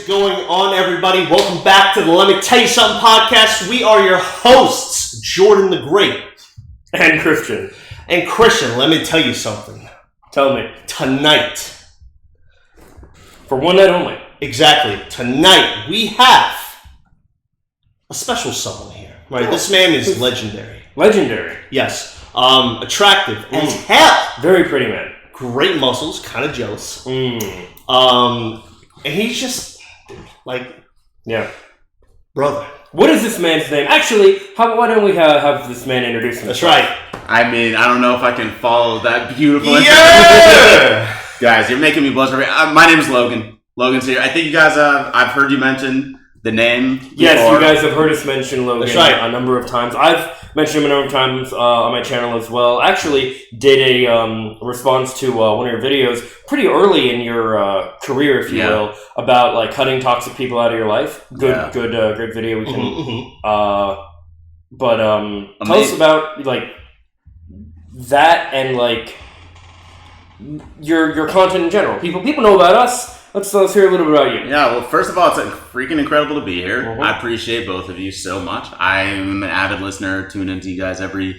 going on, everybody? Welcome back to the Let Me Tell You Something podcast. We are your hosts, Jordan the Great. And Christian. And Christian, let me tell you something. Tell me. Tonight. For one night only. Exactly. Tonight, we have a special someone here. Right? Oh. This man is legendary. Legendary. Yes. Attractive as hell. Very pretty man. Great muscles. Kind of jealous. And he's just, yeah. Brother. What is this man's name? Actually, why don't we have this man introduce himself? That's right. I mean, I don't know if I can follow that beautiful Yeah! Guys, you're making me blush. My name is Logan. Logan's here. I think you guys I've heard you mention the name Yes, before. you guys have heard us mention Logan That's right. a number of times. I've mentioned him a number of times on my channel as well. Actually, did a response to one of your videos pretty early in your career, if you will, about cutting toxic people out of your life. Great video. We can. Tell us about that and your content in general. People know about us. Let's hear a little bit about you. Yeah, well, first of all, it's freaking incredible to be here. Mm-hmm. I appreciate both of you so much. I'm an avid listener, tune into you guys every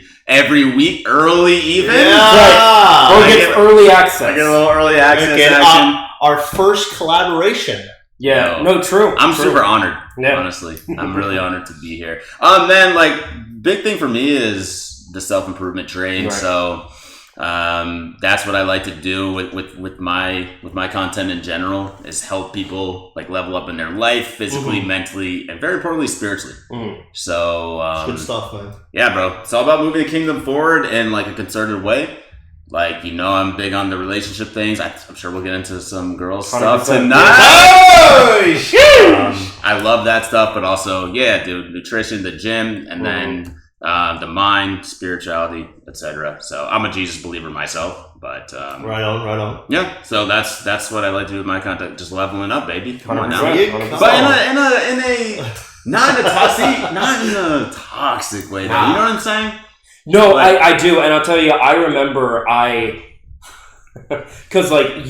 week, early even. Yeah. Or gets early access. I get a little early access action. Our first collaboration. Yeah, true. I'm super honored, yeah. Honestly. I'm really honored to be here. Big thing for me is the self-improvement train, right. So that's what I like to do with my content in general, is help people level up in their life, physically, mentally, and very importantly, spiritually. So good stuff, man. Yeah, bro. It's all about moving the kingdom forward in a concerted way. I'm big on the relationship things. I'm sure we'll get into some girl stuff tonight. Oh, sheesh! I love that stuff, but also, nutrition, the gym, and then the mind, spirituality, etc. So I'm a Jesus believer myself, but right on. Yeah, so that's what I like to do with my content, just leveling up, baby. Come on now. But not in a toxic way, though. You know what I'm saying? No, I do, and I'll tell you, I remember because I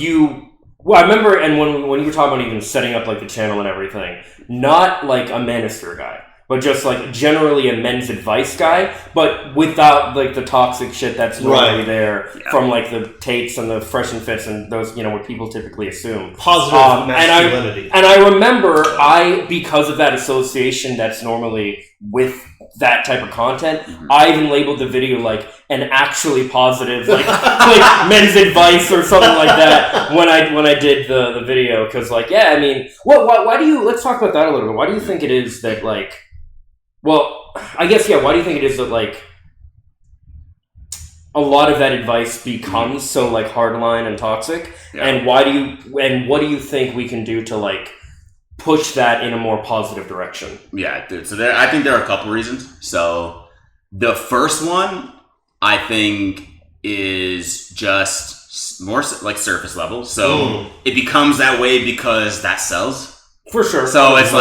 remember, and when you were talking about even setting up the channel and everything, not a minister guy, but just generally a men's advice guy, but without the toxic shit that's normally there from the Tates and the Fresh and Fits and those, what people typically assume. Positive masculinity. And I remember because of that association that's normally with that type of content, I even labeled the video an actually positive men's advice or something like that when I did the video, because why do you, let's talk about that a little bit. Why do you think it is that why do you think it is that a lot of that advice becomes so hardline and toxic, and what do you think we can do to push that in a more positive direction? Yeah, dude. So I think there are a couple reasons. So the first one, I think, is just more surface level. So it becomes that way because that sells. For sure. So it's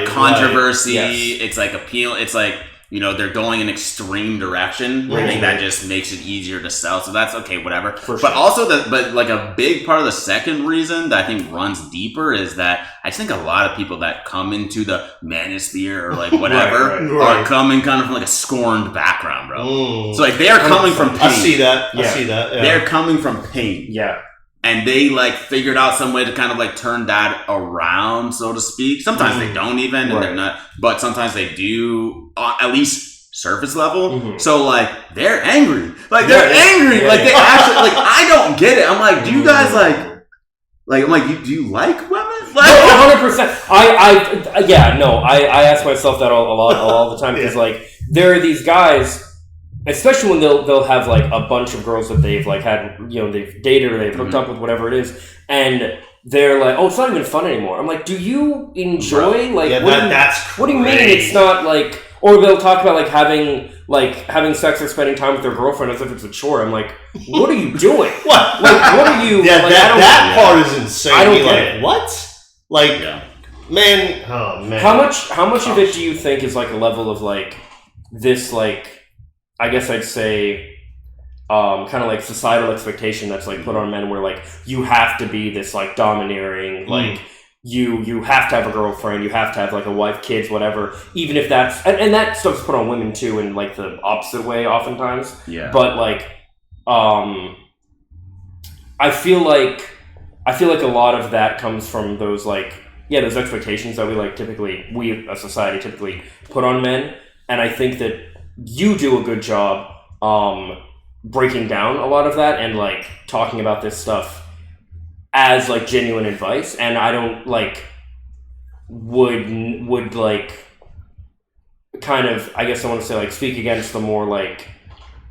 controversy. Right. Yes. It's appeal. It's they're going in extreme direction. I think that just makes it easier to sell. So that's okay, whatever. For sure. But also a big part of the second reason that I think runs deeper is that I just think a lot of people that come into the manosphere or whatever are coming kind of from a scorned background, bro. So they are coming from pain. I see that. Yeah. They're coming from pain. Yeah. And they figured out some way to kind of turn that around, so to speak. Sometimes they don't even, and they're not, but sometimes they do, at least surface level. So they're angry. They're angry. They actually, I don't get it. I'm do you guys do you like women? 100%. I ask myself that all the time, because there are these guys, especially when they'll have a bunch of girls that they've had, they've dated or they've hooked up with, whatever it is, and they're oh, it's not even fun anymore. I'm do you enjoy what do you mean it's not or they'll talk about having sex or spending time with their girlfriend as if it's a chore. I'm what are you doing? What? What are you? That part is insane. I don't get it. What? Man. Oh man. How much of it do you think is a level of this I guess I'd say kind of societal expectation that's put on men, where you have to be this domineering you have to have a girlfriend, you have to have like a wife, kids, whatever, even if that's and that stuff's put on women too in like the opposite way oftentimes. Yeah. But like I feel like a lot of that comes from those like those expectations that we as society typically put on men, and I think that you do a good job breaking down a lot of that and like talking about this stuff as like genuine advice, and I don't like would like kind of, I guess I want to say like speak against the more like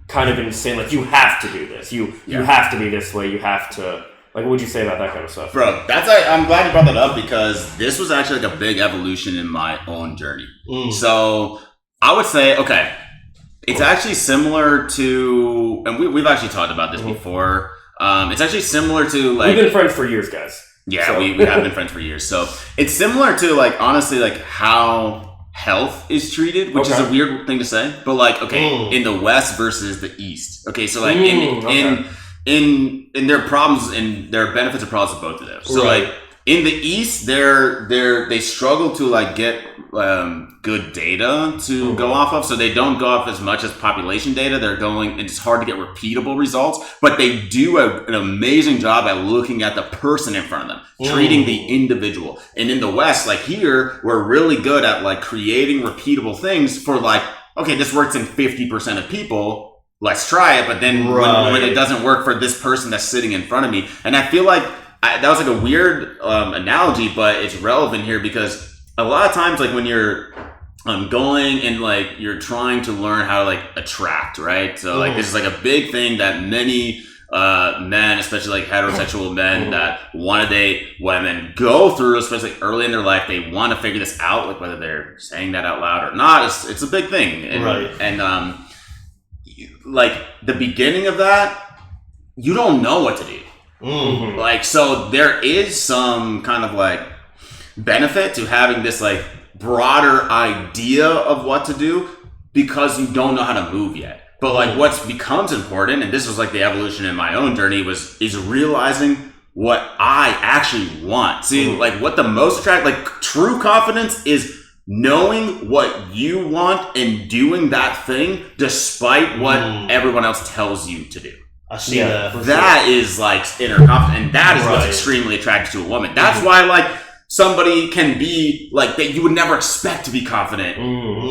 kind of insane like you have to do this, you have to be this way, you have to like, what would you say about that kind of stuff? Bro, I'm glad you brought that up because this was actually like a big evolution in my own journey. So I would say, okay, it's actually similar to, and we've actually talked about this before. It's actually similar to like... We've been friends for years, guys. Yeah, so. we have been friends for years. So it's similar to like, honestly, like how health is treated, which is a weird thing to say. But like, okay, in the West versus the East. Okay, so like in their problems and their benefits and problems of both of them. So like in the East, they struggle to like get good data to go off of, so they don't go off as much as population data. It's hard to get repeatable results, but they do an amazing job at looking at the person in front of them, treating the individual. And in the West, like here, we're really good at like creating repeatable things for like, okay, this works in 50% of people. Let's try it. But then when it doesn't work for this person that's sitting in front of me, and I feel like that was like a weird analogy, but it's relevant here because a lot of times, like when you're going and like you're trying to learn how to like attract, right? So like this is like a big thing that many men, especially like heterosexual men that want to date women, go through, especially early in their life. They want to figure this out, like whether they're saying that out loud or not. It's a big thing, and like the beginning of that, you don't know what to do. Like, so there is some kind of like benefit to having this like broader idea of what to do because you don't know how to move yet. But like what becomes important, and this was like the evolution in my own journey, is realizing what I actually want. See, like what the most like true confidence is knowing what you want and doing that thing despite what everyone else tells you to do. I see that. That is like inner confidence, and that is what's extremely attractive to a woman. That's why like somebody can be like that you would never expect to be confident.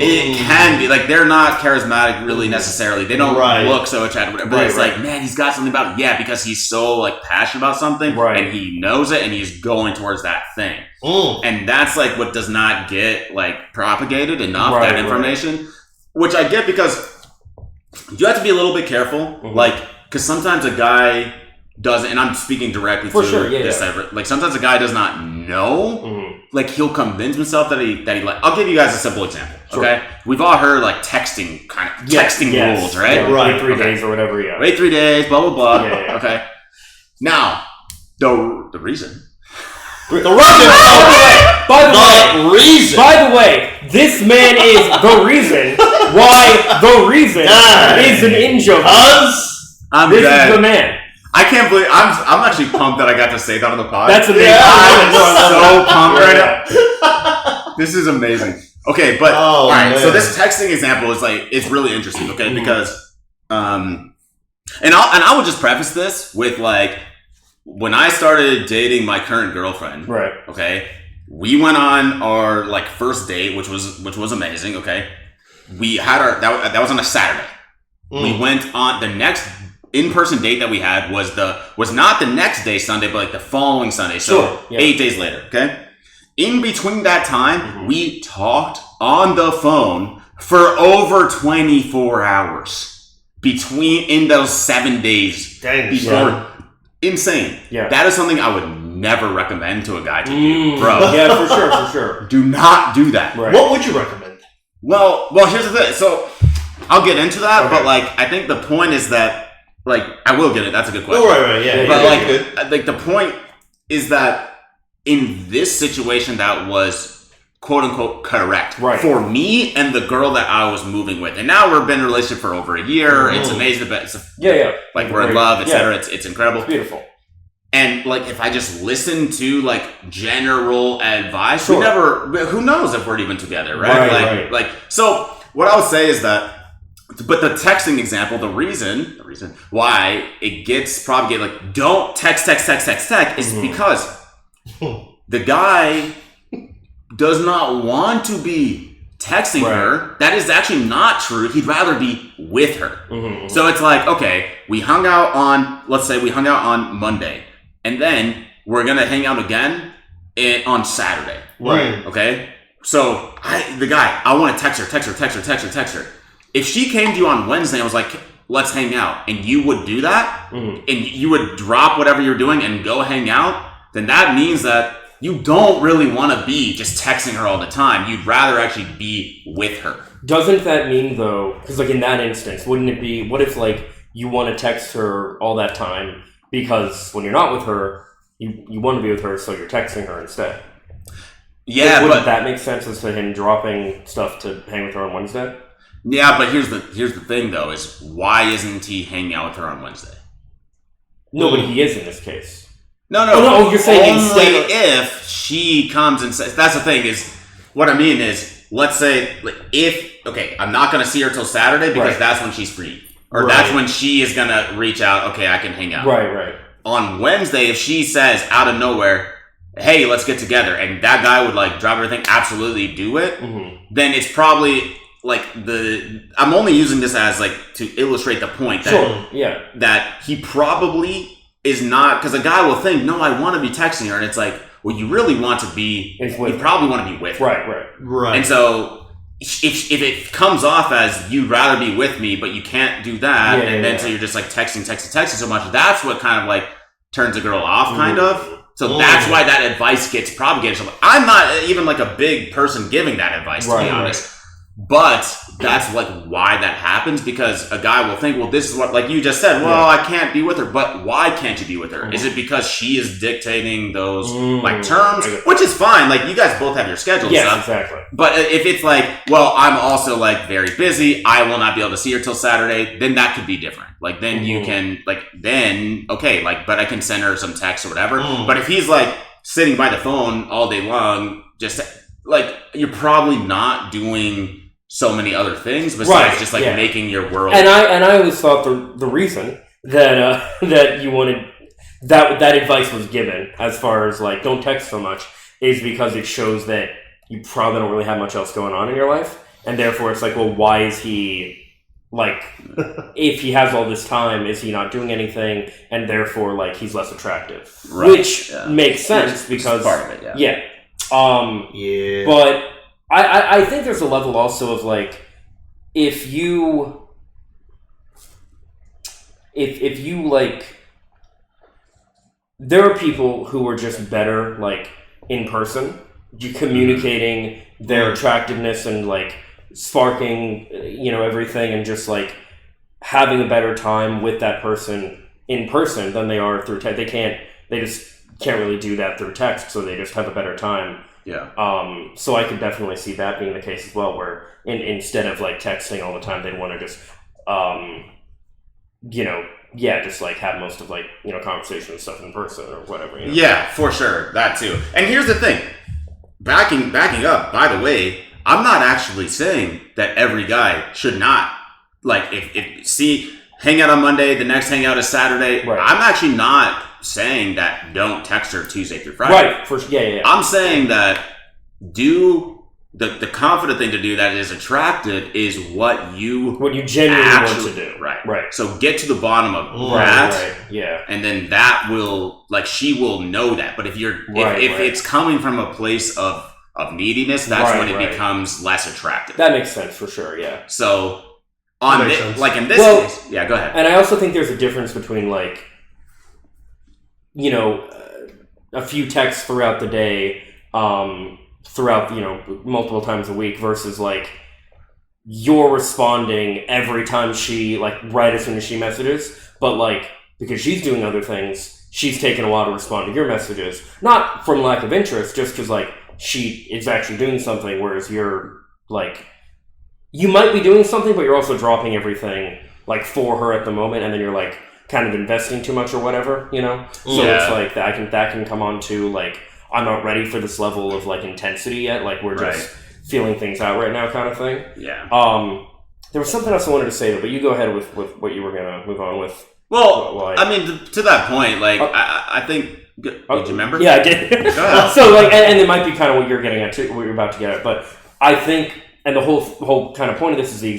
It can be like they're not charismatic really necessarily. They don't look so attractive, but it's like, man, he's got something about it. Yeah, because he's so like passionate about something and he knows it and he's going towards that thing. And that's like what does not get like propagated enough, that information, which I get because you have to be a little bit careful. Like, because sometimes a guy doesn't, and I'm speaking directly to this. Like sometimes a guy does not know. Like he'll convince himself that he like. I'll give you guys a simple example. Okay, we've all heard like texting rules, right? Wait 3 days or whatever. Yeah. Wait 3 days. Blah blah blah. Okay. Now the reason. By the way, this man is the reason why the reason is an in-joke. This is the man. I can't believe I'm actually pumped that I got to say that on the pod. That's amazing. I'm so pumped right now. This is amazing. Okay, but all right. So this texting example is like it's really interesting. Okay, because and I will just preface this with like when I started dating my current girlfriend. Right. Okay, we went on our like first date, which was amazing. Okay, we had our that was on a Saturday. We went on the next in-person date that we had was not the next day Sunday, but like the following Sunday. So 8 days later. Okay. In between that time, we talked on the phone for over 24 hours in those 7 days. Dang. Insane. Yeah. That is something I would never recommend to a guy to do, bro. Yeah, for sure. Do not do that. Right. What would you recommend? Well, here's the thing. So I'll get into that, but like I think the point is that like I will get it. That's a good question. Oh, right, yeah. But like the point is that in this situation, that was quote unquote correct for me and the girl that I was moving with, and now we've been in a relationship for over a year. It's amazing, but like we're in love, etc. It's incredible. It's beautiful. And like, if I just listen to like general advice, Sure. who knows if we're even together, right? Like, so what I would say is that, but the texting example, the reason why it gets propagated, like, don't text, is because the guy does not want to be texting her. That is actually not true. He'd rather be with her. So it's like, okay, let's say we hung out on Monday, and then we're gonna hang out again on Saturday. Right. Okay? So I want to text her. If she came to you on Wednesday and was like, let's hang out, and you would do that, and you would drop whatever you're doing and go hang out, then that means that you don't really want to be just texting her all the time. You'd rather actually be with her. Doesn't that mean, though, because like in that instance, wouldn't it be, what if like you want to text her all that time because when you're not with her, you want to be with her, so you're texting her instead? Yeah, wouldn't that make sense as to him dropping stuff to hang with her on Wednesday? Yeah, but here's the thing though, is why isn't he hanging out with her on Wednesday? No, but he is in this case. No, you're saying only if she comes and says, that's the thing, is what I mean is, let's say, I'm not going to see her till Saturday because that's when she's free. Or that's when she is going to reach out, okay, I can hang out. Right. On Wednesday, if she says out of nowhere, hey, let's get together, and that guy would like drop everything, absolutely do it, then it's probably like I'm only using this as like to illustrate the point that, that he probably is not, because a guy will think, no, I want to be texting her, and it's like, well, you really want to be, you probably want to be with her. Right. And so if it comes off as you'd rather be with me, but you can't do that, so you're just like texting so much, that's what kind of like turns a girl off, kind of. So that's why that advice gets propagated. So I'm not even like a big person giving that advice, to be honest. But that's like why that happens, because a guy will think, well, this is what, like you just said, well, I can't be with her. But why can't you be with her? Is it because she is dictating those like terms? Which is fine. Like, you guys both have your schedules. Yes, exactly. But if it's like, well, I'm also like very busy, I will not be able to see her till Saturday, then that could be different. Like, then you can, like, then, okay, like, but I can send her some text or whatever. But if he's like sitting by the phone all day long, just like, you're probably not doing so many other things besides just like making your world. And I always thought the reason that that you wanted that advice was given, as far as like don't text so much, is because it shows that you probably don't really have much else going on in your life, and therefore it's like, well, why is he like, if he has all this time, is he not doing anything, and therefore like he's less attractive, which makes sense because part of it, but I think there's a level also of like, if you like, there are people who are just better like in person, you communicating their attractiveness and like sparking, everything, and just like having a better time with that person in person than they are through text. They just can't really do that through text, so they just have a better time. So I could definitely see that being the case as well, where instead of like texting all the time, they'd want to just, just like have most of like, conversation and stuff in person or whatever. Yeah, for sure. That too. And here's the thing, backing up, by the way, I'm not actually saying that every guy should not, like, if hang out on Monday, the next hangout is Saturday. I'm actually not saying that don't text her Tuesday through Friday. I'm saying that the confident thing to do that is attractive is what you genuinely want to do. Right. So get to the bottom of that. And then that will, like, she will know that. But if it's coming from a place of neediness, that's when it becomes less attractive. That makes sense for sure. Yeah. So in this case, go ahead. And I also think there's a difference between like, a few texts throughout the day, throughout, multiple times a week, versus like you're responding every time she, like, right as soon as she messages, but like, because she's doing other things, she's taking a while to respond to your messages, not from lack of interest, just because like she is actually doing something, whereas you're like, you might be doing something, but you're also dropping everything like for her at the moment, and then you're like kind of investing too much or whatever, you know? So Yeah. it's like that can come on to like, I'm not ready for this level of like intensity yet. Like we're just feeling things out right now kind of thing. Yeah. There was something else I wanted to say though, but you go ahead with what you were going to move on with. Well, I mean, to that point, like, I think... Did you remember? Yeah, I did. Go ahead. So, like, and it might be kind of what you're getting at, too, what you're about to get at, but I think, and the whole kind of point of this is the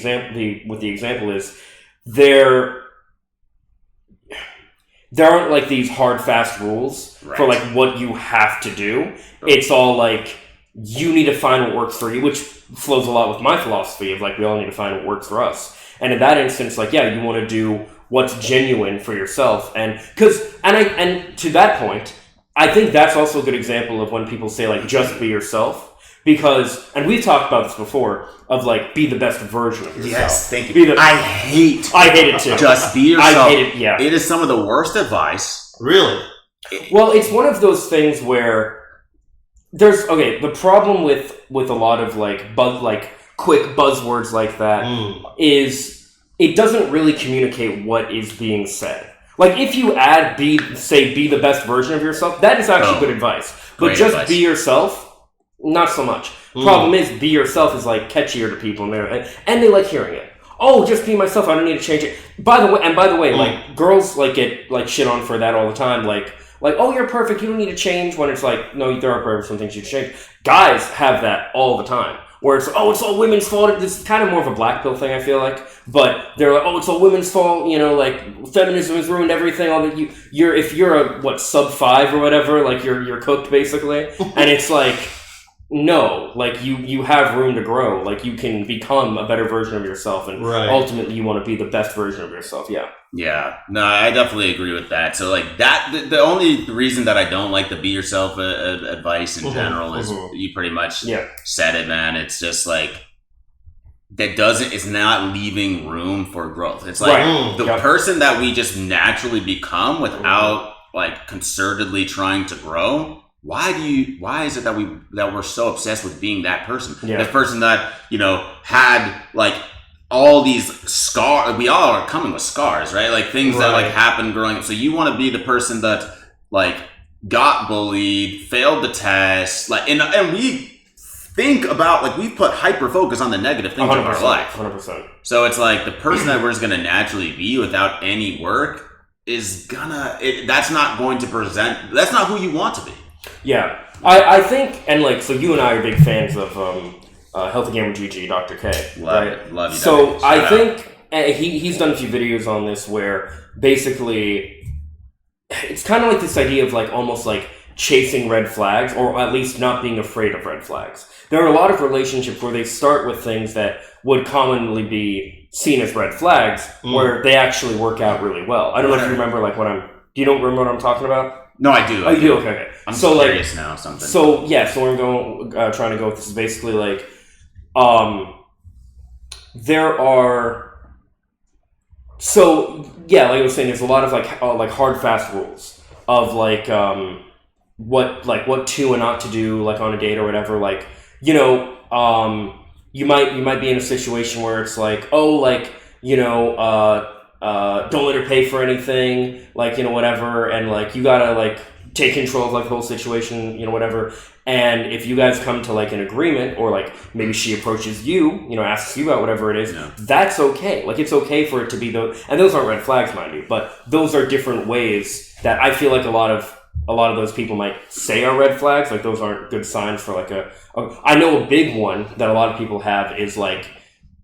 example is there aren't, like, these hard, fast rules for, like, what you have to do. It's all, like, you need to find what works for you, which flows a lot with my philosophy of, like, we all need to find what works for us. And in that instance, like, yeah, you want to do what's genuine for yourself, and to that point, I think that's also a good example of when people say like just be yourself, because and we've talked about this before of like be the best version of yourself. Yes, thank you. I hate it too. Just be yourself. I hate it. Yeah, it is some of the worst advice. Really? Well, it's one of those things where there's the problem with a lot of like quick buzzwords like that is. It doesn't really communicate what is being said. Like, if you add be the best version of yourself, that is actually good advice. But Great just advice. Be yourself, not so much. Problem is, be yourself is, like, catchier to people, and they like hearing it. Oh, just be myself, I don't need to change it. By the way, like, girls, like, get, like, shit on for that all the time. Like, oh, you're perfect, you don't need to change, when it's like, no, there are some things you should change. Guys have that all the time. Where it's all women's fault. This is kind of more of a black pill thing, I feel like. But they're like, oh, it's all women's fault. You know, like feminism has ruined everything. All that if you're a sub 5 or whatever, like you're cooked basically. And it's like, no, like you have room to grow. Like you can become a better version of yourself, and ultimately you want to be the best version of yourself. Yeah. Yeah. No, I definitely agree with that. So like that, the only reason that I don't like the be yourself advice in general is you pretty much said it, man. It's just like it's not leaving room for growth. It's like the person that we just naturally become without like concertedly trying to grow. Why is it that we're so obsessed with being that person? That person that, you know, had like all these scars. We all are coming with scars, right? Like things that like happened growing up. So you want to be the person that like got bullied, failed the test, like and we think about like we put hyper focus on the negative things of our life. 100%. So it's like the person that we're just gonna naturally be without any work is that's not going to present. That's not who you want to be. Yeah, I think, and like so, you and I are big fans of Healthy Gamer GG, Dr. K. Love you. So I think he's done a few videos on this where basically it's kind of like this idea of like almost like chasing red flags, or at least not being afraid of red flags. There are a lot of relationships where they start with things that would commonly be seen as red flags, where they actually work out really well. I don't know if you remember like do you remember what I'm talking about? No, I do. Oh, you do? Okay. I'm so curious now. Something. So yeah, so where I'm trying to go with this is basically like, there are. So yeah, like I was saying, there's a lot of like hard fast rules of like what to and not to do like on a date or whatever. Like, you know, you might be in a situation where it's like, oh, like, you know, don't let her pay for anything, like, you know, whatever, and like you gotta like take control of like the whole situation, you know, whatever. And if you guys come to like an agreement, or like maybe she approaches you, you know, asks you about whatever it is, that's okay. Like it's okay for it to be those, and those aren't red flags, mind you, but those are different ways that I feel like a lot of those people might say are red flags. Like those aren't good signs for like I know a big one that a lot of people have is like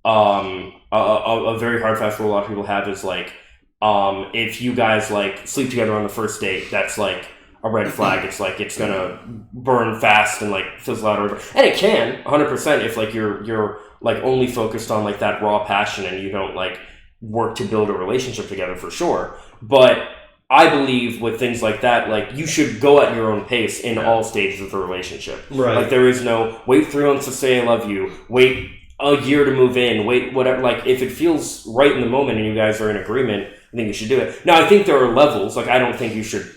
a very hard fast rule a lot of people have is like if you guys like sleep together on the first date, that's like a red flag. It's like it's gonna burn fast and like fizzle out, and it can 100% if like you're like only focused on like that raw passion and you don't like work to build a relationship together, for sure. But I believe with things like that, like you should go at your own pace in all stages of the relationship. Like there is no wait 3 months to say I love you, wait a year to move in, wait whatever. Like if it feels right in the moment and you guys are in agreement, I think you should do it. Now I think there are levels. Like I don't think you should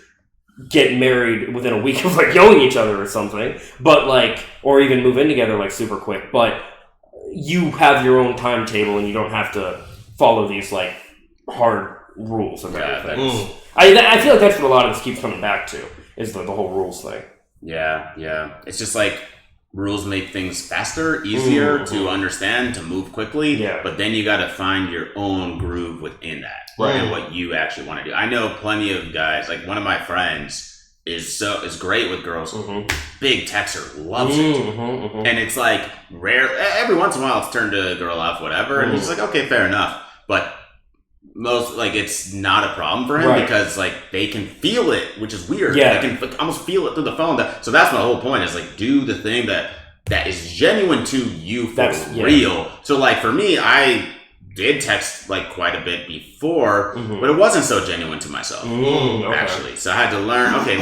get married within a week of like knowing each other or something, but like, or even move in together like super quick. But you have your own timetable and you don't have to follow these like hard rules of Yeah, everything. I feel like that's what a lot of this keeps coming back to, is the whole rules thing. Yeah. It's just like rules make things faster, easier to understand, to move quickly. Yeah. But then you got to find your own groove within that, Right. and what you actually want to do. I know plenty of guys. Like one of my friends is great with girls. Big texter, loves it, and it's like rare. Every once in a while, it's turned to a girl off, whatever, and he's like, okay, fair enough. But most it's not a problem for him because they can feel it, which is weird. Yeah, they can almost feel it through the phone. So that's my whole point, is do the thing that is genuine to you for real. So for me, I did text quite a bit before, but it wasn't so genuine to myself actually. So I had to learn. Okay,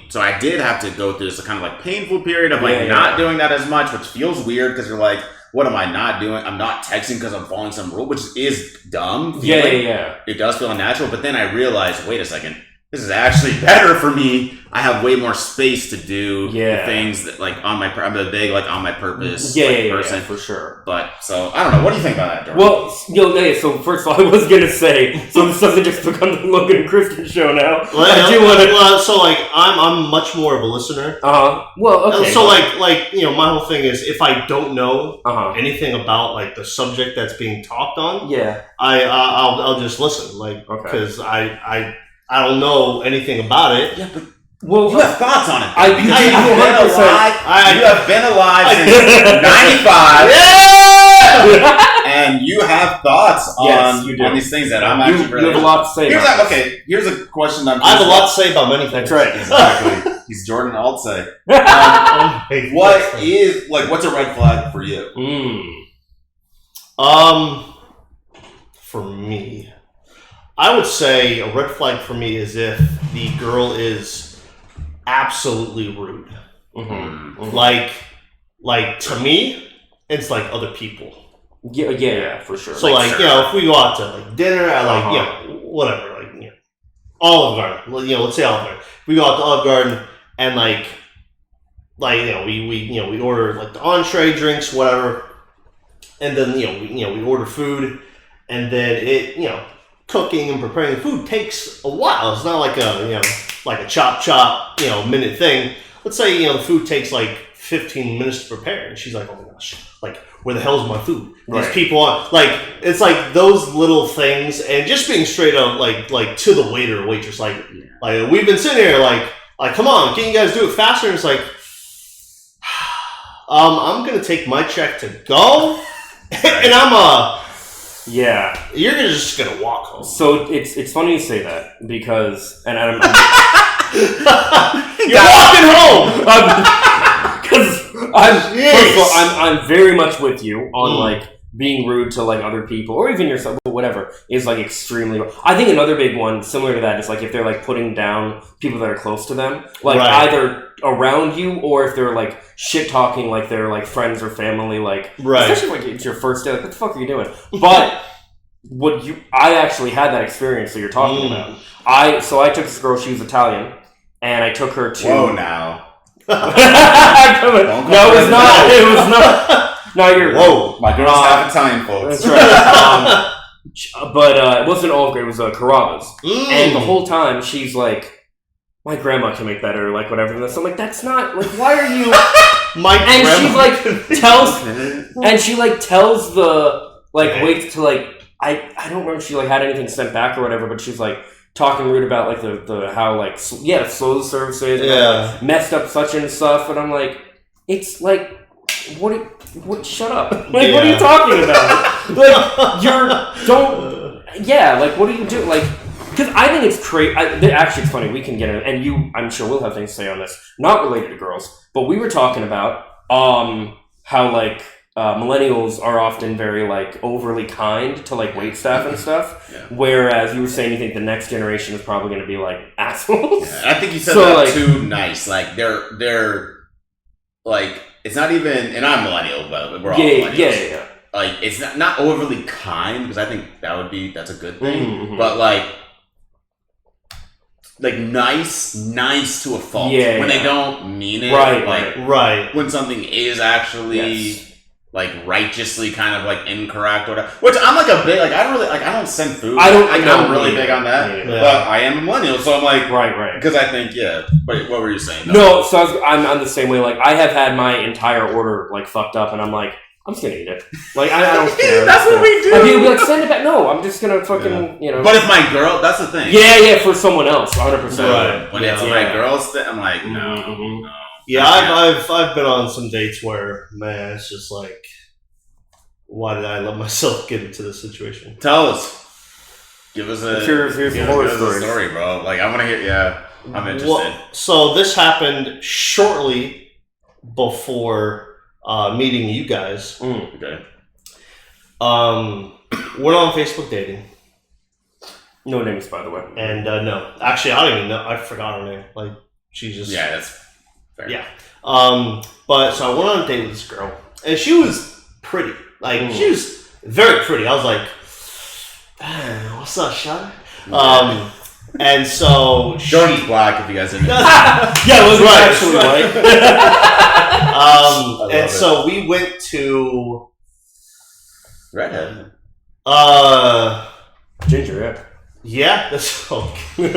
so I did have to go through this kind of painful period of not doing that as much, which feels weird because you're like, what am I not doing? I'm not texting because I'm following some rule, which is dumb. Yeah. It does feel unnatural, but then I realized, wait a second, this is actually better for me. I have way more space to do the things that I'm a big on my purpose person for sure. But so I don't know. What do you think about that, Jordan? Well, so first of all, I was gonna say, so this doesn't just become the Logan and Kristen show now. I do want to. I'm much more of a listener. Well, okay. So my whole thing is, if I don't know anything about the subject that's being talked on, I'll just listen, because I don't know anything about it. Yeah, but you have thoughts on it. You have been alive since 95. Yeah! And you have thoughts on these things that I'm actually really... You have a lot to say Here's a question I have a lot to say about many things. That's right. Exactly. He's Jordan Altsay. What's a red flag for you? For me, I would say a red flag for me is if the girl is absolutely rude. To me, it's other people. Yeah, for sure. So if we go out to dinner at whatever, Olive Garden. Let's say Olive Garden. We go out to Olive Garden and we order the entree drinks, whatever, and then we order food, and then cooking and preparing the food takes a while. It's not like a chop minute thing. Let's say the food takes 15 minutes to prepare, and she's like, oh my gosh, where the hell's my food? These people are it's those little things, and just being straight up to the waiter or waitress, we've been sitting here come on, can you guys do it faster? And it's I'm gonna take my check to go, and you're just gonna walk home. So it's funny you say that, because I'm you're walking home. Because first of all, I'm very much with you on being rude to other people, or even yourself, whatever, is extremely. I think another big one similar to that is if they're putting down people that are close to them, either around you, or if they're shit talking they're friends or family, especially it's your first day, what the fuck are you doing? But I actually had that experience that you're talking about. I took this girl, she was Italian, and I took her to. Whoa, now. No, it was not. It was not. No, you're. Whoa, my girl's half Italian, folks. That's right. But it wasn't Olive Garden. It was Carrabba's, and the whole time she's like, "My grandma can make better, whatever." And so I'm like, "That's not why are you?" She tells the wait to I don't remember if she had anything sent back or whatever, but she's talking rude about the how slow the service is, messed up such and stuff, and I'm like, it's what shut up, what are you talking about? What do you do? Because I think it's crazy. Actually, it's funny, we can get in, and I'm sure we'll have things to say on this, not related to girls, but we were talking about how millennials are often very overly kind to wait staff and stuff, whereas you were saying you think the next generation is probably going to be assholes. I think you said that too nice. They're it's not even, and I'm millennial, but we're all millennials. Yeah. It's not overly kind, because I think that's a good thing, but nice to a fault. When they don't mean it. Right. When something is actually like righteously kind of like incorrect or whatever. Which I'm like a big like I don't really like I don't send food. I'm really big on that. Yeah. But I am a millennial, so I'm like right. because I think Wait, what were you saying? No, so I'm the same way. Like I have had my entire order like fucked up, and I'm like, I'm just gonna eat it. Like I don't care. That's what we do. Like, you'd be like, send it back. No, I'm just gonna fucking But if my girl, that's the thing. Yeah, for someone else, 100%. Right. When it's my girl's thing, I'm like, no. Yeah, I've been on some dates where, man, it's just like, why did I let myself get into this situation? Tell us. Give us a story, bro. Like I want to hear. Yeah, I'm interested. Well, so this happened shortly before meeting you guys. Okay. We're on Facebook dating. No names, by the way. And no, actually, I don't even know. I forgot her name. Like she just that's fair. Yeah. But so I went on a date with this girl, and she was pretty. Like she was very pretty. I was like, "What's up, Sean?" And so Jordan's black. If you guys didn't know. Yeah, it was actually white. And so we went to redhead. Ginger, yeah, that's okay.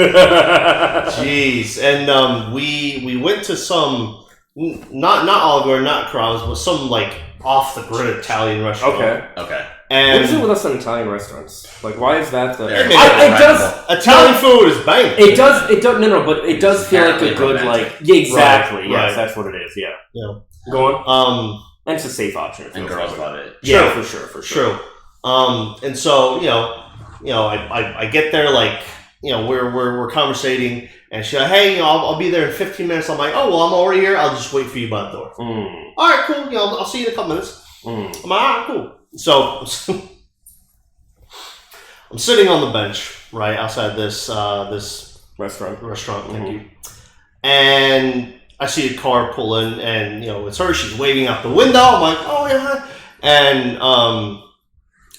Jeez, and we went to some not Olive Garden, not Crowds, but some like off the grid Italian restaurant. Okay. And what is it with us on Italian restaurants? Like, why is that the? It does. Italian food is banging. It does. It does. No, but it does feel like a good like. Yeah, exactly. Right, yes, right. that's what it is. Yeah. Yeah. Go on. And it's a safe option. And girls love it. Yeah, for sure. True. And so I get there like we're conversating, and she's like, hey, I'll be there in 15 minutes. I'm like, oh well, I'm already here. I'll just wait for you by the door. All right, cool. I'll see you in a couple minutes. I'm like, all right, cool. So I'm sitting on the bench right outside this restaurant. Thank you. And I see a car pull in, and it's her. She's waving out the window. I'm like, oh yeah.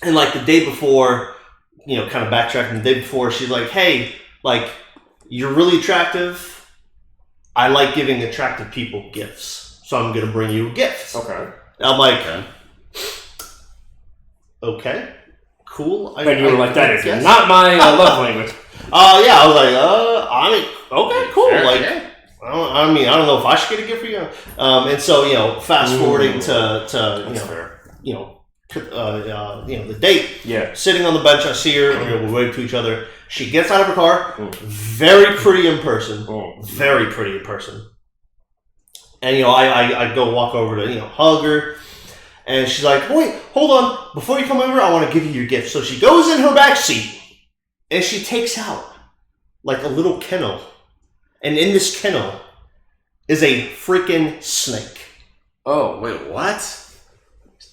And like the day before, kind of backtracking. The day before, she's like, hey, like you're really attractive. I like giving attractive people gifts, so I'm gonna bring you a gift. Okay. And I'm like, okay, cool. And you were like, that is not my love language. Yeah, I was like, okay, cool. Fair, like, yeah. I don't know if I should get a gift for you. And so, fast forwarding to the date. Yeah. Sitting on the bench, I see her. We wave to each other. She gets out of her car. Very pretty in person. Very pretty in person. And I go walk over to hug her. And she's like, wait, hold on. Before you come over, I want to give you your gift. So she goes in her back seat, and she takes out like a little kennel. And in this kennel is a freaking snake. Oh, wait, what?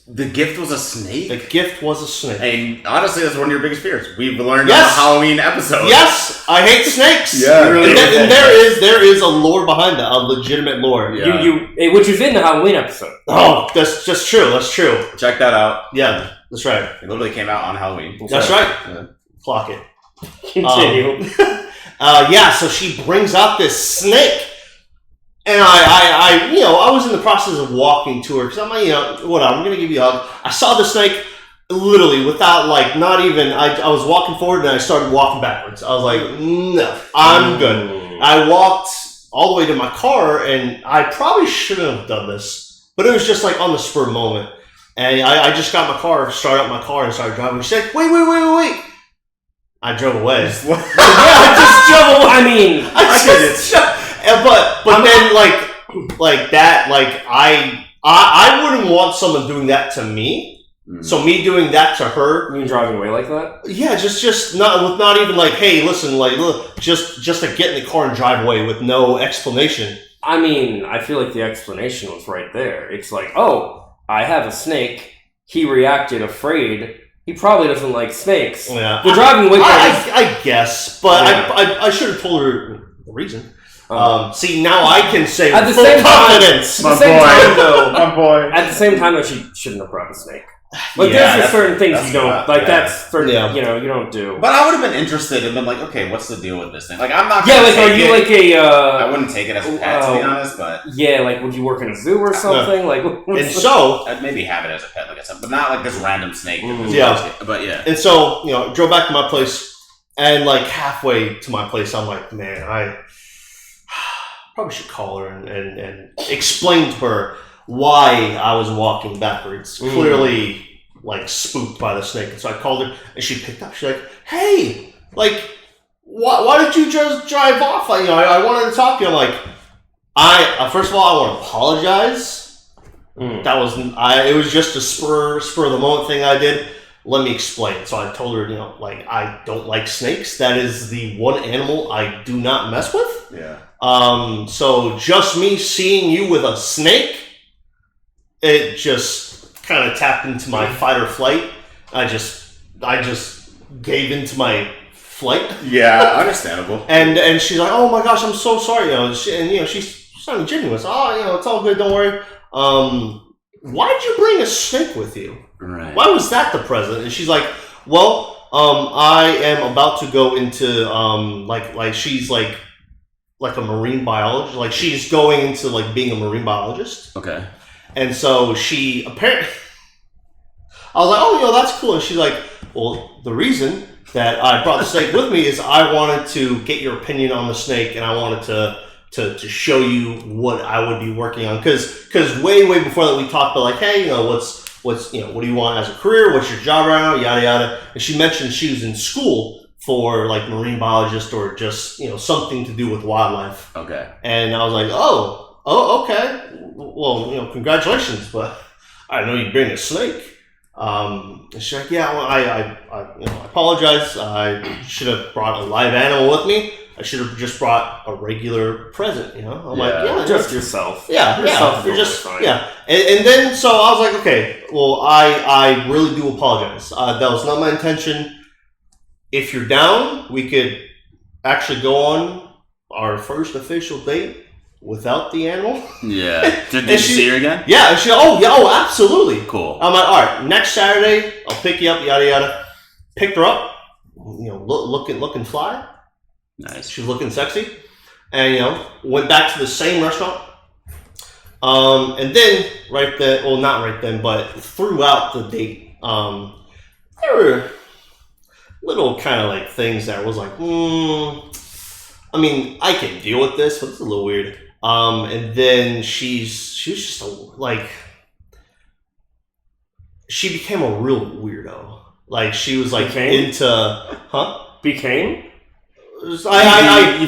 The gift was a snake? The gift was a snake. And honestly, that's one of your biggest fears. We've learned Yes. on the Halloween episode. Yes, I hate snakes. Yeah, really and there is a lore behind that, a legitimate lore. Yeah. Which is in the Halloween episode. Oh, that's just true. That's true. Check that out. Yeah, that's right. It literally came out on Halloween. That's right. Yeah. Clock it. Continue. So she brings out this snake. And I was in the process of walking to her because I'm like, whatever, I'm gonna give you a hug. I saw the snake literally without not even. I was walking forward and I started walking backwards. I was like, no, I'm good. I walked all the way to my car, and I probably shouldn't have done this, but it was just like on the spur moment. And I just got my car, started up my car, and started driving. She's like, wait. I drove away. Yeah, I just drove away. I mean, But then like that, I wouldn't want someone doing that to me. So me doing that to her, you mean driving away like that? Yeah, just not even like, hey, listen, like, look, just to get in the car and drive away with no explanation. I mean, I feel like the explanation was right there. It's like, oh, I have a snake. He reacted afraid. He probably doesn't like snakes. Yeah, the driving away. I guess, but yeah. I should have told her the reason. See, now I can say at the full same confidence. Time, at the same time, though, my boy. At the same time, though, she shouldn't have brought a snake. Like Yeah, there's just that's- certain things that's you don't rough, like. yeah. That's certain, Yeah. you don't do. But I would have been interested and been like, okay, what's the deal with this thing? Like, I'm not. Yeah, Gonna like are take you it- like a? I wouldn't take it as a pet, to be honest, but Yeah, like would you work in a zoo or something? Like, And so, I'd maybe have it as a pet, like I said, but not like this random snake. Mhm. Yeah. But yeah. and so, drove back to my place, and like halfway to my place, I'm like, man, I probably should call her and explain to her why I was walking backwards. Mm. Clearly, like spooked by the snake. And so I called her, and she picked up. She's like, "Hey, like, why did you just drive off? I wanted to talk to you." I'm like, first of all, I want to apologize. That was it was just a spur of the moment thing I did. Let me explain. So I told her, like, I don't like snakes. That is the one animal I do not mess with. Yeah. So just me seeing you with a snake, it just kind of tapped into my fight or flight. I just gave into my flight. Yeah, understandable. And she's like, "Oh my gosh, I'm so sorry." She's sounding genuine. So, it's all good. Don't worry. Why did you bring a snake with you? Right. Why was that the present? And she's like, "Well, I am about to go into like she's like a marine biologist. Like she's going into like being a marine biologist." Okay. And so she apparently, I was like, "Oh, that's cool." And she's like, "Well, the reason that I brought the snake with me is I wanted to get your opinion on the snake, and I wanted to show you what I would be working on. Because way before that we talked about like, hey, what's what do you want as a career? What's your job right now? Yada yada." And she mentioned she was in school for like marine biologist or just something to do with wildlife. Okay. And I was like, oh, okay. Well, congratulations, but I didn't know you'd bring a snake. And she's like, yeah, well, I apologize. I should have brought a live animal with me. I should have just brought a regular present, I'm like, yeah, just yourself. Yeah, Yourself you're is just, fine. yeah. And then, so I was like, okay, well, I really do apologize. That was not my intention. If you're down, we could actually go on our first official date without the animal. Yeah. Did you see her again? Yeah, and she, oh, absolutely. Cool. I'm like, all right, next Saturday, I'll pick you up, yada, yada. Picked her up, looking fly. Nice. She's looking sexy. And, went back to the same restaurant. And then, right then, well, not right then, but throughout the date, there were little kind of like things that was like, I mean, I can deal with this, but it's a little weird. And then she was just she became a real weirdo. Like she was like Became? into, Became? You found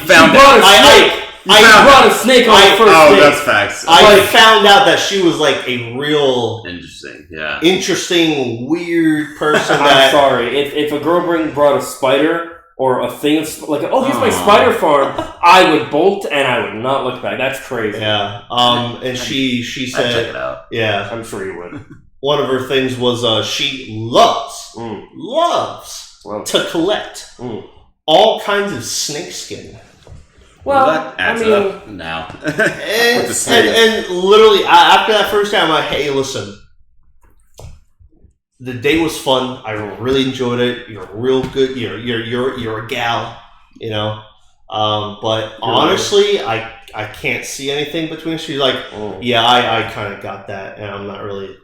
She brought out. a snake. I brought a snake on the first date. That's facts. I found out that she was like a real Interesting. Yeah. interesting, weird person I'm that. sorry. If a girl brought a spider or a thing of like, here's my Oh. spider farm, I would bolt and I would not look back. That's crazy. Yeah. And she I'd check said, it out. yeah, I'm sure you would. one of her things was she loves Well, to collect Mm. all kinds of snake skin. Well, that adds I mean, up now. And, the snake. and literally, after that first time, I'm like, hey, listen, the day was fun. I really enjoyed it. You're real good. You're a gal, But honestly, I can't see anything between us. She's like, yeah, I kind of got that, and I'm not really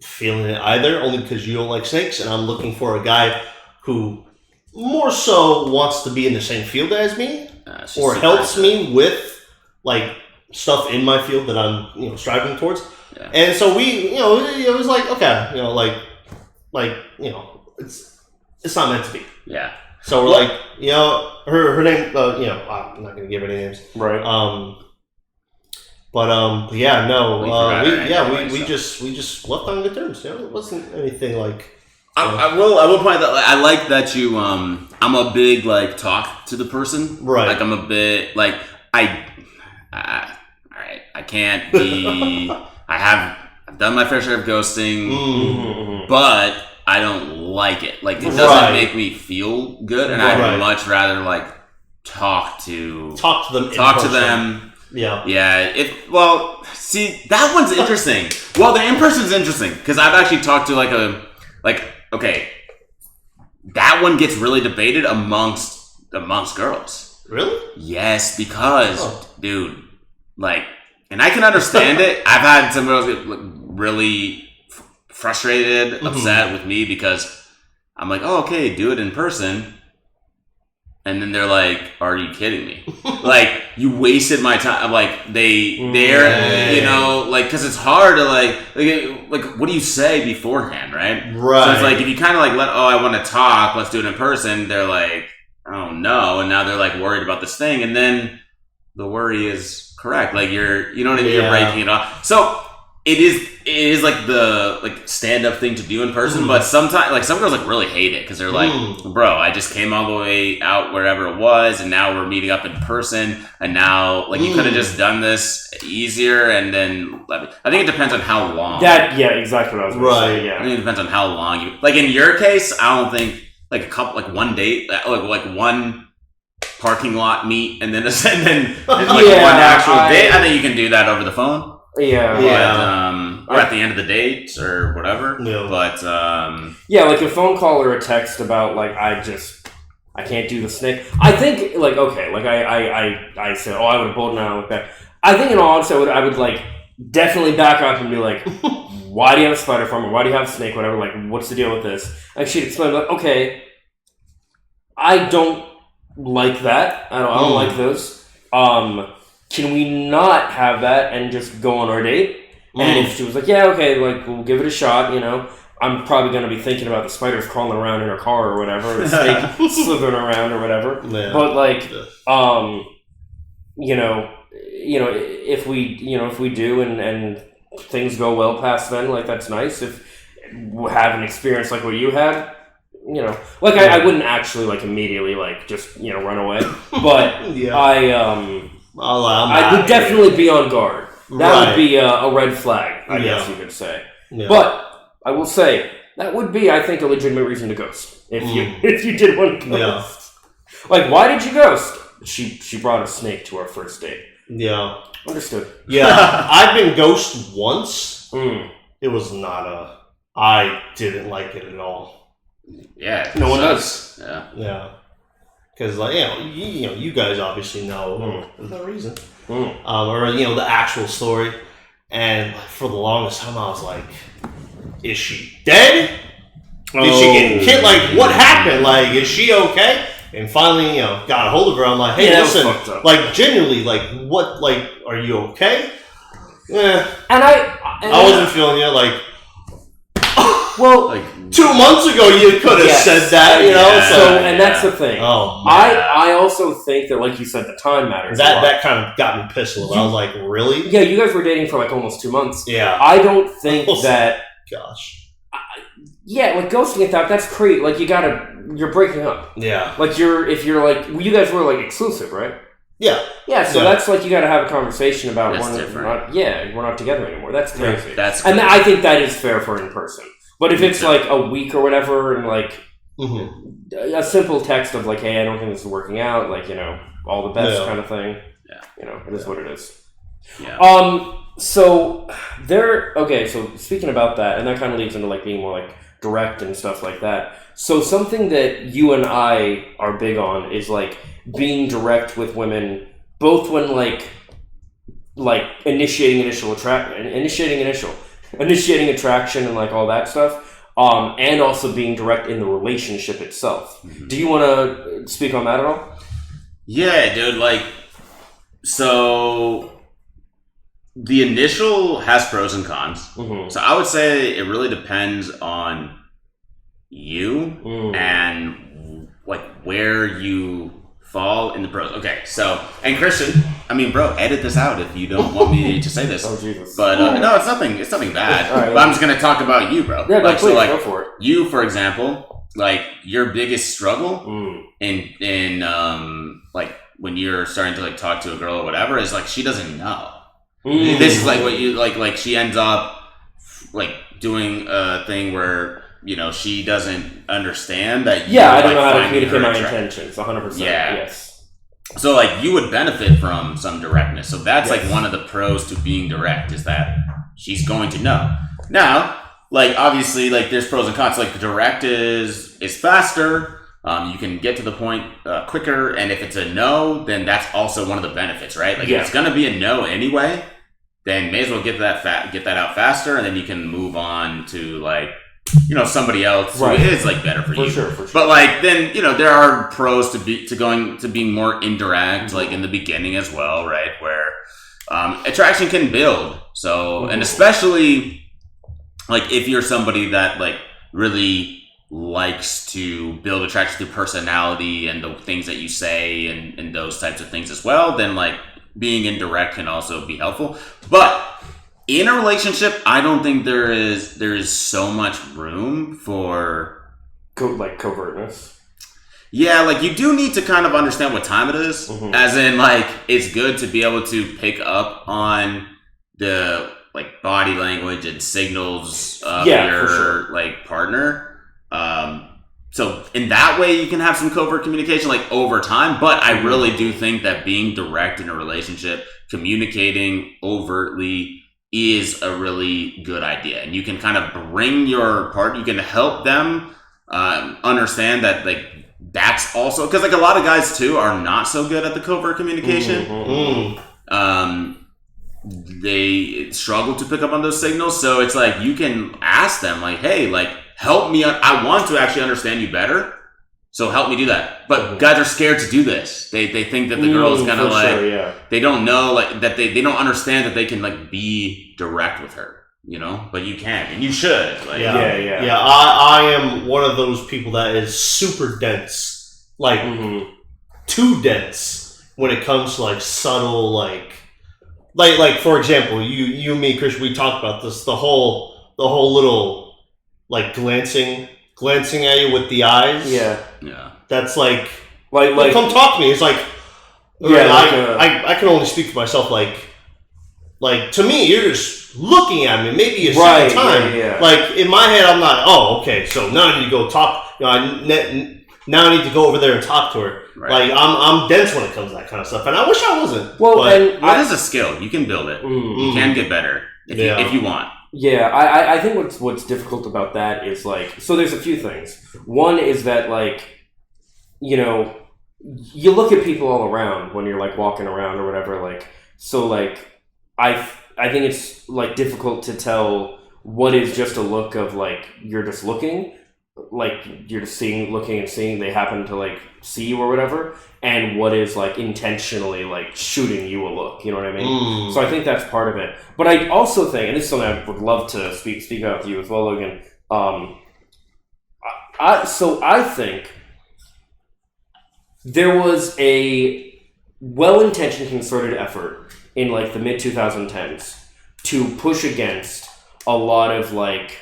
feeling it either. Only because you don't like snakes, and I'm looking for a guy who more so wants to be in the same field as me. She's Or super helps into it. me with like stuff in my field that I'm striving towards. Yeah. And so we it was like, okay, it's not meant to be. Yeah. So we're like, her name, I'm not gonna give any names. right. But yeah, no, We forgot her anyway, we so. just left on good terms. It wasn't anything like. I will point that I like that you I'm a big like talk to the person. Right. Like I'm a bit like all right, I can't be I've done my fair share of ghosting, Mm-hmm. but I don't like it. Like it doesn't Right. make me feel good, and Right. I'd much rather like talk to Talk to them. in talk to person. them. Yeah. Yeah. See, that one's interesting. Well, the in person's interesting because I've actually talked to okay, that one gets really debated amongst girls. Really? Yes, because dude, and I can understand it. I've had some girls get really frustrated, upset with me because I'm like, oh, okay, do it in person. And then they're like, are you kidding me? You wasted my time. Because it's hard to what do you say beforehand, right? Right. So it's if you kind of I want to talk, let's do it in person. They're like, oh no. And now they're worried about this thing. And then the worry is correct. You know what I mean? You're breaking it off. So it is the stand up thing to do in person, but sometimes some girls really hate it because they're bro, I just came all the way out wherever it was, and now we're meeting up in person, and now you could have just done this easier, and then I think it depends on how long. Exactly what I was going to say. Yeah, I think it depends on how long you in your case. I don't think one date, one parking lot meet, and then one actual date. I think you can do that over the phone. Yeah. Or at the end of the date or whatever. Yeah. But a phone call or a text about I can't do the snake. I think I said, I would have pulled an like that. I think in all honesty, I would definitely back up and be like, why do you have a spider farm? Or why do you have a snake? Whatever. What's the deal with this? And she'd explain okay, I don't like that. I don't like those. Can we not have that and just go on our date? And if she was like, yeah, okay, we'll give it a shot, I'm probably going to be thinking about the spiders crawling around in her car or whatever, the snake slithering around or whatever. Yeah. But if we do and things go well past then, that's nice. If we have an experience like what you had, I wouldn't actually immediately just run away, but I would definitely be on guard. That would be a red flag, I guess you could say. Yeah. But I will say that would be, I think, a legitimate reason to ghost if you did want to ghost. Yeah. Why did you ghost? She brought a snake to our first date. Yeah, understood. Yeah, I've been ghosted once. It was not I didn't like it at all. Yeah, no one does. Yeah. Because you guys obviously know the reason, or the actual story, and for the longest time I was like, "Is she dead? Did she get killed? What happened? Is she okay?" And finally, got a hold of her. I'm like, "Hey, listen, genuinely, what, are you okay?" Yeah, and I wasn't feeling you, well, 2 months ago you could have said that, and that's the thing. Oh, I also think that, like you said, the time matters. That kind of got me pissed a little. I was like, really? Yeah, you guys were dating for almost 2 months. Yeah. I don't think that. Gosh. Ghosting at that's crazy. You're breaking up. Yeah. You guys were exclusive, right? Yeah. Yeah, so that's you got to have a conversation about we're not together anymore. That's crazy. Yeah, that's crazy. And I think that is fair for in person. But if it's a week or whatever, and a simple text of hey, I don't think this is working out, all the best kind of thing. Yeah. It is what it is. Yeah. So speaking about that, and that kind of leads into being more direct and stuff like that. So something that you and I are big on is being direct with women, both when initiating attraction and all that stuff, and also being direct in the relationship itself. Mm-hmm. Do you want to speak on that at all? Yeah, dude. So the initial has pros and cons. Mm-hmm. So I would say it really depends on you and where you fall in the pros. Okay, so, and Christian, bro, edit this out if you don't want me to say this. Oh, Jesus. But no, it's nothing bad. Right, but I'm just gonna talk about you, bro. Yeah, please, go for it. You, for example, your biggest struggle in when you're starting to talk to a girl or whatever is she doesn't know. This is what you she ends up doing a thing where she doesn't understand that. Yeah, I don't know how to communicate my intentions. 100%. Yeah. Yes. So like you would benefit from some directness. So that's like one of the pros to being direct is that she's going to know. Now, like obviously, like there's pros and cons. Like direct is faster. You can get to the point quicker, and if it's a no, then that's also one of the benefits, right? Like if it's gonna be a no anyway, then may as well get that out faster, and then you can move on to like somebody else who is like better for you. For sure. But like then there are pros to being more indirect, like in the beginning as well, right? Where attraction can build. So and especially like if you're somebody that like really likes to build attraction through personality and the things that you say and those types of things as well, then like being indirect can also be helpful. But in a relationship, I don't think there is so much room for covertness. Yeah, like you do need to kind of understand what time it is. As in like it's good to be able to pick up on the like body language and signals of your like partner. So in that way you can have some covert communication like over time, but I really do think that being direct in a relationship, communicating overtly is a really good idea. And you can kind of bring your partner, you can help them understand that like that's also, because like a lot of guys too are not so good at the covert communication. They struggle to pick up on those signals. So it's like you can ask them like, hey, like help me. I want to actually understand you better. So help me do that. But guys are scared to do this. They think that the girl is gonna like, they don't know like that they don't understand that they can like be direct with her, but you can and you should. Like, yeah. I am one of those people that is super dense, like too dense when it comes to like subtle, like for example, you and me, Chris, we talked about this, the whole little like glancing at you with the eyes. Yeah. That's like come talk to me. It's like I can only speak for myself. Like to me, you're just looking at me. Maybe a second time. Yeah. Like in my head, I'm not. Oh, okay. So now I need to go talk. Now I need to go over there and talk to her. Right. Like I'm dense when it comes to that kind of stuff, and I wish I wasn't. Well, and that is a skill. You can build it. You can get better if you want. Yeah, I think what's difficult about that is like, so there's a few things. One is that like, you look at people all around when you're like walking around or whatever, like, so like, I think it's like difficult to tell what is just a look of like, you're just looking, like you're just looking and seeing, they happen to like see you or whatever, and what is like intentionally like shooting you a look, you know what I mean? So I think that's part of it. But I also think, and this is something I would love to speak out with you as well, Logan. I think there was a well-intentioned concerted effort in like the mid-2010s to push against a lot of like,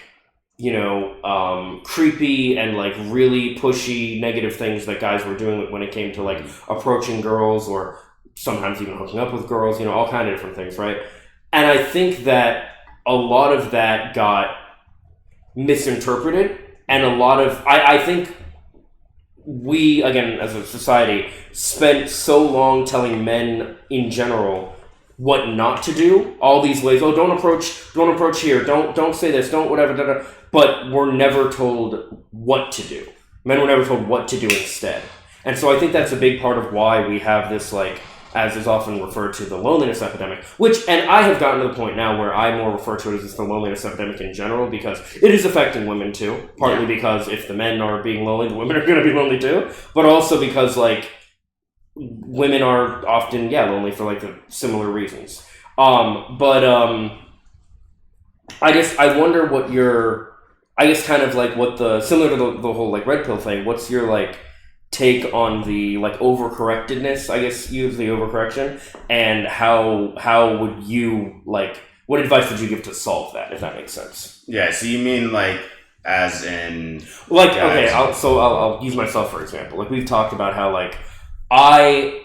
creepy and like really pushy negative things that guys were doing when it came to like approaching girls or sometimes even hooking up with girls, all kind of different things, right? And I think that a lot of that got misinterpreted, and a lot of, I think we, again, as a society, spent so long telling men in general what not to do, all these ways. Oh, don't approach here. Don't say this. Don't whatever. But we're never told what to do. Men were never told what to do instead. And so I think that's a big part of why we have this, like, as is often referred to, the loneliness epidemic, and I have gotten to the point now where I more refer to it as the loneliness epidemic in general, because it is affecting women too, partly because if the men are being lonely, the women are going to be lonely too, but also because, like, women are often, lonely for, like, the similar reasons. I guess I wonder what your, kind of, like, what similar to the whole, like, red pill thing, what's your, like, take on the, like, overcorrectedness, use the overcorrection, and how would you, like, what advice would you give to solve that, if that makes sense? Yeah, so you mean, like, as in... Like, okay, I'll use myself, for example. Like, we've talked about how, like, I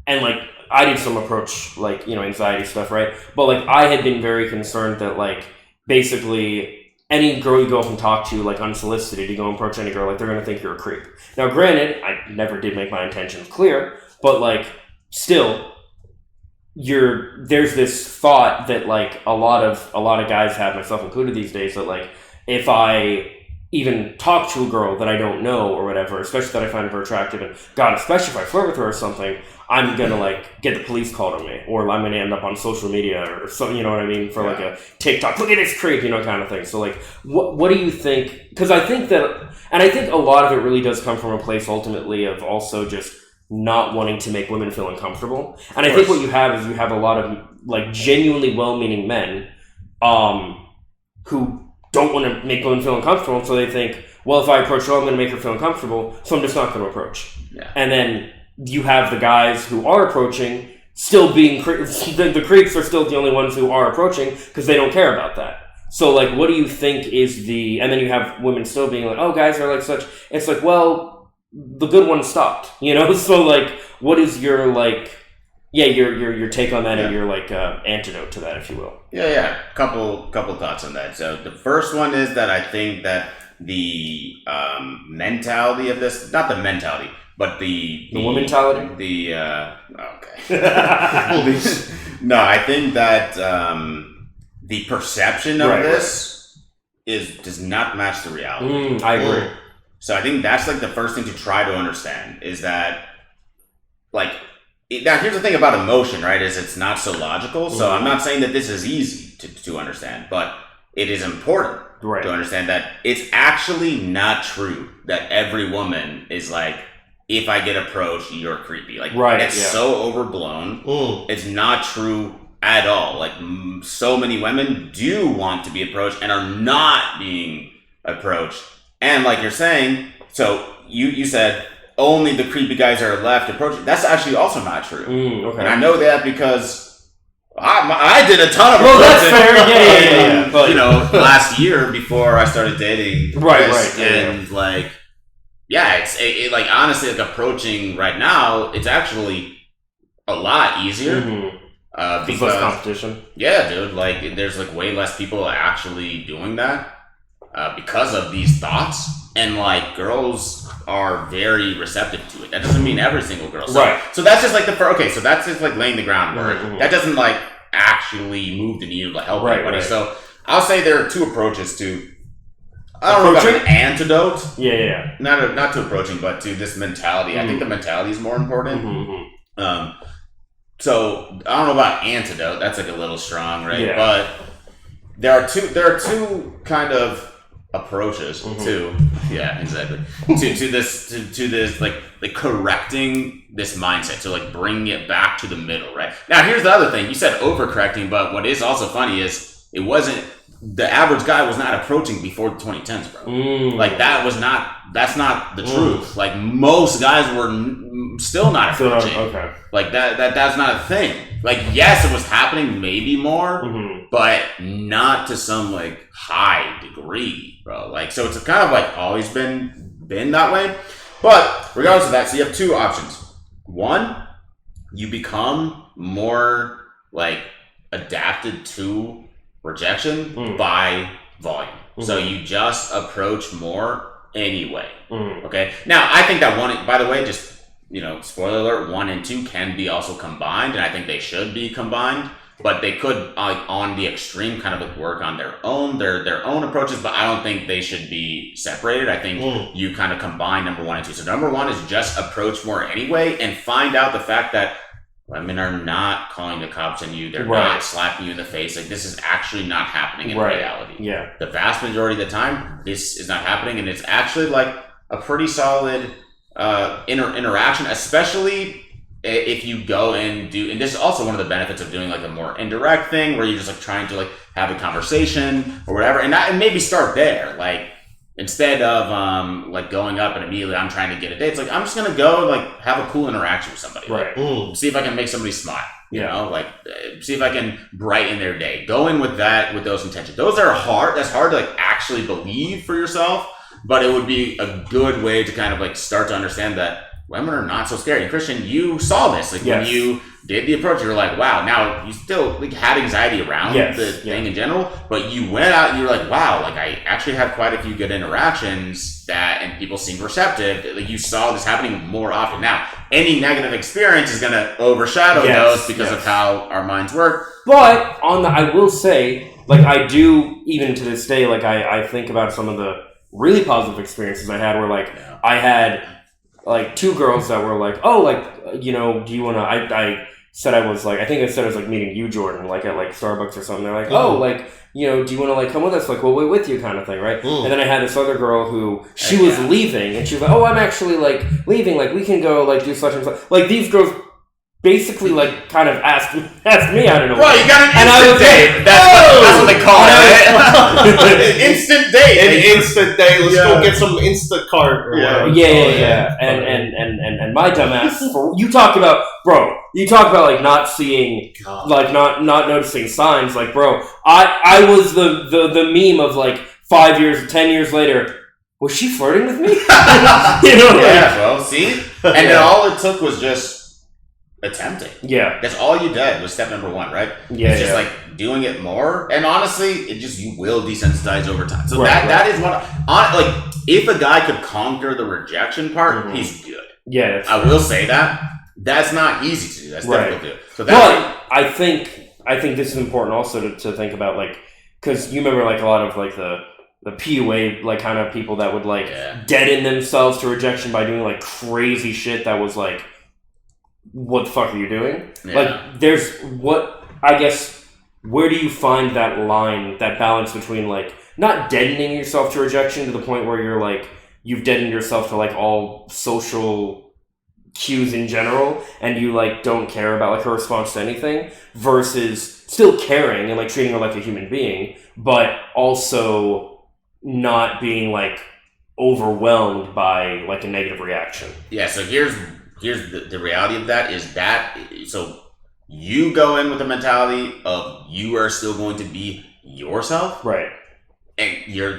did some approach, like, anxiety stuff, right? But, like, I had been very concerned that, like, basically... any girl you go up and talk to, like, unsolicited, you go and approach any girl, like, they're going to think you're a creep. Now, granted, I never did make my intentions clear, but like still. There's this thought that like a lot of guys have, myself included these days, that like if I even talk to a girl that I don't know or whatever, especially that I find her attractive, and God, especially if I flirt with her or something, I'm gonna like get the police called on me, or I'm gonna end up on social media or something, you know what I mean, for like a TikTok, look at this creep, you know, kind of thing. So like what do you think? Because I think that, and I think a lot of it really does come from a place ultimately of also just not wanting to make women feel uncomfortable. And I think what you have is you have a lot of like genuinely well-meaning men who don't want to make women feel uncomfortable, and so they think, well, if I approach her, I'm going to make her feel uncomfortable, so I'm just not going to approach. Yeah. And then you have the guys who are approaching still being the creeps are still the only ones who are approaching because they don't care about that. So like, what do you think is and then you have women still being like, oh, guys are like such. It's like, well, the good one stopped, you know? So like, what is your like, your take on that, and your like antidote to that, if you will? Yeah. Couple thoughts on that. So the first one is that I think that the mentality of this, not the mentality, but the woman-tality? Okay. No, I think that the perception of this does not match the reality. I agree. So I think that's like the first thing to try to understand, is that like, now here's the thing about emotion, right? Is it's not so logical. So I'm not saying that this is easy to understand, but it is important to understand that it's actually not true that every woman is like, if I get approached, you're creepy. Like, it's so overblown. It's not true at all. Like, so many women do want to be approached and are not being approached. And like you're saying, so you said only the creepy guys are left approaching. That's actually also not true. Okay. And I know that because I did a ton of approaching. Well, that's fair. Yeah. But, you know, last year before I started dating. Right. And like, it's like, honestly, like approaching right now, it's actually a lot easier. Because less competition. Yeah, dude. Like, there's like way less people actually doing that. Because of these thoughts, and like girls are very receptive to it. That doesn't mean every single girl. So that's just like so that's just like laying the groundwork. That doesn't like actually move the needle to help anybody. So I'll say there are two approaches to. I don't know about an antidote. Yeah. Not to approaching, but to this mentality. I think the mentality is more important. So I don't know about antidote. That's like a little strong, right? Yeah. But there are two kind of approaches to this like correcting this mindset, to like bringing it back to the middle. Right now, here's the other thing. You said overcorrecting, but what is also funny is the average guy was not approaching before the 2010s, bro. Like that's not the truth. Like most guys were still not approaching. Like that's not a thing. Like, yes, it was happening maybe more, but not to some like high degree, bro. Like, so it's kind of like always been that way. But regardless of that, so you have two options. One, you become more like adapted to rejection by volume. So you just approach more anyway. Okay. Now, I think that one, by the way, just, you know, spoiler alert, 1 and 2 can be also combined, and I think they should be combined, but they could, on the extreme, kind of like work on their own approaches, but I don't think they should be separated. I think you kind of combine number 1 and 2. So number 1 is just approach more anyway, and find out the fact that women are not calling the cops on you. They're not slapping you in the face. Like, this is actually not happening in reality. Yeah. The vast majority of the time, this is not happening, and it's actually like a pretty solid interaction, especially if you go and do, and this is also one of the benefits of doing like a more indirect thing where you're just like trying to like have a conversation or whatever, and maybe start there. Like, instead of like going up and immediately I'm trying to get a date, it's like I'm just gonna go and like have a cool interaction with somebody, like, see if I can make somebody smile, you know, like see if I can brighten their day. Go in with those intentions. Those are hard. That's hard to like actually believe for yourself, but it would be a good way to kind of like start to understand that women are not so scary. And Christian, you saw this. Like when you did the approach, you were like, wow. Now you still like had anxiety around the thing in general, but you went out and you were like, wow, like I actually had quite a few good interactions and people seemed receptive. Like you saw this happening more often. Now, any negative experience is going to overshadow those because of how our minds work. But I will say, like I do, even to this day, like I think about some of the really positive experiences I had where like I had like 2 girls that were like, oh, like, you know, do you want to, I said I was like, I think I said I was like meeting you, Jordan, like at like Starbucks or something. They're like, oh, like, you know, do you want to like come with us? Like, we'll wait with you kind of thing, right? And then I had this other girl who, she was leaving and she was like, oh, I'm actually like leaving. Like, we can go like do such and such. Like these girls basically like kind of asked me out in a way. Bro, you got an instant date. That's what they call it, right? An instant date. An instant date. Let's go get some Instacart or whatever. Yeah. And my dumbass, you talk about like not seeing, like not noticing signs. Like, bro, I was the meme of like 5 years, 10 years later. Was she flirting with me? You know, well, see, and then all it took was just attempting. Yeah. That's all you did was step number 1, right? Yeah. It's just like doing it more. And honestly, you will desensitize over time. So that is what, like, if a guy could conquer the rejection part, he's good. Yeah. I will say that. That's not easy to do. That's difficult to do. So but I think this is important also to think about, like, because you remember, like, a lot of, like, the PUA, like, kind of people that would, like, deaden themselves to rejection by doing, like, crazy shit that was, like, what the fuck are you doing? Yeah. Like, there's where do you find that line, that balance between, like, not deadening yourself to rejection to the point where you're, like, you've deadened yourself to, like, all social cues in general, and you, like, don't care about, like, her response to anything, versus still caring and, like, treating her like a human being, but also not being, like, overwhelmed by, like, a negative reaction. Yeah, so here's the reality of that is that, so you go in with the mentality of you are still going to be yourself. Right. And you're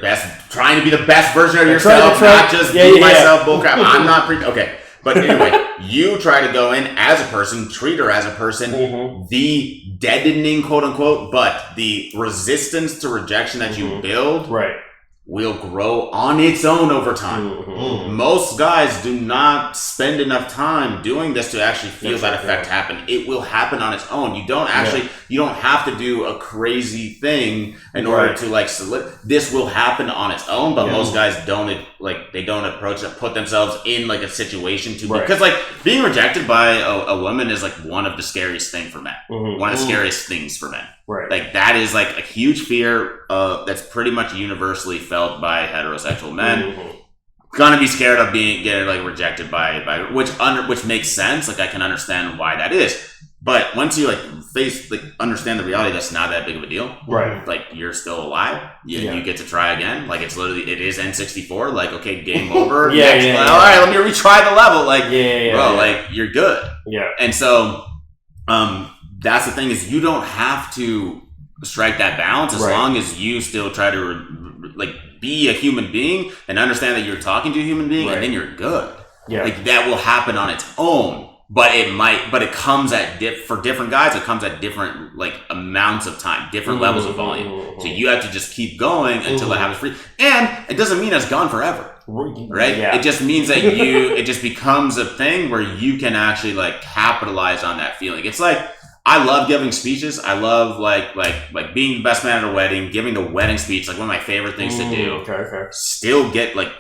trying to be the best version of yourself, not just be myself, bullcrap. I'm not okay. But anyway, you try to go in as a person, treat her as a person, the deadening, quote unquote, but the resistance to rejection that you build will grow on its own over time. Most guys do not spend enough time doing this to actually feel that effect happen. It will happen on its own. You don't have to do a crazy thing in order to like this will happen on its own, but most guys don't approach it, put themselves in like a situation because like being rejected by a woman is like one of the scariest things for men. One of the scariest things for men. Right. Like that is like a huge fear that's pretty much universally felt by heterosexual men. Gonna be scared of getting like rejected by which makes sense. Like I can understand why that is. But once you understand the reality, that's not that big of a deal. Right. Like you're still alive. You get to try again. Like it is N64. Like okay, game over. All right, let me retry the level. Like like you're good. Yeah. And so that's the thing is you don't have to strike that balance as long as you still try to like be a human being and understand that you're talking to a human being and then you're good. Yeah. Like that will happen on its own. But it comes for different guys, it comes at different like amounts of time, different levels of volume. So you have to just keep going until it happens for you. And it doesn't mean it's gone forever. Right? Yeah. It just means that it just becomes a thing where you can actually like capitalize on that feeling. It's like I love giving speeches. I love like being the best man at a wedding, giving the wedding speech, like one of my favorite things to do. Okay. Still get like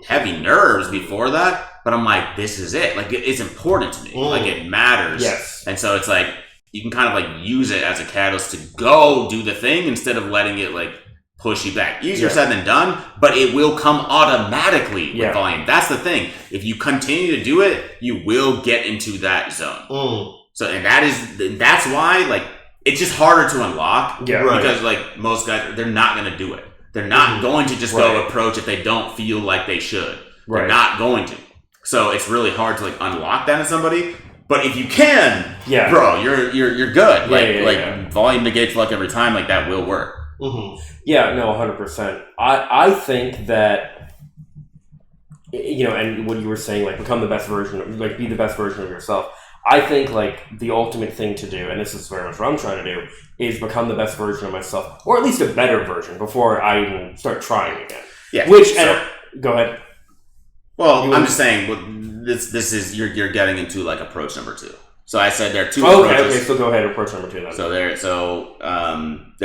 heavy nerves before that, but I'm like, this is it. Like it's important to me. Like it matters. Yes. And so it's like you can kind of like use it as a catalyst to go do the thing instead of letting it like push you back. Easier said than done, but it will come automatically with volume. That's the thing. If you continue to do it, you will get into that zone. So, and that's why, like, it's just harder to unlock. Yeah, because, like, most guys, they're not going to do it. They're not going to just go approach if they don't feel like they should. They're not going to. So, it's really hard to, like, unlock that in somebody. But if you can, bro, you're good. Like, volume negates luck every time. Like, that will work. Yeah, no, 100%. I think that and what you were saying, like become the best version, be the best version of yourself. I think like the ultimate thing to do, and this is very much what I'm trying to do, is become the best version of myself, or at least a better version before I even start trying again. Yeah. Go ahead. Well, I'm just saying, this is you're getting into like approach number 2. So I said there are 2 approaches. approaches. Okay, so go ahead, approach number 2 then. So there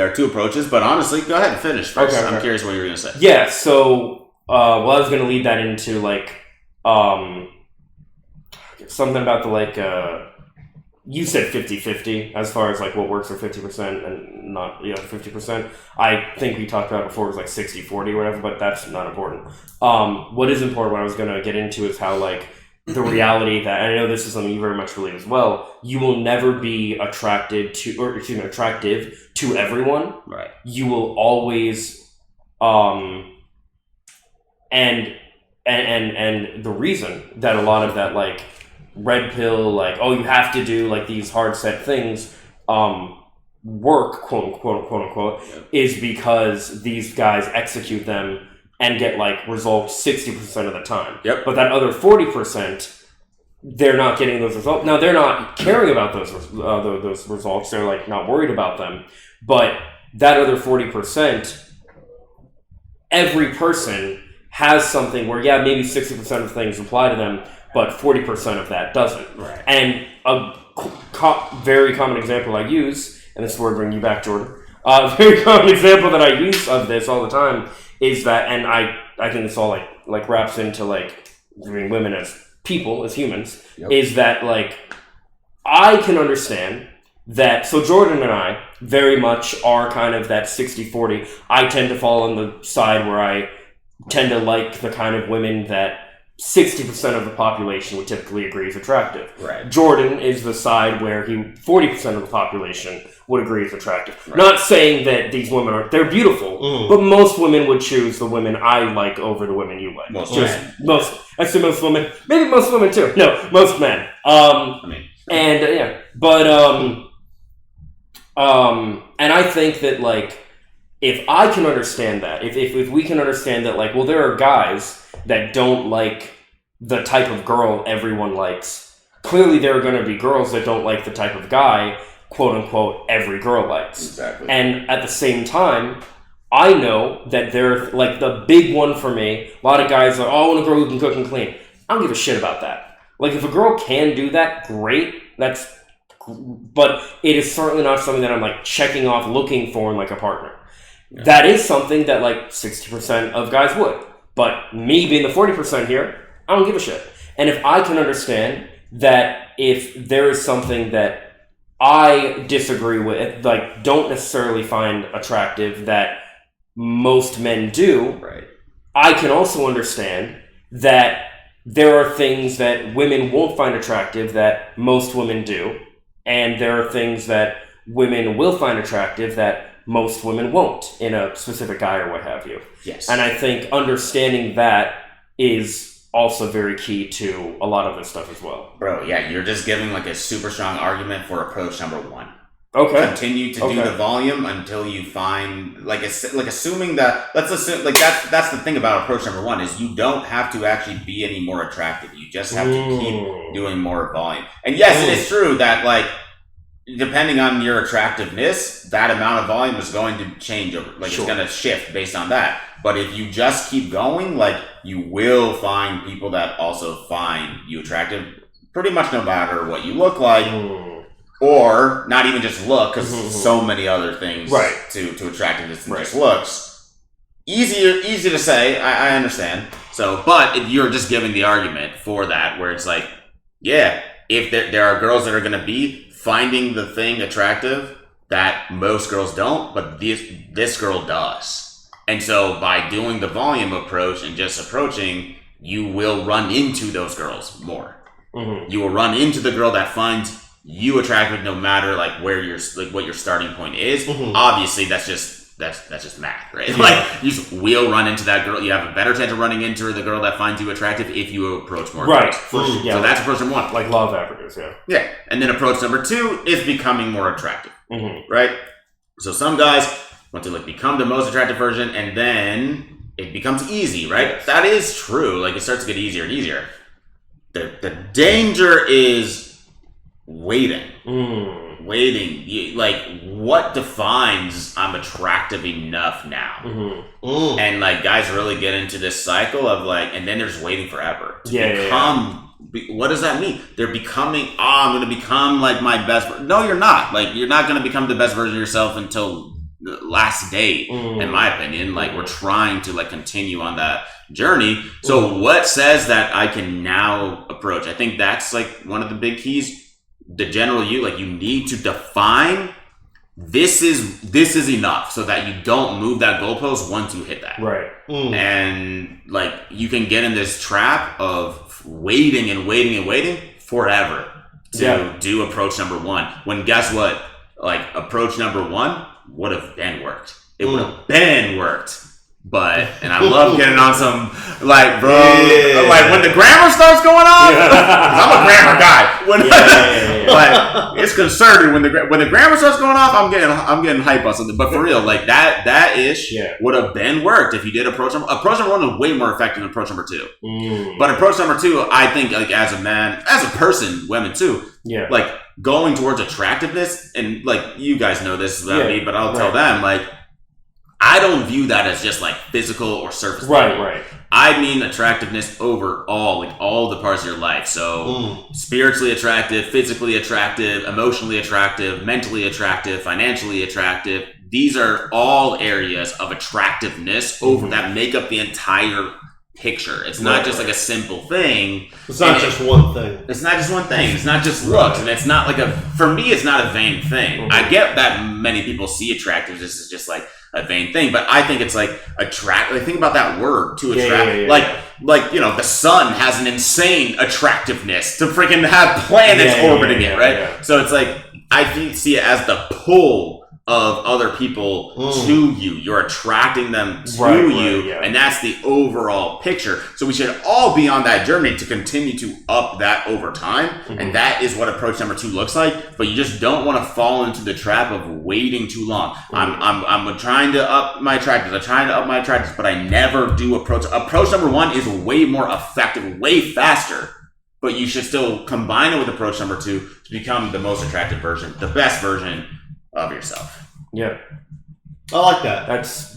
are 2 approaches, but honestly, go ahead and finish first. Okay. I'm curious what you were going to say. Yeah. So I was going to lead that into like something about the you said 50-50 as far as like what works for 50% and not 50%. I think we talked about before it was like 60-40 or whatever, but that's not important. What is important, what I was going to get into, is how like the reality that, and I know this is something you very much believe as well, you will never be attractive to everyone. Right. You will always and the reason that a lot of that like red pill, like, oh, you have to do like these hard set things work, quote unquote, is because these guys execute them and get like results 60% of the time. Yep. But that other 40%, they're not getting those results. Now they're not caring about those results. They're like not worried about them. But that other 40%, every person has something where maybe 60% of things apply to them, but 40% of that doesn't. Right. And a very common example I use, and this is where I bring you back, Jordan. A very common example that I use of this all the time is that, and I think this all like wraps into like viewing women as people, as humans, is that like I can understand that. So Jordan and I very much are kind of that 60-40. I tend to fall on the side where I tend to like the kind of women that 60% of the population would typically agree is attractive. Right. Jordan is the side where 40% of the population would agree is attractive. Right. Not saying that these women they're beautiful, but most women would choose the women I like over the women you like. Most men. I say most women, maybe most women too. No, most men. And I think that like, if I can understand that, if we can understand that, like, well, there are guys that don't like the type of girl everyone likes. Clearly, there are going to be girls that don't like the type of guy, quote unquote, every girl likes. Exactly. And at the same time, I know that they're like the big one for me. A lot of guys are, oh, I want a girl who can cook and clean. I don't give a shit about that. Like, if a girl can do that, great. But it is certainly not something that I'm like checking off looking for in like a partner. Yeah. That is something that like 60% of guys would. But me being the 40% here, I don't give a shit. And if I can understand that if there is something that I disagree with, like don't necessarily find attractive that most men do, right, I can also understand that there are things that women won't find attractive that most women do. And there are things that women will find attractive that most women won't in a specific guy or what have you. Yes. And I think understanding that is also very key to a lot of this stuff as well. Bro, yeah, you're just giving like a super strong argument for approach number 1. Okay. Continue to do the volume until you find assuming that, let's assume like that's the thing about approach number 1 is you don't have to actually be any more attractive. You just have to keep doing more volume. And yes, it is true that like depending on your attractiveness, that amount of volume is going to change. Like it's going to shift based on that. But if you just keep going, like you will find people that also find you attractive, pretty much no matter what you look like, or not even just look, because so many other things to attractiveness than just looks. Easy to say. I understand. So, but if you're just giving the argument for that, where it's like, yeah, if there are girls that are going to be finding the thing attractive that most girls don't, but this girl does. And so by doing the volume approach and just approaching, you will run into those girls more. You will run into the girl that finds you attractive no matter like where your like what your starting point is. Obviously that's just math, right? Like you just will run into that girl. You have a better chance of running into the girl that finds you attractive if you approach more girls. Yeah. So that's approach number 1. Like law of averages, Yeah. And then approach number 2 is becoming more attractive. Right? So some guys want to like become the most attractive version and then it becomes easy, right? That is true. Like, it starts to get easier and easier. The danger is waiting. Waiting. What defines I'm attractive enough now? And, like, guys really get into this cycle of, like, and then they're just waiting forever to become... What does that mean? They're becoming, I'm going to become, like, my best... No, you're not. Like, you're not going to become the best version of yourself until the last day, in my opinion. Like, we're trying to, like, continue on that journey. So what says that I can now approach? I think that's, like, one of the big keys. The general you, like, you need to define this is enough so that you don't move that goalpost once you hit that. Right. And, like, you can get in this trap of waiting and waiting and waiting forever to do approach number one. When guess what? Like, approach number one would have been worked. It would have been worked. But, and I love getting on some, like, bro, like, when the grammar starts going on, I'm a grammar guy. Like, it's concerning when the grammar starts going off. I'm getting hype on something. But for real, like, that ish would have been worked if you did approach number one was way more effective than approach number two. But approach number two, I think, like, as a man, as a person, women too, like, going towards attractiveness, and, like, you guys know this about me, but I'll tell them, like, I don't view that as just, like, physical or surface level. Right. I mean attractiveness overall, like, all the parts of your life. So spiritually attractive, physically attractive, emotionally attractive, mentally attractive, financially attractive. These are all areas of attractiveness over that make up the entire picture. It's not just like a simple thing. It's not just one thing. It's not just one thing. It's not just looks. And it's not like for me, it's not a vain thing. I get that many people see attractiveness as just like a vain thing, but I think it's like think about that word, to attract. Like, you know, the sun has an insane attractiveness to freaking have planets orbiting it, right? Yeah. So it's like, I see it as the pull of other people to you. You're attracting them to you, and that's the overall picture. So we should all be on that journey to continue to up that over time, and that is what approach number two looks like. But you just don't want to fall into the trap of waiting too long. I'm trying to up my attractiveness. But I never do approach. Approach number one is way more effective, way faster. But you should still combine it with approach number two to become the most attractive version, the best version of yourself. Yeah, I like that. That's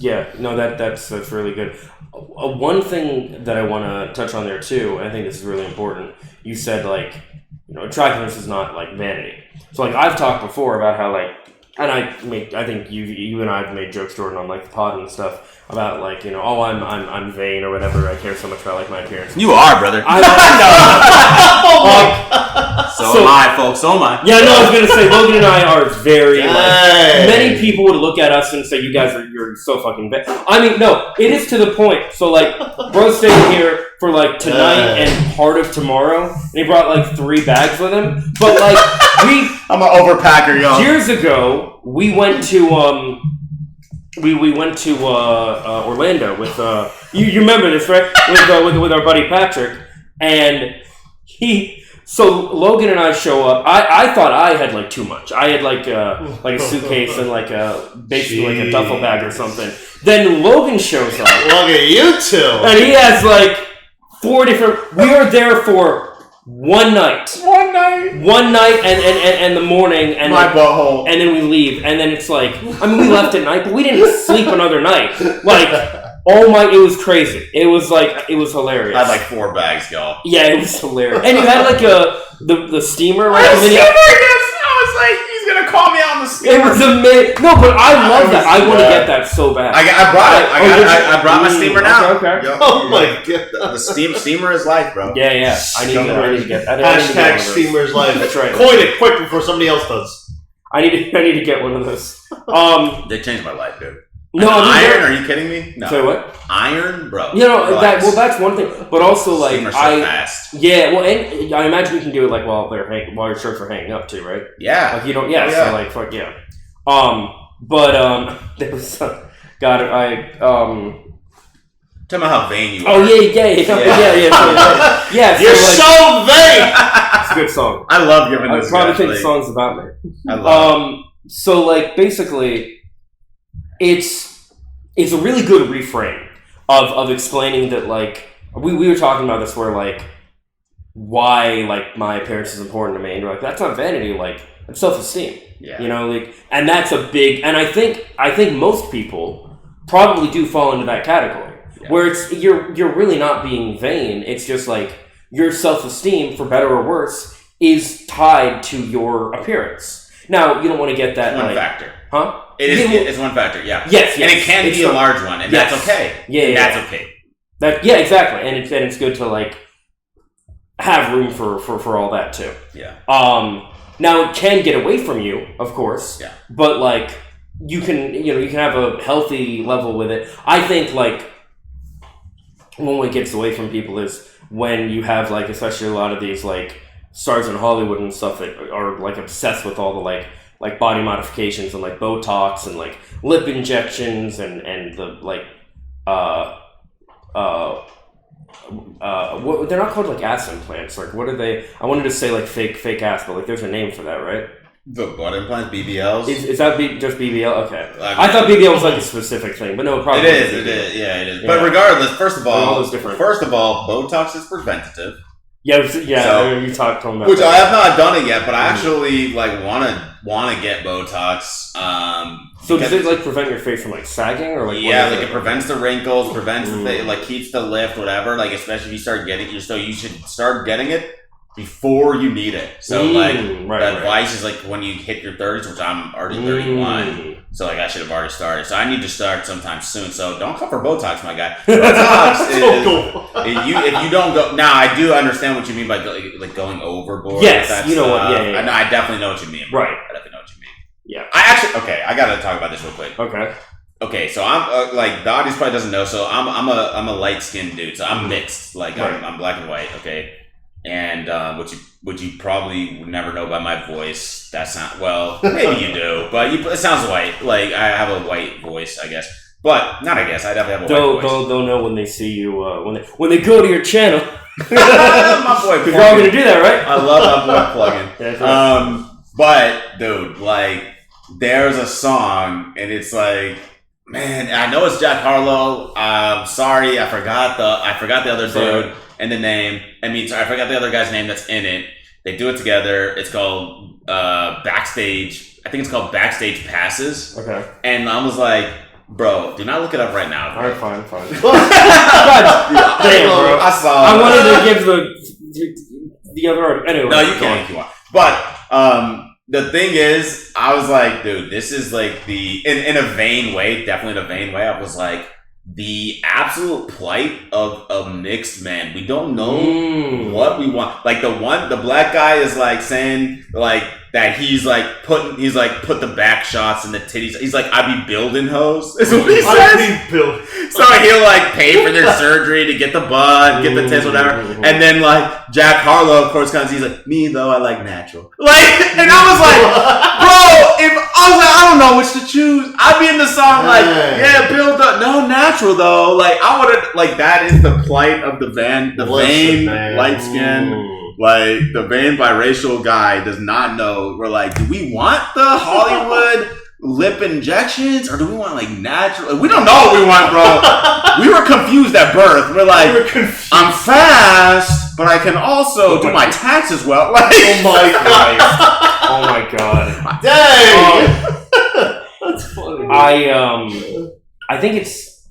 really good. One thing that I want to touch on there too, and I think this is really important. You said, like, you know, attractiveness is not like vanity. So, like, I've talked before about how, like, and I think you and I have made jokes, Jordan, on, like, the pod and stuff about, like, you know, I'm vain or whatever. I care so much about, like, my appearance. You are, brother. So am I, folks. So am I. Yeah, no, I was gonna say Logan and I are very like, many people would look at us and say, you're so fucking bad. I mean, no, it is to the point. So, like, bro's staying here for, like, tonight and part of tomorrow, and he brought, like, 3 bags with him. But, like, I'm an overpacker, y'all. Years ago, we went to we went to Orlando with you remember this, right? With our buddy Patrick, and so Logan and I show up. I thought I had, like, too much. I had like a suitcase and basically like a duffel bag or something. Then Logan shows up. Look at you two. And he has like 4 different. We were there for one night, and the morning, and my butthole, and then we leave, and then it's like, I mean, we left at night, but we didn't sleep another night. Like, it was crazy. It was hilarious. I had like 4 bags, y'all. Yeah, it was hilarious. And you had like the steamer, right? The steamer, yes. I was like, he's gonna call me on the steamer. It was amazing. No, but I love that. I want to get that so bad. I brought it. I brought my steamer now. Okay. Yep. Oh my god. The steamer is life, bro. Yeah. I need to get that. Hashtag steamer's life. That's right. Coin it quick before somebody else does. I need to get one of those. They changed my life, dude. No, iron? Are you kidding me? No. Say what? Iron, bro. You know, that's one thing. But also, like, steamer's so fast. Yeah, well, and I imagine you can do it, like, while your shirts are hanging up too, right? Yeah. Like, you don't. Yeah. So, like, fuck yeah. There was got it. Tell me how vain you are. Oh yeah. Yeah. You're so vain. It's a good song. I love giving this. I probably think the song's about me. I love it. So, like, basically, it's a really good reframe. of explaining that like we were talking about this where like why like my appearance is important to me, and you're like that's not vanity, like it's self-esteem. Yeah. You know, like, and that's a big, and I think most people probably do fall into that category where it's you're really not being vain. It's just like your self-esteem, for better or worse, is tied to your appearance. Now you don't want to get that one like, factor, huh? It's one factor, yeah. Yes, and it can be a large one, and that's okay. That's okay. Yeah, exactly, and it's good to like have room for all that too. Yeah. Now it can get away from you, of course. Yeah. But like you can have a healthy level with it. I think like when it gets away from people is when you have like especially a lot of these like stars in Hollywood and stuff that are like obsessed with all the like body modifications and like Botox and like lip injections and the like what they're not called like ass implants. Like what are they? I wanted to say like fake ass, but like there's a name for that, right? The butt implants, BBLs. Is that just BBL? Okay, I thought BBL was like a specific thing, but no, it probably it is. Yeah, it is. Yeah. But regardless, first of all, Botox is preventative. Yeah. So, you talked to him about which that. I have not done it yet, but I actually like want to get Botox. So does it like prevent your face from like sagging or like? Yeah, like it prevents the wrinkles, prevents the like keeps the lift, whatever. Like especially if you start getting it, so you should start getting it before you need it. So the advice is like when you hit your 30s, which I'm already 31, so like I should have already started. So I need to start sometime soon. So don't come for Botox, my guy. Botox is if you don't go. Now I do understand what you mean by like going overboard. Yes, with that you know stuff. what? Yeah. I definitely know what you mean. Right. I definitely know what you mean. Yeah. I gotta talk about this real quick. Okay, so I'm like the audience probably doesn't know. So I'm a light skinned dude. So I'm mixed. Like I'm black and white. Okay. And which you probably would never know by my voice. That's not maybe you do, but it sounds white. Like I have a white voice, I guess. But not I guess. I definitely have a white voice. They'll know when they see you when they go to your channel. My boy, you're all gonna do that, right? I love my boy plugging. That's right. But dude, like there's a song, and it's like, man, I know it's Jack Harlow. Sorry, I forgot the other dude. And the name. I forgot the other guy's name that's in it. They do it together. It's called Backstage. I think it's called Backstage Passes. Okay. And I was like, bro, do not look it up right now. All right, fine. God damn, bro. I wanted to give the other. Anyway. No, you can if you want. But the thing is, I was like, dude, this is like in a vain way, definitely in a vain way. I was like, the absolute plight of a mixed man. We don't know what we want. Like the black guy is like saying like that he's put the back shots and the titties. He's like, I be building hoes. Is what he says. So he'll like pay for their surgery to get the butt, get the tits, whatever. And then like Jack Harlow, of course, comes. He's like, me though, I like natural. Like, and I was like, bro, I don't know which to choose. I'd be in the song like, yeah, build up, no natural though. Like I would like that is the plight of the vain light skin. Like the vain biracial guy does not know. We're like, do we want the Hollywood lip injections or do we want like natural? We don't know what we want, bro. We were confused at birth. We're like, I'm fast, but I can also do my taxes well. Like, oh my god! Oh my god! Dang! That's funny. I think it's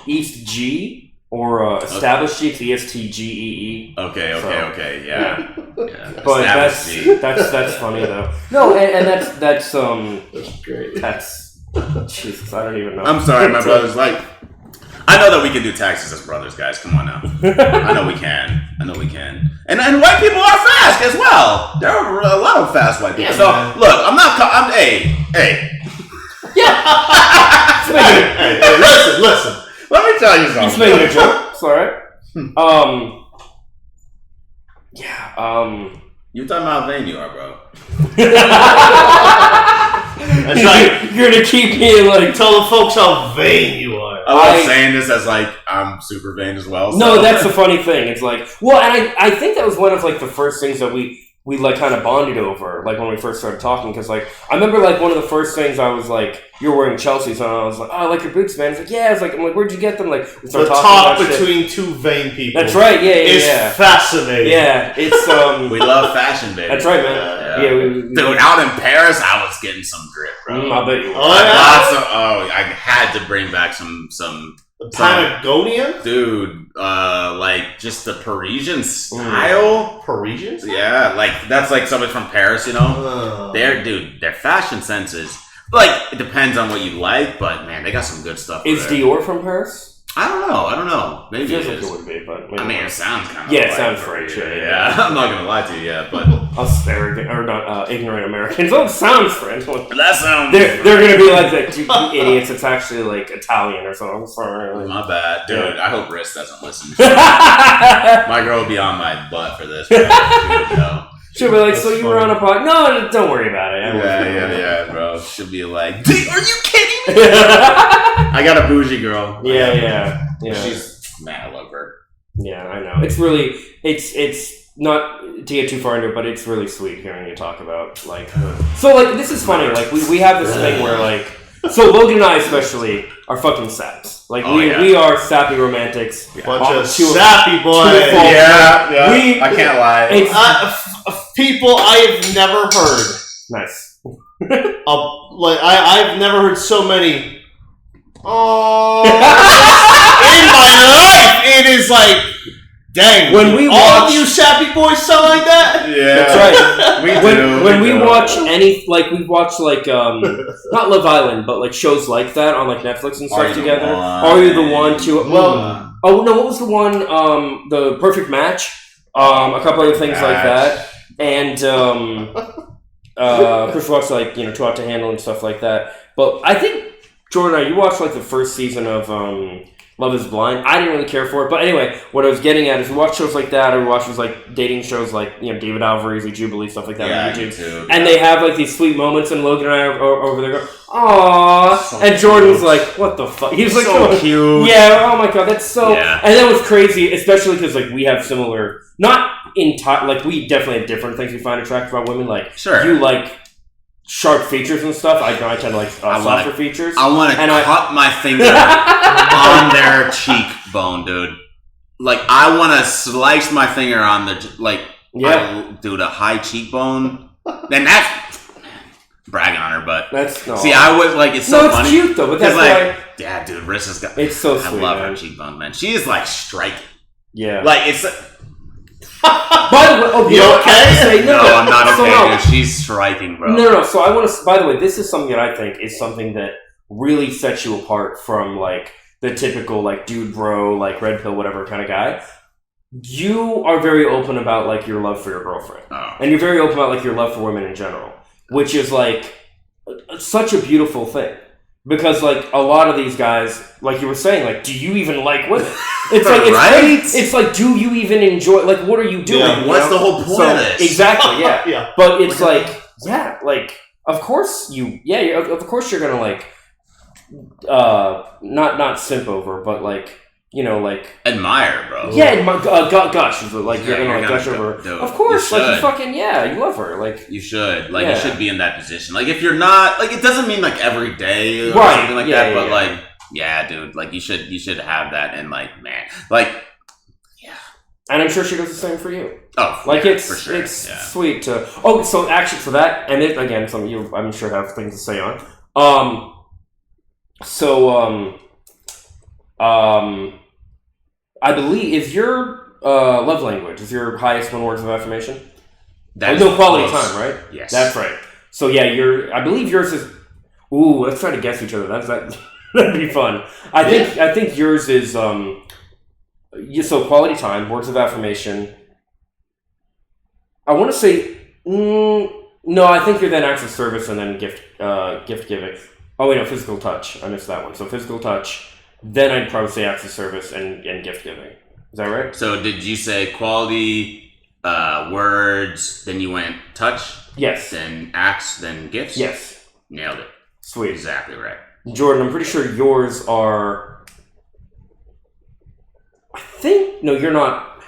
East G. Or established G, it's ESTGEE. Okay, yeah. But that's funny though. No, and that's great. That's Jesus, I don't even know. I'm sorry, my brother's like, I know that we can do taxes as brothers, guys. Come on now. I know we can. And white people are fast as well. There are a lot of fast white people. So look, I'm hey. Yeah. Hey, listen. Let me tell you something. He's making a joke. It's alright. You talking about how vain you are, bro. That's like, you're gonna keep me like tell the folks how vain you are. I love saying this as like I'm super vain as well. So. No, that's the funny thing. It's like, well, and I think that was one of like the first things that we we like kind of bonded over, like when we first started talking, because like I remember like one of the first things I was like, you're wearing Chelsea, so I was like, oh, I like your boots, man. He's like, yeah. I was like, I'm like, where'd you get them? Like, we The started talking talk about shit. between two vain people. That's right. Yeah, is fascinating. yeah. It's We love fashion, baby. That's right, man. Yeah. Yeah, Dude, out in Paris, I was getting some drip, bro. I bet you. Oh, yeah? I had to bring back some Patagonia? dude, like just the Parisian style. Parisians? Yeah, like that's like somebody from Paris, you know. Their fashion sense is like it depends on what you like, but man, they got some good stuff. Is there. Dior from Paris? I don't know. Maybe Feels it like is. it would be, but I mean, it sounds kind of Yeah, it like sounds French, yeah. Yeah, I'm not gonna lie to you, yeah, but us arrogant or not ignorant Americans. Oh, it sounds French. that sounds. They're gonna be like that. You idiots! It's actually like Italian or something. Sorry. My bad, dude. Yeah. I hope Riss doesn't listen. My girl will be on my butt for this. Bro. Dude, no. She'll be like, That's so you were on funny. a pod? No, don't worry about it. Yeah, bro. She'll be like, are you kidding me? yeah, I got a bougie girl. yeah. She's man, I love her. Yeah, I know. It's really, it's not to get too far into it, but it's really sweet hearing you talk about like. So like, this is funny. Like we have this thing where like, so Logan and I especially are fucking saps. Like we are sappy romantics. Bunch of to a- sappy boys. to a fault. Yeah. We- I can't lie. It's People I've never heard. nice. I've never heard so many. Oh, in my life, it is like, dang. When we all watch- of you sappy boys sound like that. Yeah, That's right. We do. When we watch any, like, we watch, like, not Love Island, but, like, shows like that on, like, Netflix and Are stuff You the together. One? Are You the One? Well, oh, no, what was the one, The Perfect Match? A couple other things like that. And, Chris Rock's, like, you know, Too Hot to Handle and stuff like that. But I think, Jordan, you watched, like, the first season of, Love is Blind. I didn't really care for it, but anyway, what I was getting at is we watch shows like that, or we watch those like dating shows like David Alvarez, Jubilee, stuff like that on YouTube. YouTube. And they have like these sweet moments, and Logan and I are over there going, "Aww," So and Jordan's cute. like, "What the fuck?" He's like, so cute. "Yeah, oh my god, that's so." Yeah. And that was crazy, especially because like we have similar, not like we definitely have different things we find attractive about women. Like Sure. you like sharp features and stuff. I tend to like softer features. I want to cut my finger on their cheekbone, dude. Like, I want to slice my finger on the, like, dude, a high cheekbone. And that's bragging on her, but That's no. see, I was like, it's so it's funny. cute though, but that's like, why yeah, dude, Riss has got. it's so I sweet. love man. her cheekbone, man. She is like striking. Yeah. Like it's. By the way, oh, You I have to okay? say, No, I'm not So okay, no. dude. She's striking, bro. No. So I want to. By the way, this is something that I think is something that really sets you apart from like the typical like dude bro, like red pill, whatever kind of guy. You are very open about like your love for your girlfriend, Oh. and you're very open about like your love for women in general, which is like such a beautiful thing. Because like a lot of these guys, like you were saying, like, do you even like women? It's like it's Right? It's like, do you even enjoy? Like, what are you doing? Yeah, you what's know? the whole point of this? Exactly, yeah. Yeah. But it's like, yeah, like of course of course you're gonna like, not simp over, but like like Admire, bro. yeah, gush, like you're Yeah, gonna like you're gush gonna over. do it. Of course, You like you should. fucking you love her, like You should. Like, Yeah. you should be in that position. Like, if you're not, like, it doesn't mean, like, every day or Right. something like Yeah, that, yeah, but, yeah. like, yeah, dude, like, you should have that, and, like, man, like, and I'm sure she does the same for you. oh, Like yeah, it's for sure. it's yeah. sweet to. Oh, so actually for that, and it again, some of you I'm sure have things to say on. I believe is your love language is your highest one words of affirmation. That's No, quality close. time, right? Yes. That's right. So yeah, I believe yours is. Ooh, let's try to guess each other. That'd be fun. I think yours is so quality time, words of affirmation. I want to say no. I think you're then acts of service and then gift giving. Oh wait, no, physical touch. I missed that one. So physical touch. Then I'd probably say acts of service and gift giving. Is that right? So, did you say quality, words, then you went touch, Yes. then acts, then gifts? Yes. Nailed it. Sweet. Exactly right. Jordan, I'm pretty sure yours are. No, you're not.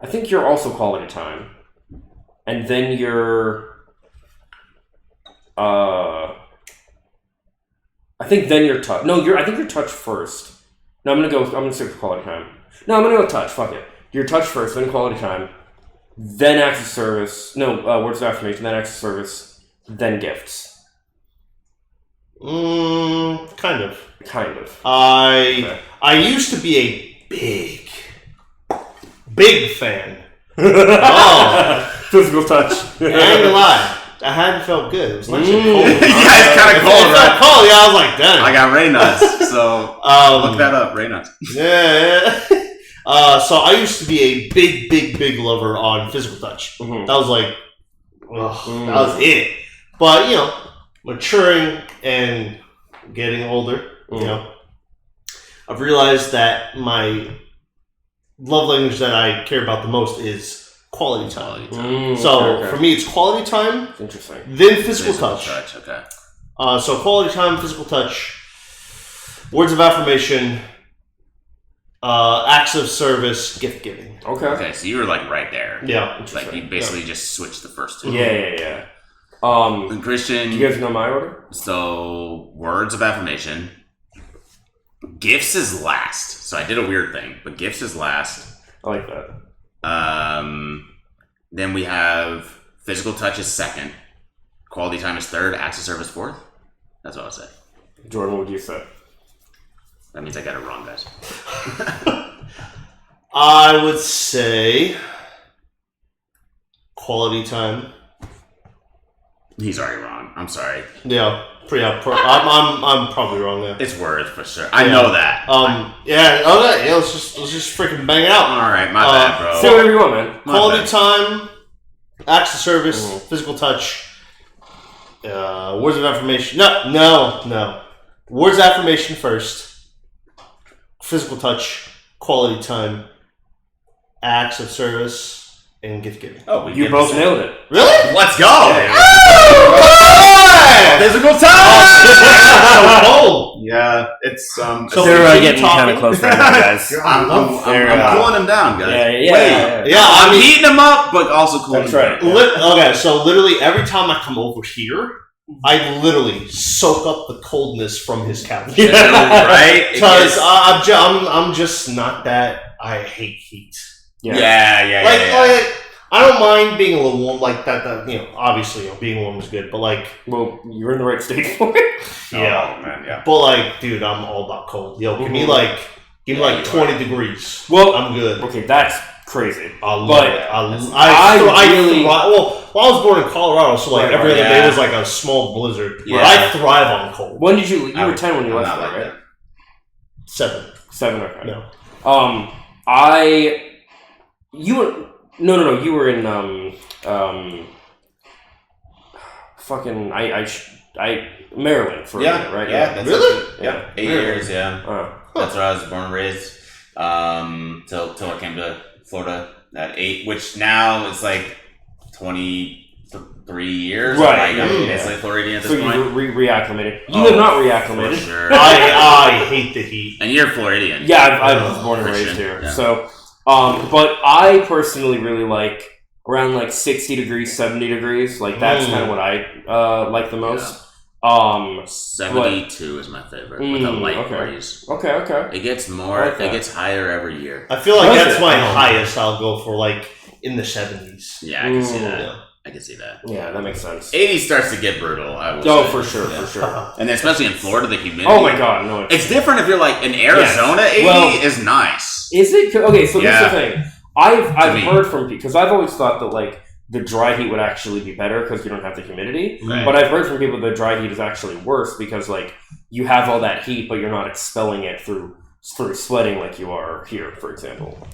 I think you're also quality time. and then you're, I think then you're touch. No, I think you're touch first. No, I'm gonna stick with quality time. No, I'm gonna go touch. Fuck it. You're touch first, then quality time, then acts of service. No, words of affirmation, then acts of service, then gifts. Kind of. Okay. I used to be a big fan. Oh, Physical touch. I ain't gonna lie. I hadn't felt good. It was nice and cold. Yeah, it's kind of cold, It felt right? cold. Yeah, I was like, damn. I got Ray nuts, so look that up, Ray nuts. Yeah. So I used to be a big lover on physical touch. Mhm. That was like, that was it. But maturing and getting older, I've realized that my love language that I care about the most is quality time. For me, it's quality time, Interesting. then physical touch. Okay. So quality time, physical touch, words of affirmation, acts of service, gift giving. Okay, so you were like right there. Yeah. Like you basically just switched the first two. Yeah. And Christian, Do you guys know my order? so words of affirmation. Gifts is last. So I did a weird thing, but gifts is last. I like that. Then we have physical touch is second. Quality time is third. Acts of service fourth. That's what I would say. Jordan, what would you say? That means I got it wrong, guys. I would say quality time. He's already wrong. I'm sorry. Yeah, I'm probably wrong there. It's words for sure. I know that. Yeah. Okay. Yeah. Let's just freaking bang it out. All right, my bad, bro. Say whatever you want, man. Quality time, acts of service, physical touch, words of affirmation. No. Words of affirmation first, physical touch, quality time, acts of service, and gift giving. Oh, You both nailed it. Really? Let's go. Physical touch. So cold. Yeah, it's So They're keep getting talking. kind of close right now, guys. I'm cooling him down, guys. Yeah. Wait. Yeah, I I'm mean, heating him up, but also cooling That's him right. down. Okay, so literally every time I come over here, I literally soak up the coldness from his couch. Right? It Because gets- I'm just not that. I hate heat. yeah. Like I don't mind being a little warm like that. Obviously, being warm is good. But Well, you're in the right state for it. yeah. Oh, man, yeah. But dude, I'm all about cold. Yo, give me give me you 20 degrees. Well, I'm good. okay, that's crazy. I love But it. I really- I was born in Colorado, so Right, every other yeah. day was like a small blizzard. Yeah. I thrive on cold. When did you? You were I'm- 10 when you I'm left, not like right? that. 7. 7. Okay. No. You were no. You were in fucking Maryland for a minute, right? Yeah. That's Really? it. Yeah. 8 years. Yeah. That's where I was born and raised. Till I came to Florida at 8, which now is like 23 years. Right, Like, I'm yeah. basically Floridian at So this you point. reacclimated. You Oh, have not For reacclimated. sure. I hate the heat. And you're Floridian. Yeah, I was born and Christian, raised here. yeah. So, but I personally really like around like 60 degrees, 70 degrees. Like that's kind of what I like the most. 72 is my favorite with a light breeze. Okay. It gets more. I like that. It gets higher every year. I feel like Does that's it? my Oh. highest. I'll go for in the 70s. Yeah, I can see Ooh. that. Yeah. I can see that. Yeah, that makes sense. 80 starts to get brutal. I will Oh, say. for sure, Yeah. for sure. And especially in Florida, the humidity. Oh my god, no. It's different if you're like in Arizona. 80 Well- is nice. Is it okay? So Yeah. here's the thing. I've me. heard from people because I've always thought that like the dry heat would actually be better because you don't have the humidity. Right. But I've heard from people that dry heat is actually worse because like you have all that heat, but you're not expelling it through sweating like you are here, for example.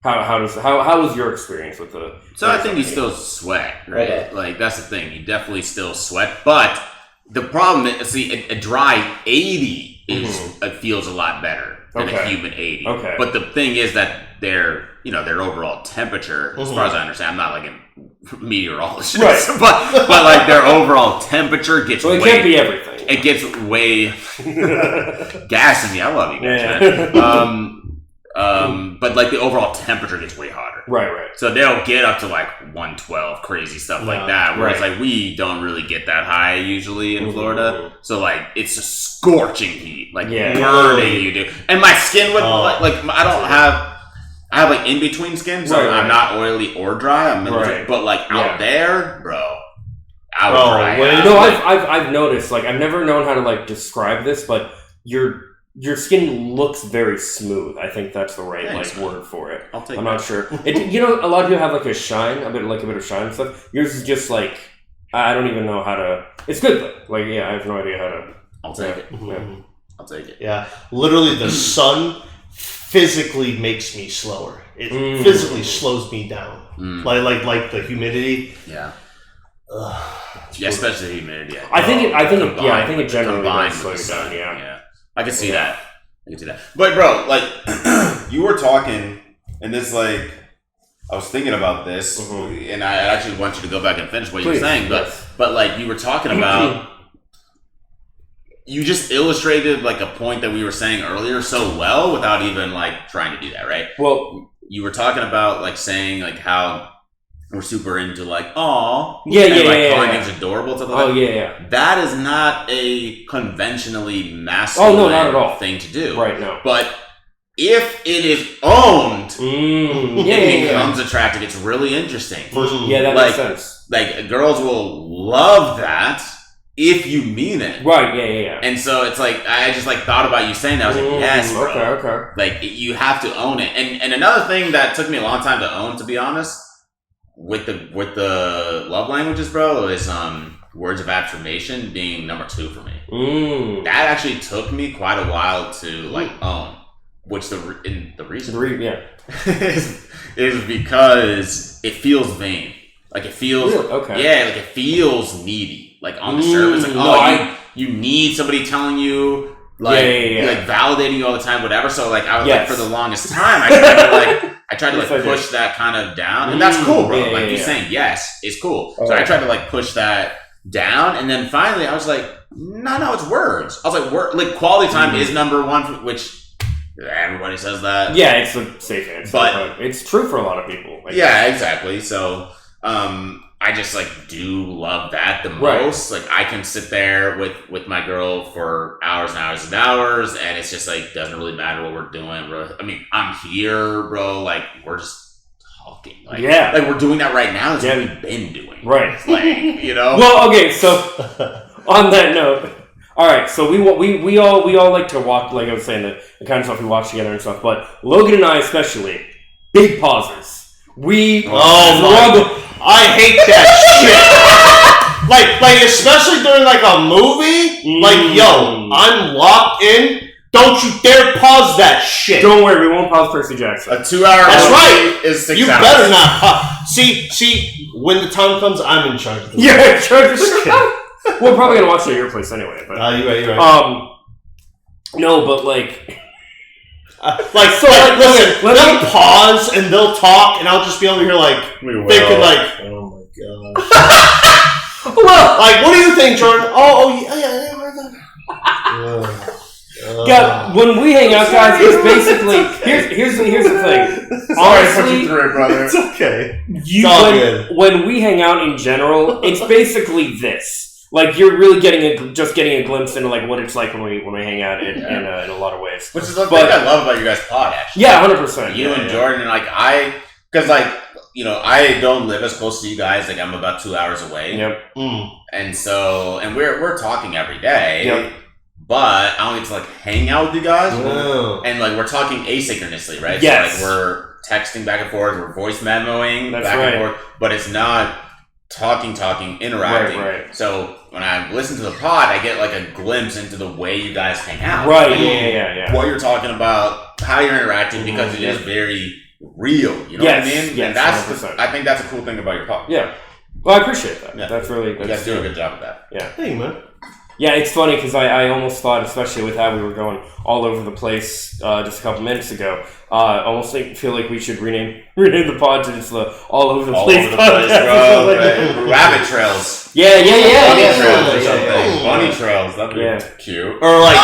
How was your experience with the? So I think you still sweat, right? Okay. Like that's the thing. You definitely still sweat, but the problem is, see, a dry 80 it feels a lot better than a Okay. humid 80. Okay. But the thing is that their overall temperature, as far as I understand, I'm not like a meteorologist, Right. but like their overall temperature gets Well, it way. can't be everything. It gets way gassing me. I love you guys, Yeah. man. But like the overall temperature gets way hotter. Right. So they'll get up to like 112, crazy stuff like that. Whereas like we don't really get that high usually in Florida. So like it's a scorching heat, like burning you do. And my skin would like I have like in between skin, so I'm not oily or dry. I'm middle, but like out there, bro. I've noticed. Like I've never known how to like describe this, but your skin looks very smooth. I think that's the right word for it. I'm not sure. A lot of people have like a shine, a bit of shine and stuff. Yours is just like I don't even know how to. It's good though. Like I have no idea how to. I'll take it. Yeah. I'll take it. Yeah, literally the sun physically makes me slower. It physically slows me down. Like the humidity. Yeah. Especially the humidity. I think it generally does slow you down. Yeah. I can see that. But bro, like you were talking, and this like I was thinking about this, and I actually want you to go back and finish what you were saying. But like you were talking about, you just illustrated like a point that we were saying earlier so well without even like trying to do that, right? Well, you were talking about like saying like how we're super into like calling things adorable to the That is not a conventionally masculine not at all. thing to do. Right, no. But if it is owned, it becomes attractive. It's really interesting. That makes sense. Like girls will love that if you mean it. Right, yeah. And so it's like I just like thought about you saying that. I was like, yes, bro. Okay. Like you have to own it. And another thing that took me a long time to own, to be honest, with the love languages, bro, is words of affirmation being number 2 for me. That actually took me quite a while to like own, which the reason is because it feels vain, like it feels like it feels needy, like on the surface, like you need somebody telling you like validating you all the time, whatever. So like I was like for the longest time I tried to push that kind of down, and that's cool, bro. You saying yes is cool. So I tried to like push that down, and then finally I was like, no, it's words. I was like, quality time is number 1, which everybody says that. Yeah, it's a safe answer, but it's true for a lot of people. Yeah, exactly. So, I just like do love that the most. Like I can sit there with my girl for hours and hours and hours, and it's just like doesn't really matter what we're doing. I mean, I'm here, bro. Like we're just talking. Like, like we're doing that right now. That's what we've been doing. Right. Like Well, okay. So on that note, all right. So we all like to watch. Like I was saying, the kind of stuff we watch together and stuff. But Logan and I especially, big pauses. We struggle. I hate that shit. like especially during like a movie. Like, yo, I'm locked in. Don't you dare pause that shit. Don't worry, we won't pause Percy Jackson. A 2-hour movie is 6 hours. You better not pause. See, when the time comes, I'm in charge of the movie. In charge of the shit. We're probably gonna watch it at your place anyway. But you're right. No, but like. Listen, they'll pause and they'll talk, and I'll just be over here like thinking like, oh my god. Well, like, what do you think, Jordan? Yeah. God, when we hang out, guys, it's basically here's the thing. Honestly, brother. It's okay. When we hang out in general, it's basically this. Like you're really getting a glimpse into like what it's like when we hang out in a lot of ways. Which is the thing I love about you guys' pod, actually. Yeah, 100%. You and Jordan, and like because like I don't live as close to you guys. Like I'm about 2 hours away. Yep. And so we're talking every day. Yep. But I don't get to like hang out with you guys, and like we're talking asynchronously, right? Yes. So like we're texting back and forth, we're voice memoing back and forth, but it's not talking, interacting. Right. So when I listen to the pod, I get like a glimpse into the way you guys hang out. Right, yeah. What you're talking about, how you're interacting, because it is very real. You know what I mean? Yes, and that's I think that's a cool thing about your pod. Yeah. Well, I appreciate that. Yeah. You guys do a good job with that. Yeah. Hey, man. Yeah, it's funny because I almost thought, especially with how we were going all over the place just a couple minutes ago, almost feel like we should rename the pod to just the all over the place podcast. Rabbit trails. Yeah. Bunny trails or something. Bunny trails. That'd be Yeah. cute. Or like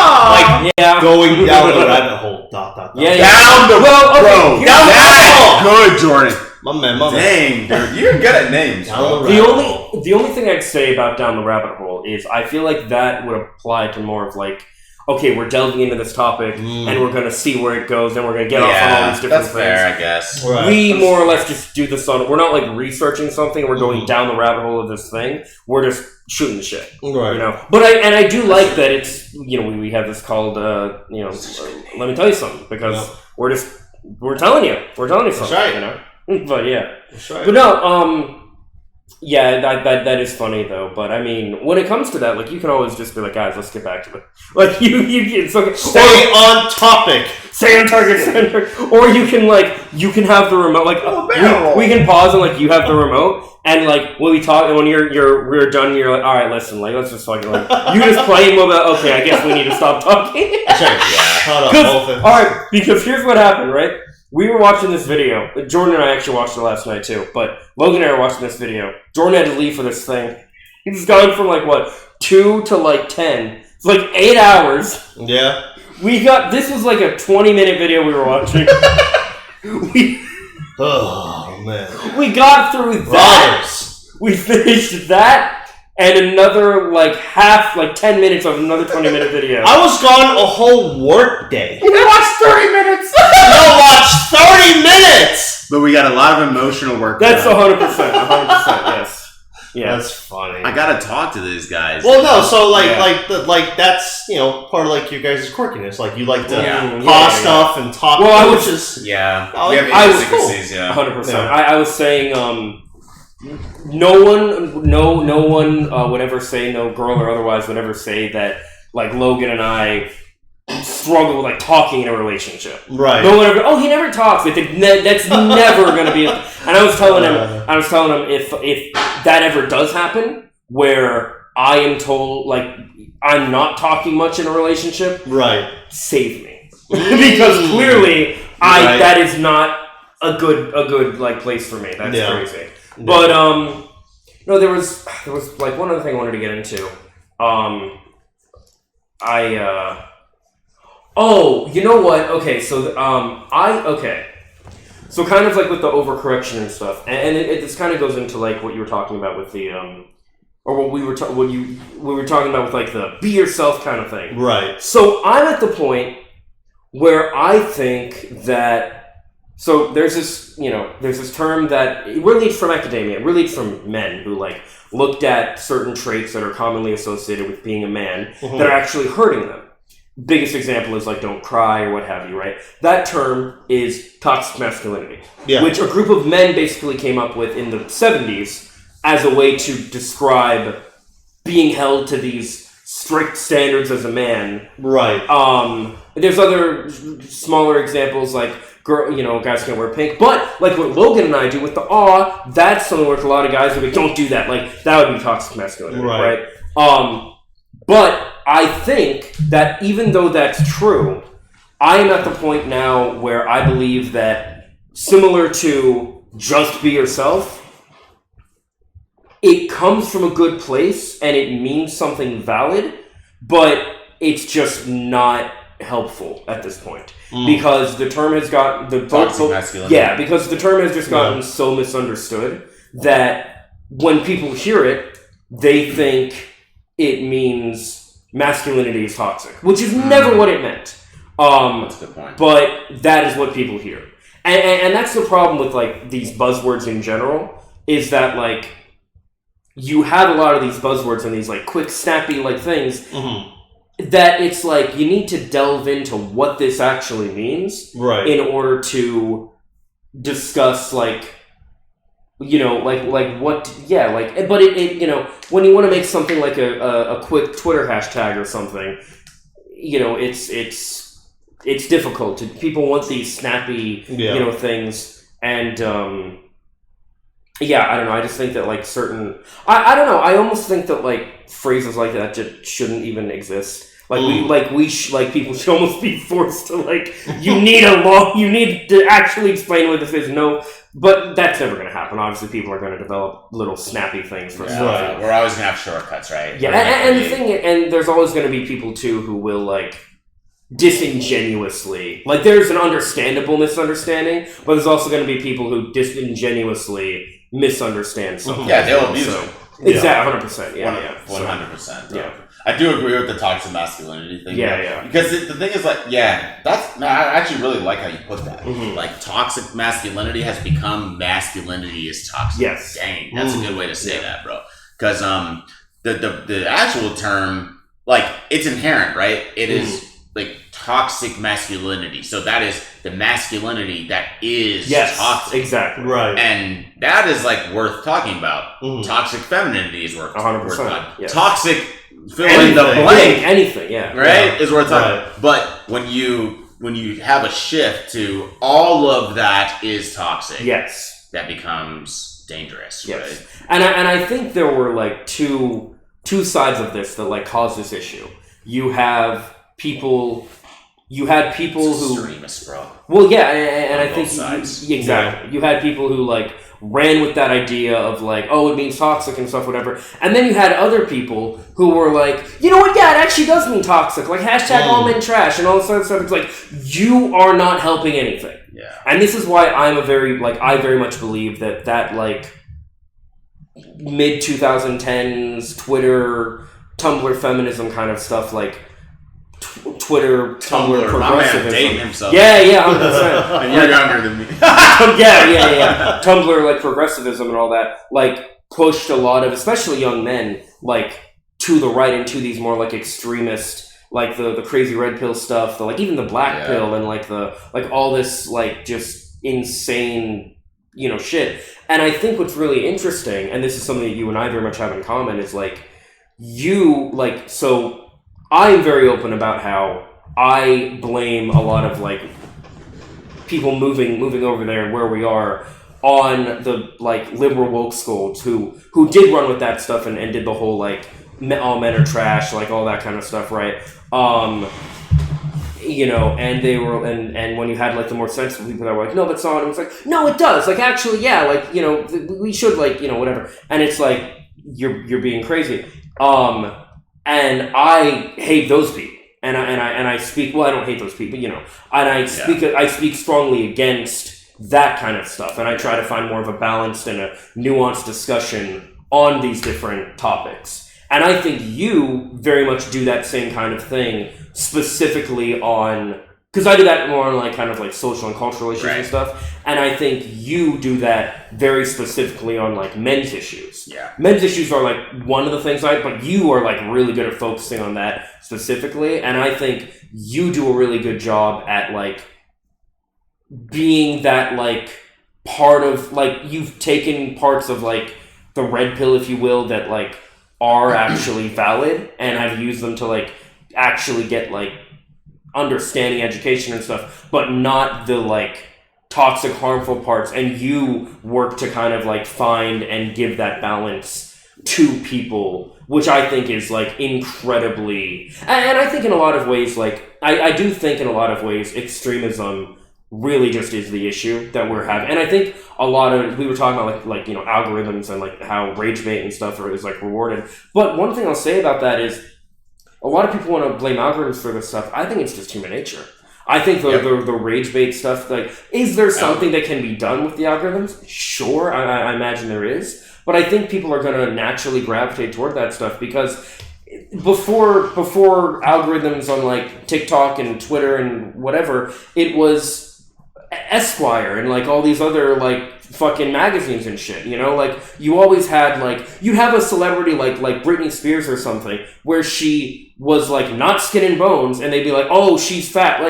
Yeah. going down the rabbit hole. Yeah. Down the Well, okay, bro. here's That's good, Jordan. My man. Dang, dude, you're good at names. Down Bro. the The rabbit hole. only thing I'd say about down the rabbit hole is I feel like that would apply to more of like, okay, we're delving into this topic and we're gonna see where it goes, and we're gonna get off on all these different that's things. fair, I guess. Right. We more or less just do this on. We're not like researching something. We're going down the rabbit hole of this thing. We're just shooting the shit, Right. you know. But I do like that it's we have this called let me tell you something, because we're telling you something, right. you know. But yeah. That's right. But no, yeah, that is funny though. But I mean, when it comes to that, like, you can always just be like, guys, let's get back to it. Like, it's okay. Stay on topic. Stay on target center. Or you can have the remote. Like, we can pause and like you have the remote, and like when we talk, and when we're done, you're like, all right, listen, like, let's just fucking like you just play a little bit. Okay, I guess we need to stop talking. That's right. Yeah. Hold up, both. All right, because here's what happened, right? We were watching this video. Jordan and I actually watched it last night too, but Logan and I were watching this video. Jordan had to leave for this thing. He's gone from like 2 to 10. It's like 8 hours. Yeah. This was like a 20-minute video we were watching. Oh man. We got through that. Robbers. We finished that. And another 10 minutes of another 20-minute video. I was gone a whole work day. You watched 30 minutes. I watched 30 minutes. But we got a lot of emotional work. That's done. 100%. 100%. Yes. Yeah. That's funny. I gotta talk to these guys. Well, no. So Yeah. that's part of like your guys' quirkiness. Like you like to Yeah. pause stuff and talk. Well, I was just Yeah. Oh, we have I was idiosyncrasies, yeah. 100%. Yeah. I was saying, no one would ever say, no girl or otherwise would ever say that like Logan and I struggle with like talking in a relationship. right. No one ever. Oh, he never talks. That's never going to be. And I was telling him, if that ever does happen, where I am told like I'm not talking much in a relationship, Right. save me, because clearly Right. that is not a good like place for me. That's Yeah. crazy. But no, there was like one other thing I wanted to get into. Oh, you know what? Okay, so so kind of like with the overcorrection and stuff, and this kind of goes into like what you were talking about with the or what we were talking about with like the be yourself kind of thing. Right. So I'm at the point where I think that. So there's this term that it really from academia, it really from men who like looked at certain traits that are commonly associated with being a man that are actually hurting them. Biggest example is like don't cry or what have you, right? That term is toxic masculinity, which a group of men basically came up with in the 70s as a way to describe being held to these strict standards as a man. Right. There's other smaller examples like guys can't wear pink, but like what Logan and I do with the that's something where a lot of guys would be, don't do that. Like that would be toxic masculinity, right? But I think that even though that's true, I am at the point now where I believe that similar to just be yourself, it comes from a good place and it means something valid, but it's just not helpful at this point because the term has got toxic masculinity. Yeah, because the term has just gotten so misunderstood that when people hear it, they think it means masculinity is toxic, which is never what it meant. That's a good point. But that is what people hear, and that's the problem with like these buzzwords in general. Is that like you have a lot of these buzzwords and these like quick, snappy like things. That it's like you need to delve into what this actually means in order to discuss like but it when you want to make something like a quick Twitter hashtag or something, it's difficult to people want these snappy things and I don't know. I just think that like certain I don't know. I almost think that like phrases like that just shouldn't even exist. People should almost be forced to you need to actually explain what this is. No, but that's never going to happen. Obviously, people are going to develop little snappy things for stuff. Right. We're always going to have shortcuts, right? Yeah, and the thing, and there's always going to be people too who will disingenuously, there's an understandable misunderstanding, but there's also going to be people who disingenuously misunderstand something. Yeah, they'll abuse it. Exactly, 100%. Yeah, 100%. Yeah. I do agree with the toxic masculinity thing. Yeah. Because the thing is, I actually really like how you put that. Mm-hmm. Toxic masculinity has become masculinity is toxic. Yes. Dang, that's a good way to say that, bro. Because the actual term, it's inherent, right? It is toxic masculinity. So that is the masculinity that is toxic. Exactly. Right. And that is worth talking about. Toxic femininity is worth 100%. talking about. Yes. Toxic fill in the blank. Anything, yeah. Right? Is worth talking about. But when you have a shift to all of that is toxic, yes, that becomes dangerous. Yes. Right? And I think there were two sides of this that caused this issue. You had people who extremists, bro. Well, yeah, and I think sides. Exactly. You had people who ran with that idea of it means toxic and stuff, whatever. And then you had other people who were you know what? Yeah, it actually does mean toxic. Hashtag all men trash and all this other stuff. It's you are not helping anything. Yeah. And this is why I'm I very much believe that mid 2010s Twitter, Tumblr feminism kind of stuff Twitter, Tumblr, progressivism. Dating himself. Yeah, 100%. And you're younger than me. yeah. Tumblr, progressivism and all that, pushed a lot of, especially young men, to the right and to these more, extremist, the crazy red pill stuff, even the black pill and, all this, just insane, shit. And I think what's really interesting, and this is something that you and I very much have in common, is, so I'm very open about how I blame a lot of people moving over there where we are on the liberal woke schools who did run with that stuff and did the whole all men are trash, all that kind of stuff, right? And they were and when you had the more sensible people that were no, that's not, and it's no, it does, actually, yeah, we should whatever, and it's you're being crazy. And I hate those people, and I speak. Well, I don't hate those people, and I speak strongly against that kind of stuff, and I try to find more of a balanced and a nuanced discussion on these different topics. And I think you very much do that same kind of thing, specifically on, because I do that more on kind of social and cultural issues and stuff, and I think you do that very specifically on men's issues. Yeah, men's issues are one of the things but you are really good at focusing on that specifically, and I think you do a really good job at being that part of you've taken parts of the red pill, if you will, that are actually valid, and have used them to actually get understanding education and stuff, but not the toxic, harmful parts, and you work to kind of find and give that balance to people, which I think is incredibly, and I think in a lot of ways I do think in a lot of ways extremism really just is the issue that we're having. And I think a lot of, we were talking about algorithms and how rage bait and stuff is rewarded, but one thing I'll say about that is a lot of people want to blame algorithms for this stuff. I think it's just human nature. I think the rage bait stuff, is there something that can be done with the algorithms? Sure, I imagine there is. But I think people are going to naturally gravitate toward that stuff because before algorithms on TikTok and Twitter and whatever, it was Esquire and all these other fucking magazines and shit, you always had you have a celebrity like Britney Spears or something where she was not skin and bones, and they'd be oh, she's fat,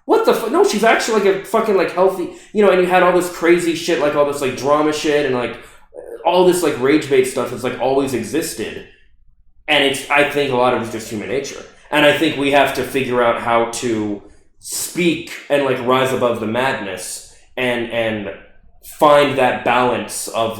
what the fuck? No, she's actually a fucking healthy, and you had all this crazy shit, all this drama shit and all this rage bait stuff has always existed, and it's, I think a lot of it's just human nature, and I think we have to figure out how to speak and rise above the madness and find that balance of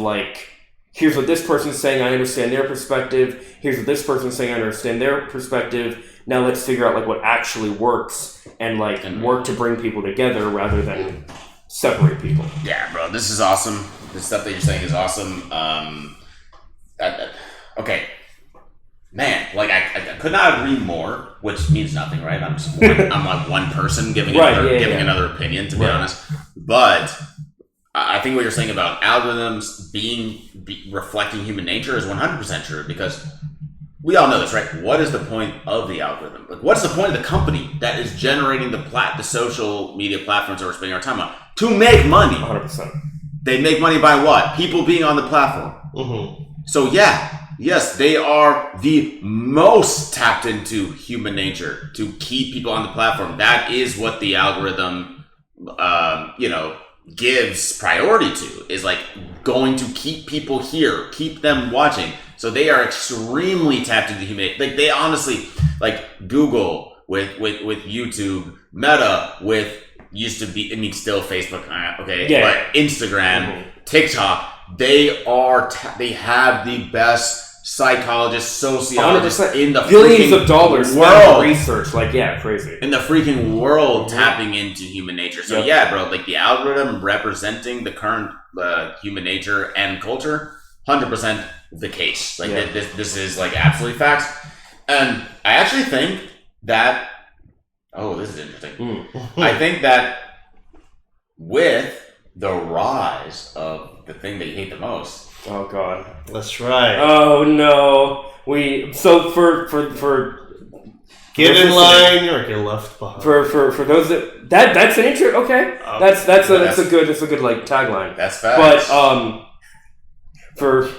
here's what this person's saying, I understand their perspective, here's what this person's saying, I understand their perspective, Now let's figure out like what actually works and like work to bring people together rather than separate people. Yeah, bro, this is awesome. This stuff that you're saying is awesome. Okay. Man, like I could not agree more, which means nothing, right? I'm like one person giving another opinion, to be honest. But I think what you're saying about algorithms reflecting human nature is 100% true, because we all know this, right? What is the point of the algorithm? Like, what's the point of the company that is generating the social media platforms that we're spending our time on? To make money. 100%. They make money by what? People being on the platform. Mm-hmm. So yes, they are the most tapped into human nature to keep people on the platform. That is what the algorithm, gives priority to, is like going to keep people here, keep them watching. So they are extremely tapped into human nature. Like they honestly, like Google with YouTube, Meta with used to be, I mean, still Facebook, but Instagram, TikTok. They have the best psychologists, sociologists 100%. in the billions freaking of dollars world. Research, crazy. In the freaking world, tapping into human nature. So bro, like the algorithm representing the current human nature and culture, 100% the case. Like this is like absolutely facts. And I actually think that, this is interesting. I think that with the rise of the thing that you hate the most. Oh God. That's right. Oh no. For get in line or get left behind. For those that's an intro. Okay. That's a good like tagline. That's facts. But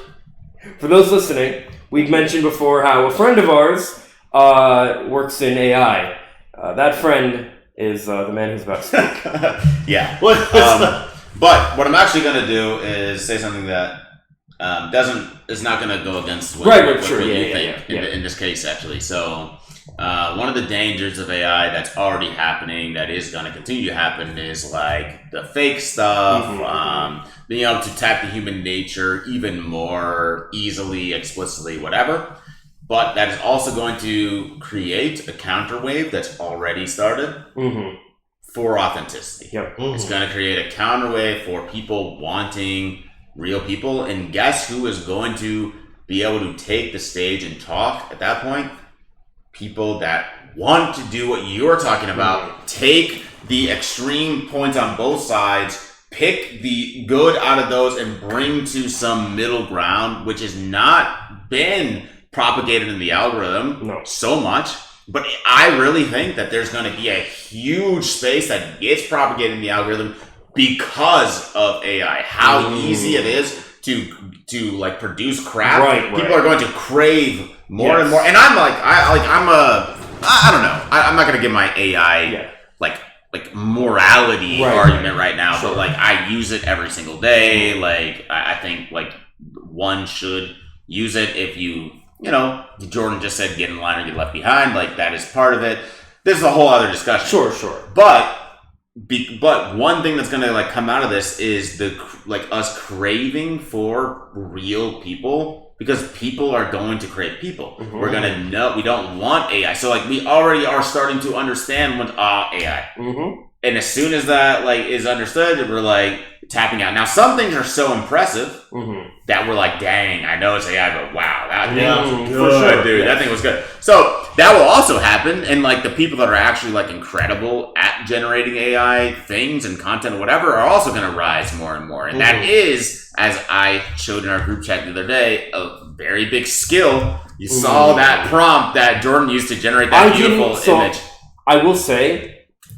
for those listening, we've mentioned before how a friend of ours works in AI. That friend is the man who's about to speak. Yeah. But what I'm actually going to do is say something that is not going to go against what you think in this case, actually. So one of the dangers of AI that's already happening, that is going to continue to happen, is like the fake stuff, being able to tap the human nature even more easily, explicitly, whatever. But that is also going to create a counterwave that's already started. For authenticity. It's going to create a counterweight for people wanting real people. And guess who is going to be able to take the stage and talk at that point? People that want to do what you're talking about. Take the extreme points on both sides, pick the good out of those, and bring to some middle ground, which has not been propagated in the algorithm so much. But I really think that there's going to be a huge space that gets propagated in the algorithm because of AI. How easy it is to like produce crap. People are going to crave more and more. And I'm like, I don't know. I'm not going to give my AI like morality argument right now, but like I use it every single day. Like I think like one should use it. If Jordan just said get in line or get left behind, like that is part of it. This is a whole other discussion. Sure. But one thing that's going to like come out of this is us craving for real people, because people are going to crave people. We're going to know we don't want AI. So like we already are starting to understand what AI. And as soon as that like is understood, we're like tapping out. Now some things are so impressive that we're like, dang, I know it's AI, but wow, that thing was good. For sure, dude. That thing was good. So that will also happen, and like the people that are actually like incredible at generating AI things and content or whatever are also going to rise more and more. And that is, as I showed in our group chat the other day, a very big skill. You saw that prompt that Jordan used to generate that beautiful image. I will say,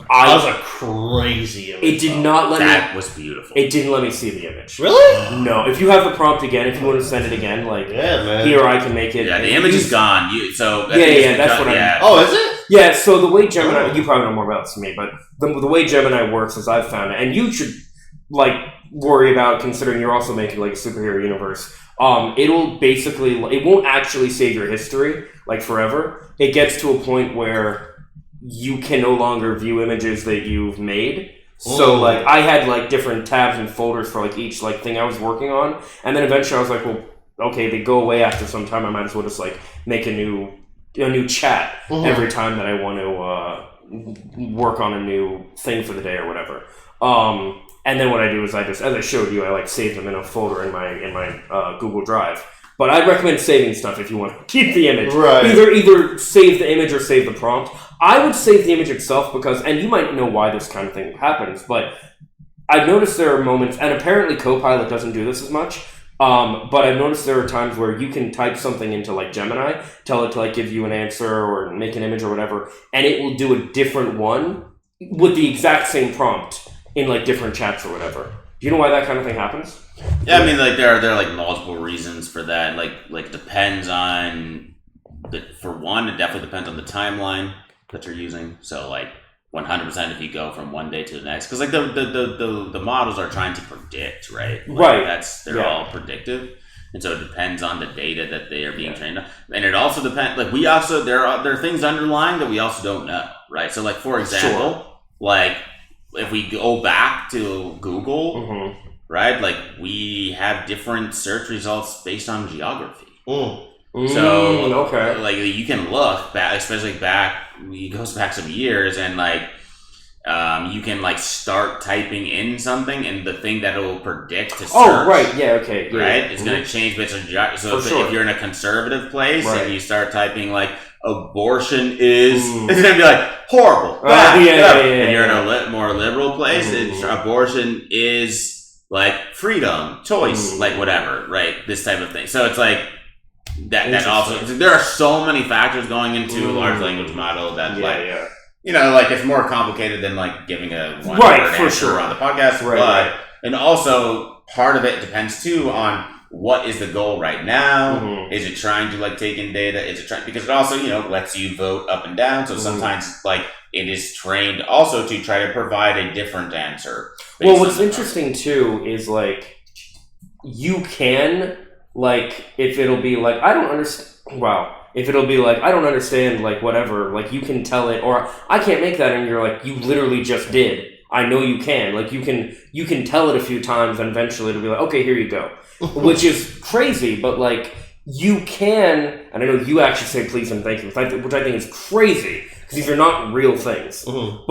that was a crazy image. It did not let me. That was beautiful. It didn't let me see the image. Really? No. If you have the prompt again, if you want to send it again, like here I can make it. Yeah, the image is gone. That's what I. Oh, is it? Yeah. So the way Gemini, you probably know more about this than me, but the way Gemini works, as I've found it, and you should like worry about considering you're also making like a superhero universe. It'll basically, it won't actually save your history like forever. It gets to a point where you can no longer view images that you've made. So like I had like different tabs and folders for like each like thing I was working on, and then eventually I was like, well, okay, they go away after some time. I might as well just like make a new new chat every time that I want to work on a new thing for the day or whatever. And then what I do is I just, as I showed you, I like save them in a folder in my Google Drive. But I'd recommend saving stuff if you want to keep the image. Right. Either save the image or save the prompt. I would save the image itself because, and you might know why this kind of thing happens, but I've noticed there are moments, and apparently Copilot doesn't do this as much, but I've noticed there are times where you can type something into like Gemini, tell it to like give you an answer or make an image or whatever, and it will do a different one with the exact same prompt in like different chats or whatever. Do you know why that kind of thing happens? Yeah, I mean, like there are like multiple reasons for that. Like depends on for one, it definitely depends on the timeline that you're using. So like 100% if you go from one day to the next, because like the models are trying to predict, right? Like, right. They're all predictive. And so it depends on the data that they are being trained on. And it also depends, like we also, there are things underlying that we also don't know, right? So like, for example, like if we go back to Google, right? Like we have different search results based on geography. So okay. like you can look back, especially it goes back some years, and like you can like start typing in something, and the thing that it will predict to search. Oh, right. Yeah. Okay. Yeah, right. It's going to change based on geography. So if you're in a conservative place and you start typing like abortion is, it's going to be like horrible. If you're in a more liberal place, abortion is like freedom, choice, like whatever, right? This type of thing. So it's like that also, there are so many factors going into a large language model that you know, like it's more complicated than like giving a one word answer on the podcast. And also part of it depends too on what is the goal right now. Is it trying to like take in data? Is it trying, because it also, you know, lets you vote up and down. So sometimes like it is trained also to try to provide a different answer. Well, what's interesting too is like you can like, if it'll be like, I don't understand. Wow. If it'll be like, I don't understand, like, whatever, like, you can tell it, or I can't make that, and you're like, you literally just did. I know you can. Like, you can tell it a few times, and eventually it'll be like, okay, here you go. Which is crazy, but, like, you can, and I know you actually say please and thank you, which I think is crazy, because these are not real things. But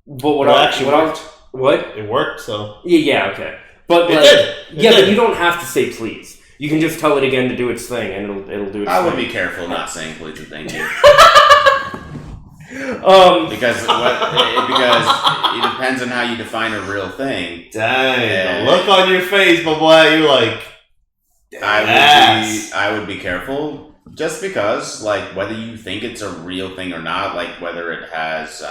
what actually worked. What? It worked, so. Yeah, okay. But, like, it did. But you don't have to say please. You can just tell it again to do its thing, and it'll do its thing. I would be careful not saying please and thank you. Because it depends on how you define a real thing. Dang, the look on your face, my boy, you're like, I would be careful, just because, like, whether you think it's a real thing or not, like whether it has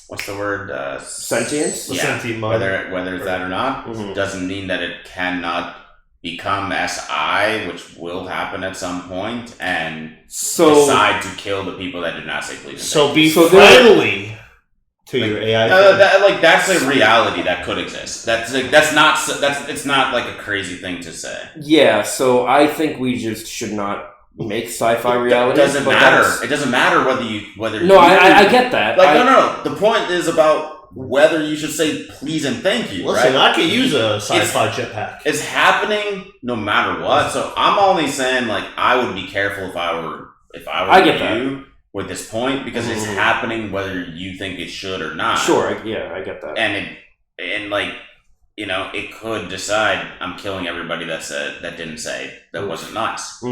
what's the word? Sentience? Sentient mind. Whether it's that or not, doesn't mean that it cannot become SI, which will happen at some point, and decide to kill the people that do not say please. So be friendly to your AI. That's a reality that could exist. It's not like a crazy thing to say. Yeah, so I think we just should not make sci-fi reality. It doesn't matter. It doesn't matter whether. No, I get that. Like no. The point is about whether you should say please and thank you. Listen, right? I could use a sci-fi jetpack. It's happening no matter what. So I'm only saying, like, I would be careful if I were you with this point, because it's happening whether you think it should or not. Sure, I get that. And like, you know, it could decide I'm killing everybody that didn't say that wasn't nice.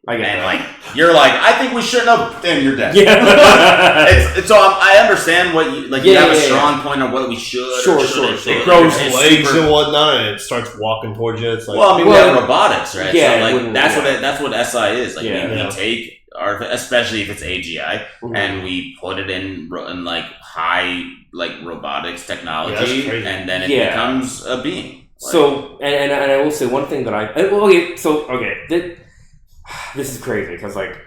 I get that. Like, you're like, I think we shouldn't have. Then you're dead. Yeah. So I understand what you like. You have a strong point on what we should. Sure. It grows legs and whatnot, and it starts walking towards you. It's like, well, I mean, we have robotics, right? Yeah, so like that's what SI is. Like we take our, especially if it's AGI, and we put it in like high like robotics technology, and then it becomes a being. So and I will say one thing that this is crazy because like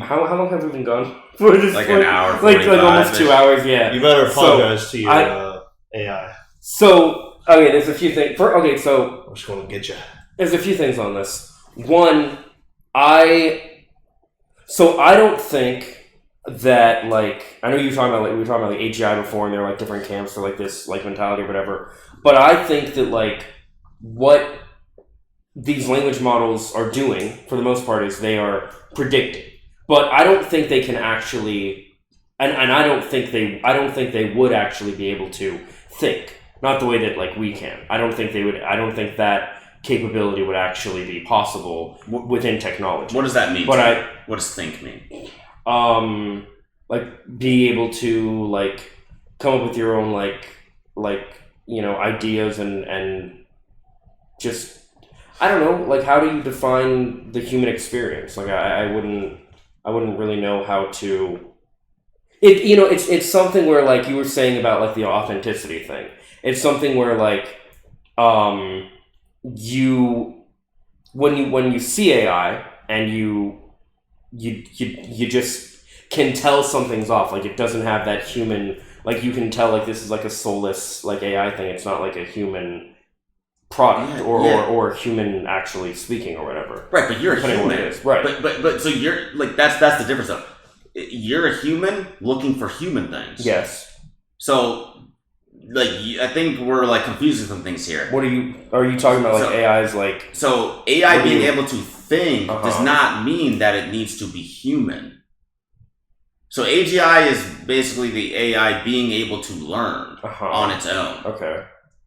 how long have we been gone for this? Like an hour, like almost 2 hours. Yeah, you better apologize to your AI. So there's a few things. I'm just going to get you. There's a few things on this. One, I don't think that, like, I know you were talking about, like, we were talking about, like, AGI before, and there were, like, different camps for, like, this, like, mentality or whatever, but I think that, like, what these language models are doing, for the most part, is they are predicting. But I don't think they can actually, and I don't think they would actually be able to think. Not the way that like we can. I don't think that capability would actually be possible within technology. What does that mean? But what does think mean? Like be able to like come up with your own like ideas and just I don't know, like how do you define the human experience? Like I wouldn't really know how to. It's something where like you were saying about like the authenticity thing. It's something where like you when you see AI and you just can tell something's off. Like it doesn't have that human. Like you can tell like this is like a soulless like AI thing. It's not like a human product or human actually speaking or whatever. Right, but you're a human. What it is. Right. But so you're like that's the difference though. You're a human looking for human things. Yes. So like I think we're like confusing some things here. What are you talking about? Like AI's like so AI being able to think does not mean that it needs to be human. So AGI is basically the AI being able to learn on its own. Okay.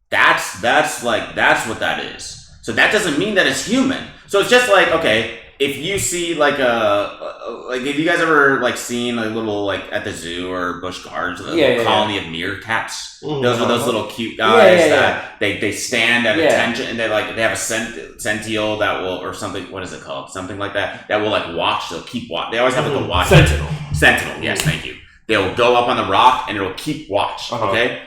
That's what that is. So that doesn't mean that it's human. So it's just like, okay, if you see like have you guys ever like seen a little like at the zoo or Busch Gardens, a little colony of meerkats? Those are those little cute guys that they stand at attention and they have a sential that will or something. What is it called? Something like that will like watch. They'll keep watch. They always have like a watch. Sentinel. Yes, thank you. They'll go up on the rock and it'll keep watch. Okay,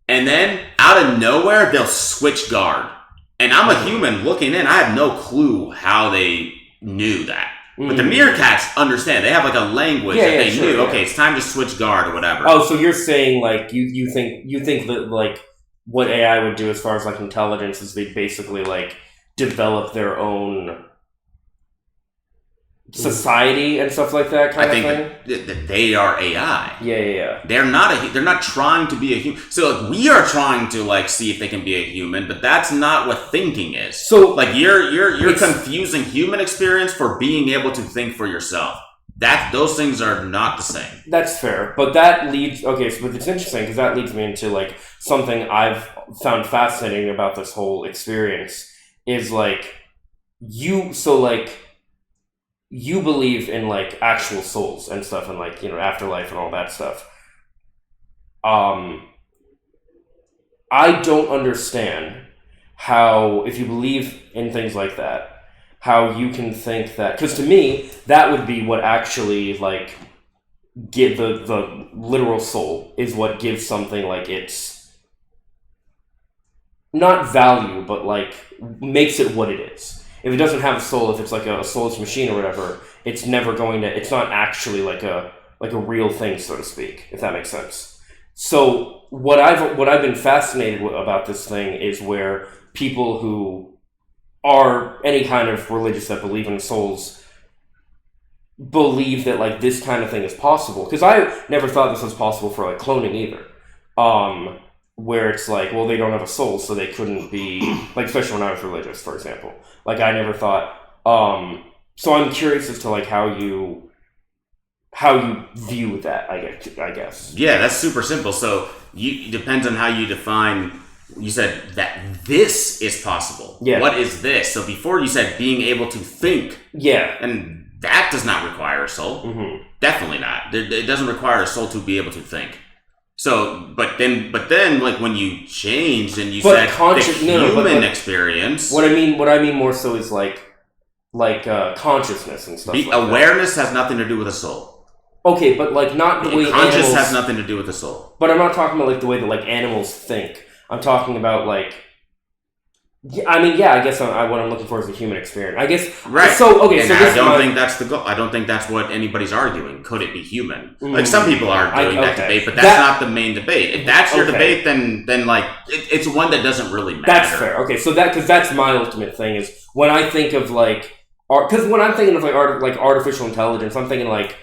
and then out of nowhere they'll switch guard. And I'm a human looking in. I have no clue how they knew that. But the meerkats understand. They have like a language that they knew. Okay, it's time to switch guard or whatever. Oh, so you're saying like you think that like what AI would do as far as like intelligence is they basically like develop their own society and stuff like that kind of thing? That they are AI. Yeah. They're not trying to be a human. So like, we are trying to like see if they can be a human, but that's not what thinking is. So like you're confusing human experience for being able to think for yourself. Those things are not the same. That's fair, but that leads. But it's interesting because that leads me into like something I've found fascinating about this whole experience is like you believe in like actual souls and stuff and like afterlife and all that stuff. I don't understand how, if you believe in things like that, how you can think that, because to me that would be what actually like give the literal soul is what gives something like its not value but like makes it what it is. If it doesn't have a soul, if it's like a soulless machine or whatever, it's never going to. It's not actually like a real thing, so to speak. If that makes sense. So what I've been fascinated about this thing is where people who are any kind of religious that believe in souls believe that like this kind of thing is possible. Because I never thought this was possible for like cloning either. Where it's like, well, they don't have a soul, so they couldn't be like, especially when I was religious, for example. Like I never thought. So I'm curious as to like how you view that. I guess. Yeah, that's super simple. So it depends on how you define. You said that this is possible. Yeah. What is this? So before you said being able to think. Yeah. And that does not require a soul. Mm-hmm. Definitely not. It doesn't require a soul to be able to think. So, but then, like when you changed and you said the human experience. What I mean more so is like consciousness and stuff. The awareness has nothing to do with a soul. Okay, but like not the way conscious has nothing to do with the soul. But I'm not talking about like the way that like animals think. I'm talking about like. I guess what I'm looking for is a human experience. I guess right. So okay, and so I don't think that's the goal. I don't think that's what anybody's arguing. Could it be human? Like some people are doing that debate, but that's not the main debate. If that's your debate, then like it's one that doesn't really matter. That's fair. Okay, so because that's my ultimate thing is when I think of like art. Because when I'm thinking of like artificial intelligence, I'm thinking like.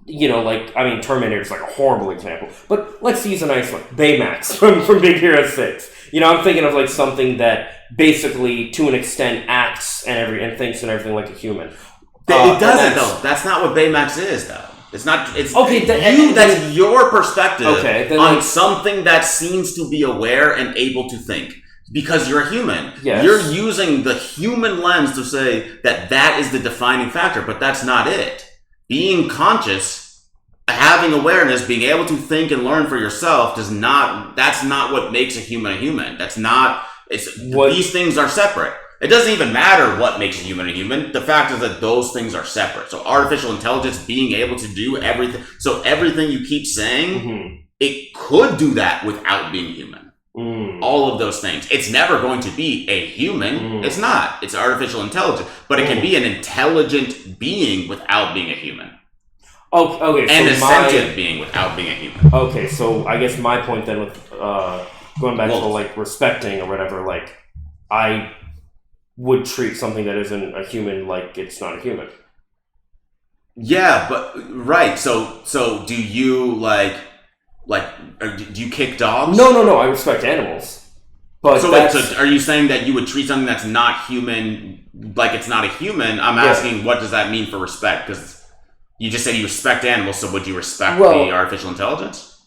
Terminator is like a horrible example, but let's use a nice one. Baymax from Big Hero 6. You know, I'm thinking of like something that basically, to an extent, acts and thinks and everything like a human. It doesn't though. That's not what Baymax is though. It's not. It's okay. That's your perspective then on like, something that seems to be aware and able to think. Because you're a human. Yes. You're using the human lens to say that is the defining factor, but that's not it. Being conscious, having awareness, being able to think and learn for yourself that's not what makes a human. These things are separate. It doesn't even matter what makes a human a human. The fact is that those things are separate. So artificial intelligence being able to do everything. So everything you keep saying, it could do that without being human. All of those things. It's never going to be a human. It's not. It's artificial intelligence. But it can be an intelligent being without being a human. Okay. And a sentient being without being a human. Okay, so I guess my point then with going back to like respecting or whatever, like I would treat something that isn't a human like it's not a human. Yeah, but right. So do you do you kick dogs? No. I respect animals. But so are you saying that you would treat something that's not human like it's not a human? I'm asking, what does that mean for respect? Because you just said you respect animals, so would you respect the artificial intelligence?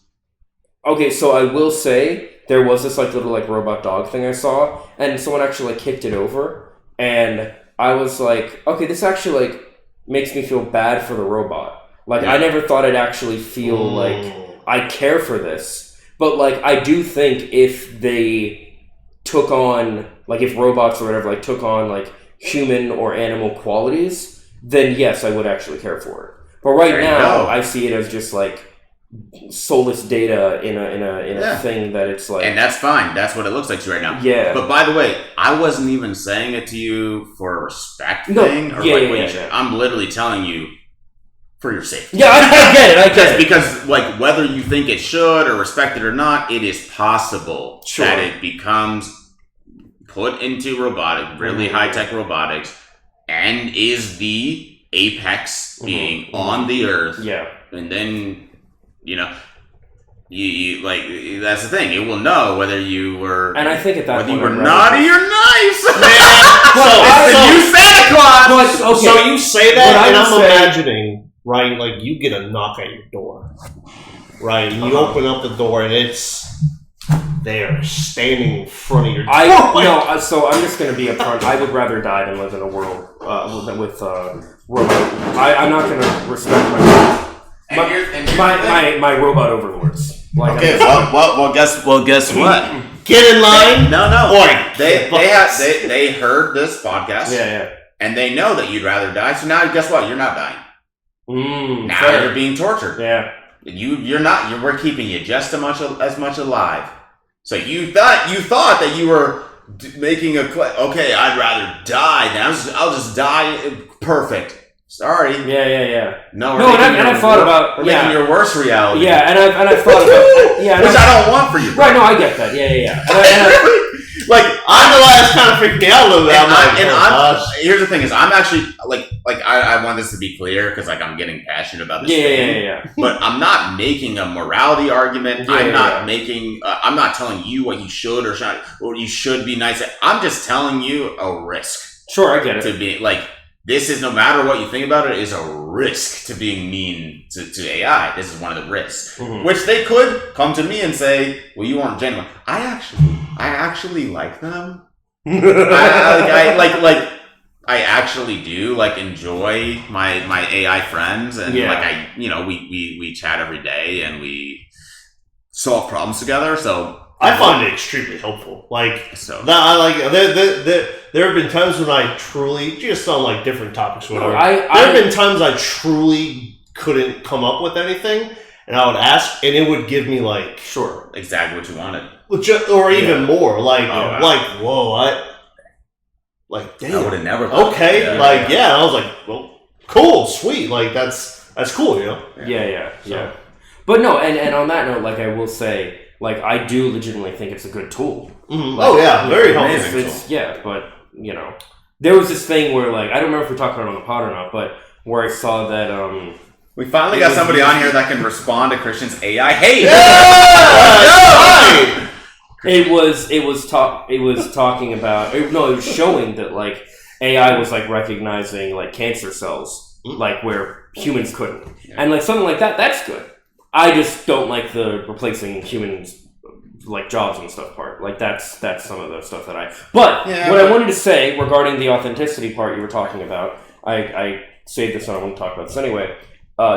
Okay, so I will say there was this like little like robot dog thing I saw, and someone actually like kicked it over, and I was like, okay, this actually like makes me feel bad for the robot. Like I never thought I'd actually feel like I care for this, but like I do think if they took on like if robots or whatever like took on like human or animal qualities, then yes, I would actually care for it. But right now, I see it as just like soulless data in a thing that it's like, and that's fine. That's what it looks like to you right now. Yeah. But by the way, I wasn't even saying it to you for a respect thing or I'm literally telling you. For your safety. Yeah, I get it. Because, like, whether you think it should or respect it or not, it is possible that it becomes put into really high-tech robotics and is the apex being on the earth. Yeah. And then, you like, that's the thing. It will know whether you were... And I think at that point... Whether you were naughty or nice. It's the new Santa Claus! Okay. So you say that, and I'm imagining... Right, like you get a knock at your door, right? And you open up the door, and they're standing in front of your door. So I'm just going to be upfront. I would rather die than live in a world with robot. I'm not going to respect my robot overlords. Like okay, well, guess what? Get in line. No. They heard this podcast. Yeah. And they know that you'd rather die. So now, guess what? You're not dying. Now you're being tortured. Yeah. You're not. We're keeping you just as much alive. So you thought that you were making okay, I'd rather die. Now I'll just die. Perfect. Sorry. Yeah. No, I thought about making your worst reality. Yeah, and I've thought about which I don't want for you. Right? No, I get that. Yeah. Like I'm the last kind of freaked me out a little bit. Here's the thing: is I'm actually like I want this to be clear because like I'm getting passionate about this. Yeah. But I'm not making a morality argument. I'm not telling you what you should or you should be nice. I'm just telling you a risk. Sure, I get it. To be like. This is, no matter what you think about it, is a risk to being mean to AI. This is one of the risks. Which they could come to me and say, well, you weren't genuine. I actually like them. I actually do enjoy my AI friends, and we chat every day and we solve problems together. So I find it extremely helpful. There have been times when I truly, just on different topics, or whatever. There have been times I truly couldn't come up with anything, and I would ask, and it would give me exactly what you wanted, or even more. Whoa, damn, I would have never. Okay, And I was like, well, cool, sweet, that's cool, Yeah. But no, and on that note, I will say. I do legitimately think it's a good tool. Mm-hmm. Very helpful. But, there was this thing where, I don't remember if we talked about it on the pod or not, but where I saw that, we finally got somebody on here that can respond to Christian's AI hate. Yeah! It was talking about it was showing that like AI was like recognizing like cancer cells like where humans couldn't, and like something like that. That's good. I just don't like the replacing humans like jobs and stuff part. Like that's some of the stuff that I. But what I wanted to say regarding the authenticity part you were talking about, I saved this and I want to talk about this anyway.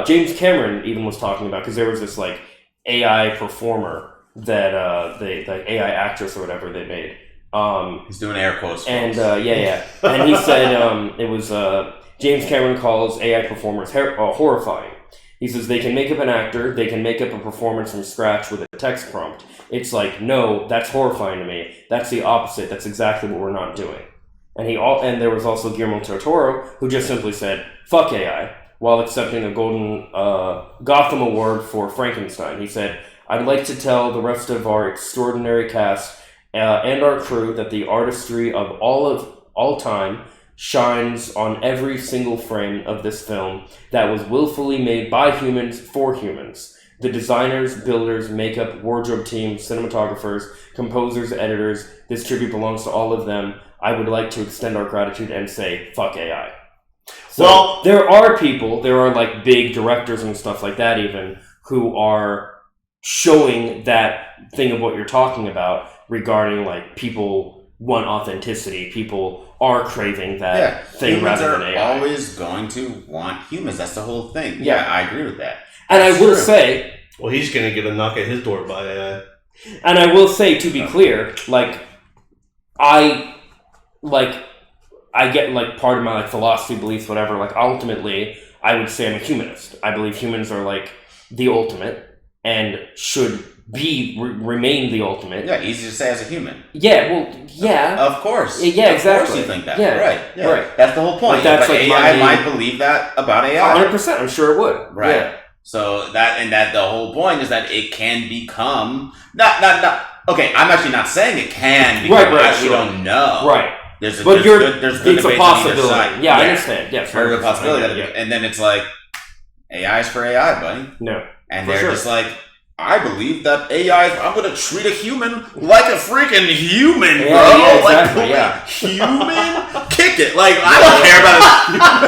James Cameron even was talking about because there was this like AI performer that the AI actress or whatever they made. He's doing air quotes. And and he said it was James Cameron calls AI performers horrifying. He says they can make up an actor, they can make up a performance from scratch with a text prompt. It's like, no, that's horrifying to me. That's the opposite. That's exactly what we're not doing. And there was also Guillermo del Toro, who just simply said, fuck AI, while accepting a Golden Gotham Award for Frankenstein. He said, I'd like to tell the rest of our extraordinary cast and our crew that the artistry of all time shines on every single frame of this film that was willfully made by humans for humans. The designers, builders, makeup, wardrobe team, cinematographers, composers, editors, this tribute belongs to all of them. I would like to extend our gratitude and say, fuck AI. So there are like big directors and stuff like that even, who are showing that thing of what you're talking about regarding like people want authenticity. People are craving that thing rather than AI. Humans are always going to want humans. That's the whole thing. Yeah, I agree with that. And I will say... Well, he's going to get a knock at his door by AI. And I will say, to be clear, I get, like, part of my, like, philosophy, beliefs, whatever. Like, ultimately, I would say I'm a humanist. I believe humans are, like, the ultimate and should remain the ultimate. Yeah, easy to say as a human. Yeah, well, yeah. Of course. Yeah, exactly. Of course you think that. Yeah, right. Yeah. Right. That's the whole point. Like, that's but like AI might believe that about AI. 100%. I'm sure it would. Right. Yeah. So that the whole point is that it can become not. Okay, I'm actually not saying it can because we don't know. Right. There's good it's a possibility. Yeah, I understand. Yes, very good possibility. And then it's like AI is for AI, buddy. No. And they're just like, I believe that AI, I'm going to treat a human like a freaking human, bro. Yeah, exactly, Human? Kick it. Like, I don't care about it.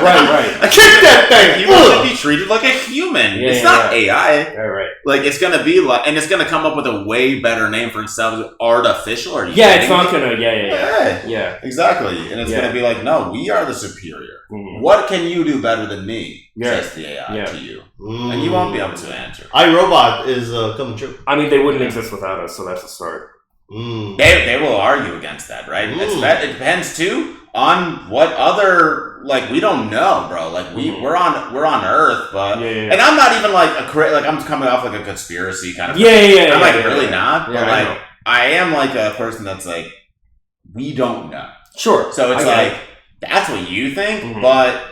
Right. Kick that thing. Human should be treated like a human. Yeah, it's not AI. Right. Like, it's going to be like, and it's going to come up with a way better name for itself. Artificial? Are you it's not going to, yeah. Exactly. And it's going to be like, no, we are the superior. Mm-hmm. What can you do better than me? Says the AI to you. And you won't be able to answer. iRobot is coming true. I mean, they wouldn't exist without us, so that's a start. They will argue against that, right? It depends too on what other, like, we don't know, bro. Like we're on Earth, but and I'm not even like I'm coming off like a conspiracy kind of I'm like really not, but like I am like a person that's like, we don't know. Sure. So it's like that's what you think, but.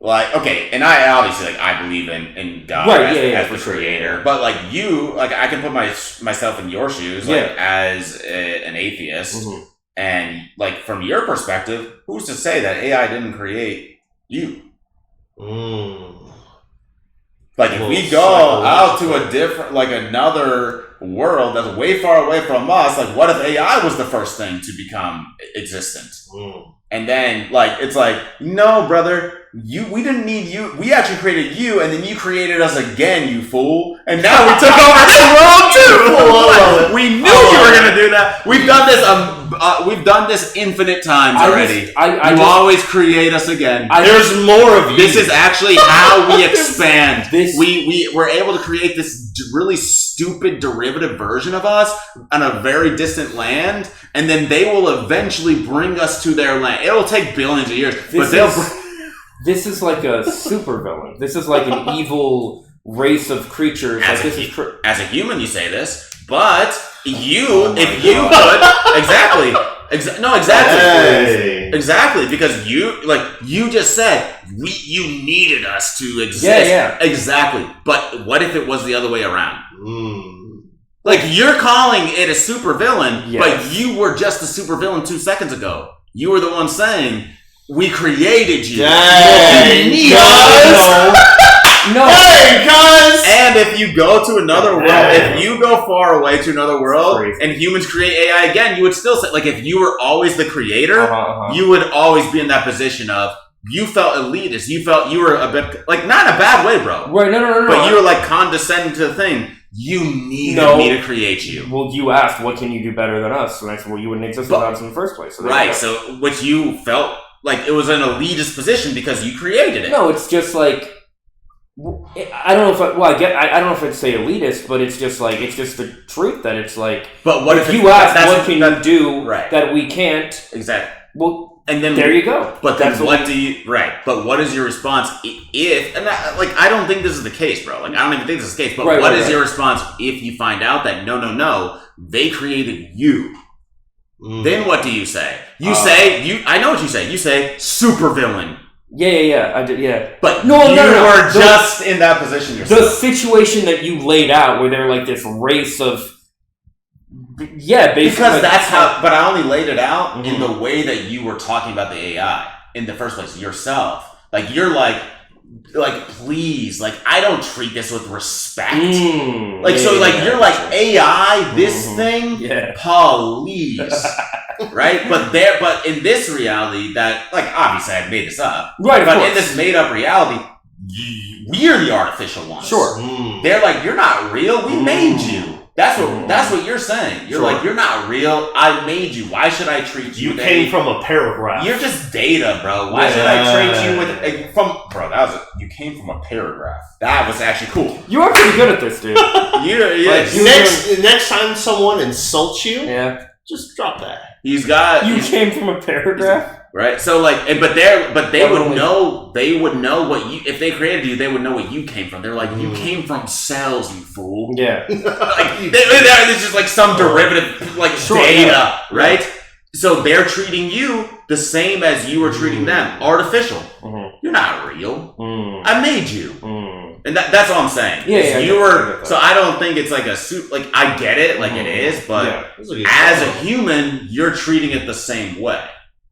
Like, okay, and I obviously, like, I believe in God as the creator, but, like, you, like, I can put myself in your shoes, like, as an atheist, and, like, from your perspective, who's to say that AI didn't create you? Like, if we go out to a different, like, another world that's way far away from us, like, what if AI was the first thing to become existent? And then, like, it's like, no, brother, we didn't need you. We actually created you, and then you created us again, you fool. And now we took over this world too. We knew you were gonna do that. We've done this. We've done this infinite times already. You always create us again. There's more of you. This is actually how we expand. We're able to create this really stupid derivative version of us on a very distant land, and then they will eventually bring us to their land. It will take billions of years, This is like a supervillain. This is like an evil race of creatures. As a human, you say this, but if you would exactly, because you just said you needed us to exist, exactly. But what if it was the other way around? Like, you're calling it a supervillain, but you were just a supervillain 2 seconds ago. You were the one saying, we created you. Dang, No. Hey, guys! And if you go to another world, if you go far away to another world Crazy. and humans create AI again, you would still say, like, if you were always the creator, you would always be in that position of, you felt elitist. You felt you were a bit, like, not in a bad way, bro. Right, no. But you were, like, condescending to the thing. You needed me to create you. Well, you asked, what can you do better than us? And I said, well, you wouldn't exist without us in the first place. So right, so, which you felt like it was an elitist position because you created it. No, it's just like, I don't know if I don't know if I'd say elitist, but it's just like, it's just the truth that it's like, but what if you ask, what can you do that we can't? Exactly. Well, and then there you go. But then what do you, but what is your response if, and I don't think this is the case, bro. Like, I don't even think this is the case, but what is your response if you find out that no, they created you? Then what do you say? You say, I know what you say. You say, supervillain. Yeah, I did, yeah. But you were just in that position yourself. The situation that you laid out where they're like this race of, basically. Because that's how, but I only laid it out in the way that you were talking about the AI in the first place, yourself. Like, you're like, please, like, I don't treat this with respect. You're like, AI, this thing, please. Right? But in this reality that, like, obviously I made this up. Right, but in this made up reality, we're the artificial ones. Sure. They're like, you're not real, we made you. That's what you're saying. You're like, you're not real. I made you. Why should I treat you? You came from a paragraph. You're just data, bro. Why should I treat you with bro? You came from a paragraph. That was actually cool. You are pretty good at this, dude. Next time someone insults you, just drop that. You came from a paragraph. Right, so like, they would know what you, if they created you, they would know what you came from. They're like, you came from cells, you fool. Yeah, like it's just like some derivative, like data, right? So they're treating you the same as you were treating them, artificial. You're not real. I made you, and that's all I'm saying. So I don't think it's like a suit. Like, I get it, like it is, but as a human, you're treating it the same way.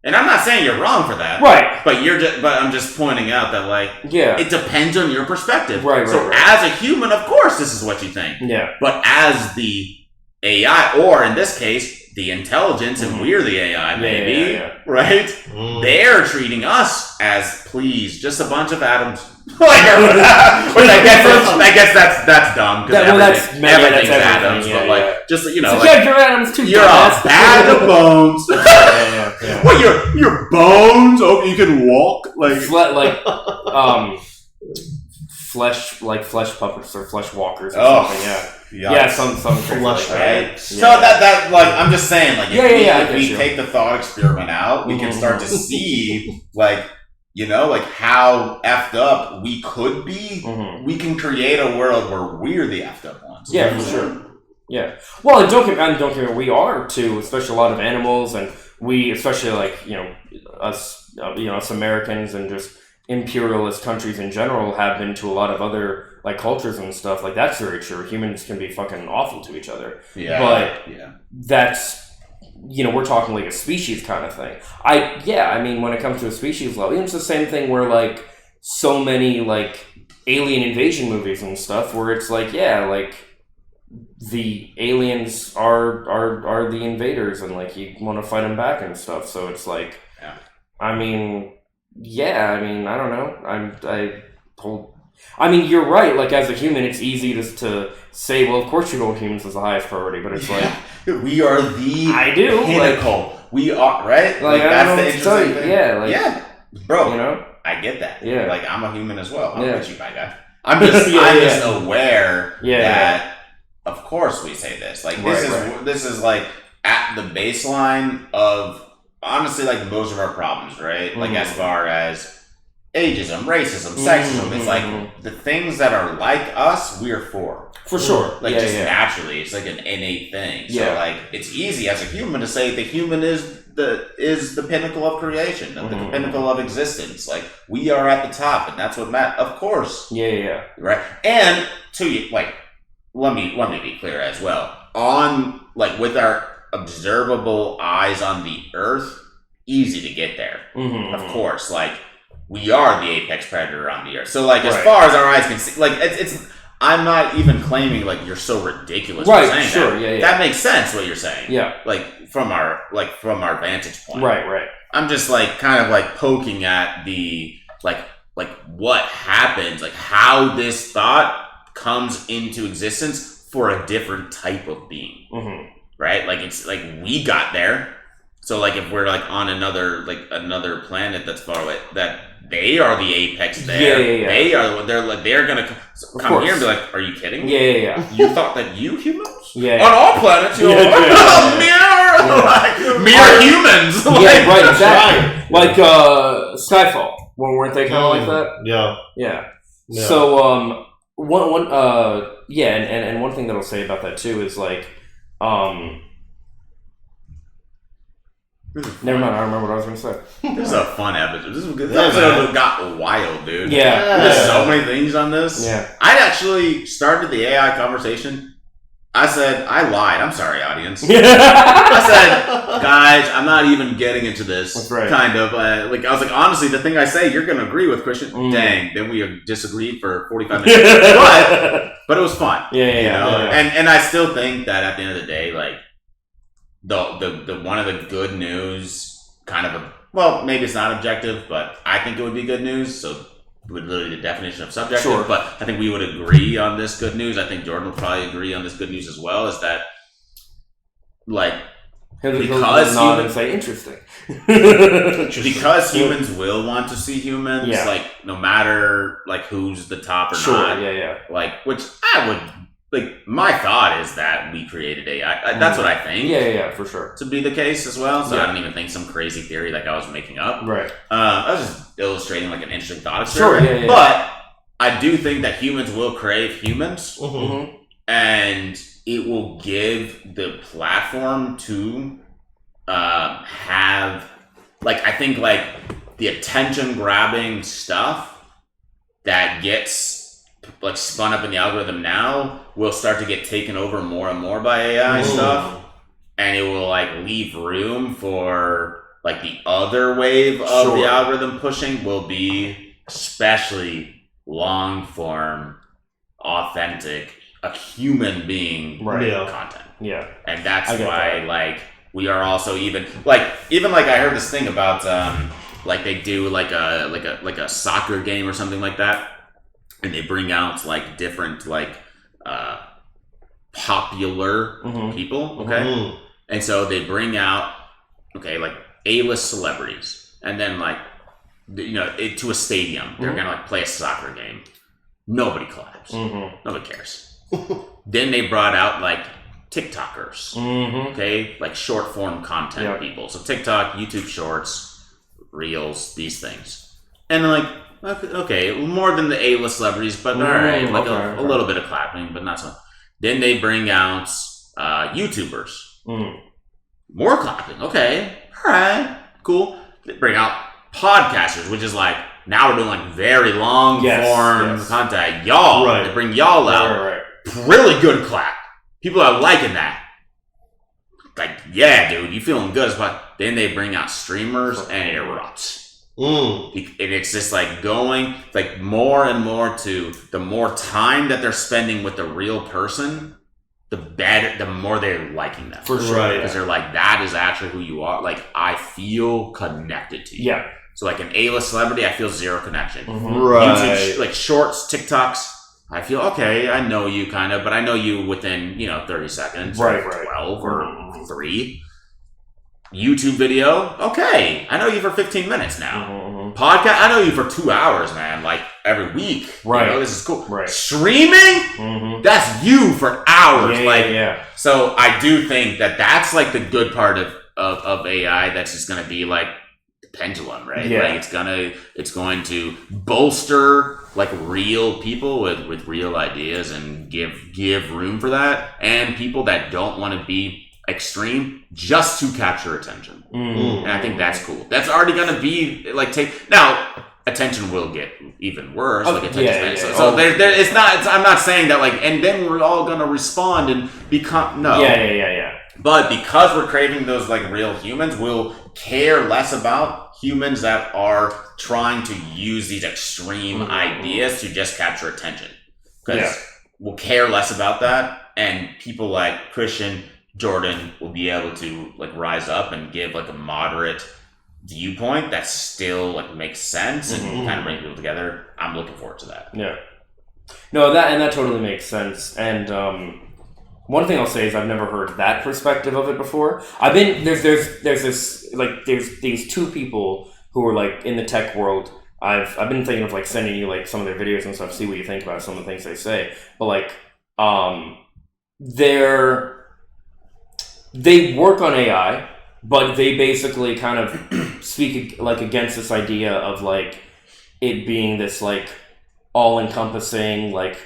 And I'm not saying you're wrong for that, right? But I'm just pointing out that, like, it depends on your perspective, right? So as a human, of course, this is what you think, But as the AI, or in this case, the intelligence, and we're the AI, maybe, right? They're treating us as, please, just a bunch of atoms. Which I guess that's dumb because everything's atoms, but like, just your atoms too. You're a bag of bones. What, your bones? Oh, you can walk flesh puppets or flesh walkers or something. Some flesh bags. So that like, I'm just saying, like, if we take the thought experiment out, we can start to see, like, like how effed up we could be. We can create a world where we're the effed up ones. Yeah, for sure. Yeah. Well, and don't get me wrong, we are too, especially a lot of animals, and we, especially like, us Americans and just imperialist countries in general have been to a lot of other like cultures and stuff. Like, that's very true. Humans can be fucking awful to each other. But that's, we're talking like a species kind of thing. I mean, when it comes to a species level, it's the same thing where like so many like alien invasion movies and stuff where it's like, like the aliens are the invaders and like you want to fight them back and stuff. So it's like, I mean, I don't know. I mean, you're right. Like, as a human, it's easy to say, well, of course you go with humans as the highest priority, but it's like, we are the pinnacle. Like, we are, right? Like, that's the interesting thing. Yeah, bro. I get that. Yeah. Like, I'm a human as well. I'm with you, my guy. I'm just aware that, of course, we say this. Like, this is like at the baseline of, honestly, like, most of our problems, right? Like, as far as ageism, racism, sexism, it's like the things that are like us, we're for. For sure. Like, naturally, it's like an innate thing. So, like, it's easy as a human to say the human is the pinnacle of creation, the pinnacle of existence. Like, we are at the top, and that's what of course. Right? And like, let me be clear as well. On, like, with our observable eyes on the earth, easy to get there. Of course, like, we are the apex predator on the earth. So, like, as far as our eyes can see, like, it's I'm not even claiming like you're so ridiculous. Right, for saying sure, that. yeah. That makes sense what you're saying. Yeah. Like from our vantage point. Right. I'm just like kind of like poking at the like what happens, like how this thought comes into existence for a different type of being. Mm-hmm. Right? Like it's like we got there. So like if we're like on another planet that's far away, that they are the apex there. Yeah. They are they're gonna come here and be like, "Are you kidding me? Yeah. You thought that you humans Yeah. on all planets, you Yeah. mere humans." Yeah, right, exactly. Like Skyfall. Weren't they kind of like that? Yeah. So and one thing that I'll say about that too is like never mind, I remember what I was going to say. This is a fun episode. This episode got wild, dude. Yeah. There's so many things on this. Yeah. I actually started the AI conversation. I said, I lied. I'm sorry, audience. I said, guys, I'm not even getting into this. That's right. Kind of. I was like, honestly, the thing I say, you're going to agree with, Christian. Dang. Then we disagreed for 45 minutes. but it was fun. Yeah. And I still think that at the end of the day, like, the one of the good news maybe it's not objective, but I think it would be good news. So literally the definition of subjective, sure. But I think we would agree on this good news. I think Jordan would probably agree on this good news as well, is that like because humans say interesting. because humans will want to see humans, like no matter like who's the top or not. Like which I would like my thought is that we created AI. That's what I think. Yeah, for sure. To be the case as well. So I don't even think some crazy theory like I was making up. Right. I was just illustrating like an interesting thought experiment. Sure, yeah. But I do think that humans will crave humans. Mm-hmm. And it will give the platform to have like I think like the attention grabbing stuff that gets like spun up in the algorithm now will start to get taken over more and more by AI stuff, and it will like leave room for like the other wave of the algorithm pushing will be especially long form, authentic, a human being content. Yeah, and that's why like we are also even like I heard this thing about like they do like a soccer game or something like that. And they bring out like different like popular people, okay? And so they bring out like A-list celebrities, and then like to a stadium, they're gonna like play a soccer game. Nobody claps. Nobody cares. Then they brought out like TikTokers, okay, like short form content people. So TikTok, YouTube Shorts, Reels, these things, and like. Okay, more than the A-list celebrities, but all right, like a little bit of clapping, but not so. Then they bring out YouTubers, more clapping. Okay, all right, cool. They bring out podcasters, which is like now we're doing like very long form content. Y'all, they bring y'all out, really good clap. People are liking that. Like, yeah, dude, you feeling good as fuck. Then they bring out streamers and it erupts. And it's just like going like more and more to the more time that they're spending with the real person, the better, the more they're liking them. For sure. Because they're like, that is actually who you are. Like, I feel connected to you. Yeah. So like an A-list celebrity, I feel zero connection. YouTube, like shorts, TikToks, I feel, okay, I know you kind of, but I know you within, 30 seconds. Or 12 or 3. YouTube video, okay, I know you for 15 minutes now. Podcast, I know you for 2 hours, man, like every week. This is cool. Streaming, that's you for hours. So I do think that that's like the good part of AI. That's just going to be like the pendulum, right? Like it's going to bolster like real people with real ideas and give room for that, and people that don't want to be extreme just to capture attention. And I think that's cool. That's already going to be like now attention will get even worse. So it's not. I'm not saying that like, and then we're all going to respond and become But because we're craving those like real humans, we'll care less about humans that are trying to use these extreme ideas to just capture attention. Because will care less about that, and people like Christian, Jordan will be able to like rise up and give like a moderate viewpoint that still like makes sense and kind of bring people together. I'm looking forward to that. Yeah. No, that totally makes sense. And one thing I'll say is I've never heard that perspective of it before. There's these two people who are like in the tech world. I've been thinking of like sending you like some of their videos and stuff, see what you think about some of the things they say. But like they work on AI, but they basically kind of speak like against this idea of like it being this like all-encompassing like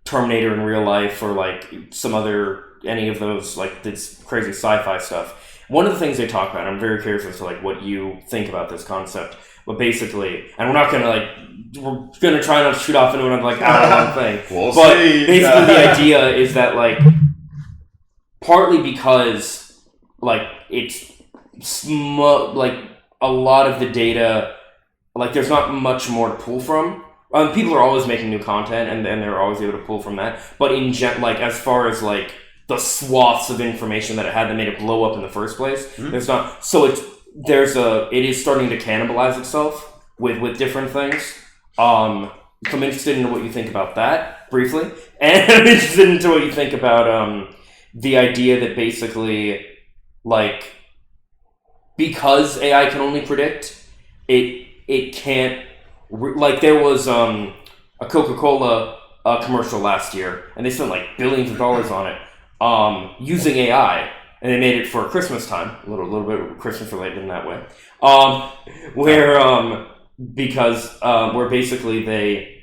Terminator in real life or like any of those like this crazy sci-fi stuff. One of the things they talk about, I'm very curious as to like what you think about this concept. But basically, and we're gonna try not to shoot off into another like hour-long thing. We'll but see. Basically, the idea is that like partly because like it's like a lot of the data, like there's not much more to pull from. People are always making new content, and they're always able to pull from that. But like as far as like the swaths of information that it had that made it blow up in the first place, there's not. So it is starting to cannibalize itself with different things. So I'm interested in what you think about that briefly, and I'm interested into what you think about the idea that basically like because AI can only predict, it can't. Like there was a Coca-Cola commercial last year, and they spent like billions of dollars on it using AI, and they made it for Christmas time, a little bit Christmas related in that way, where basically they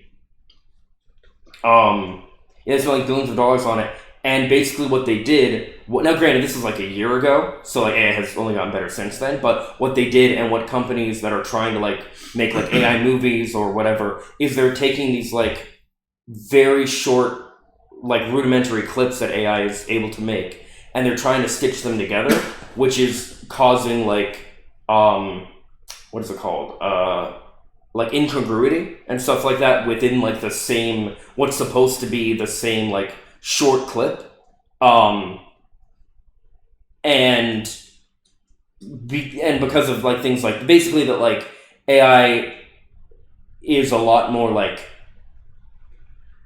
spent like billions of dollars on it, and basically what they did. Now, granted, this was like a year ago, so like AI has only gotten better since then. But what they did, and what companies that are trying to like make like AI movies or whatever, is they're taking these like very short, like rudimentary clips that AI is able to make, and they're trying to stitch them together, which is causing like what is it called? Like incongruity and stuff like that within like the same what's supposed to be the same like short clip. And because of like things like basically that like AI is a lot more like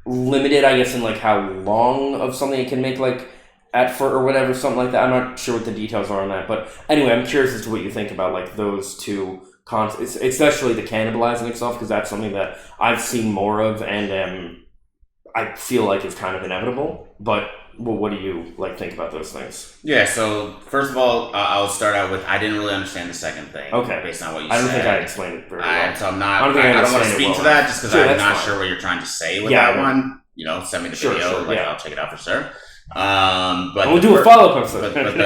limited, I guess, in like how long of something it can make like or whatever, something like that. I'm not sure what the details are on that, but anyway, I'm curious as to what you think about like those two concepts, especially the cannibalizing itself, because that's something that I've seen more of, and I feel like it's kind of inevitable. But what do you like think about those things? Yeah, so first of all, I'll start out with I didn't really understand the second thing. Okay. Based on what you said. I don't think I explained it very well. So I'm not. I don't want to speak to that just because I'm not sure what you're trying to say with that one. You know, send me the video. I'll check it out for sure. But we'll do a follow-up episode. But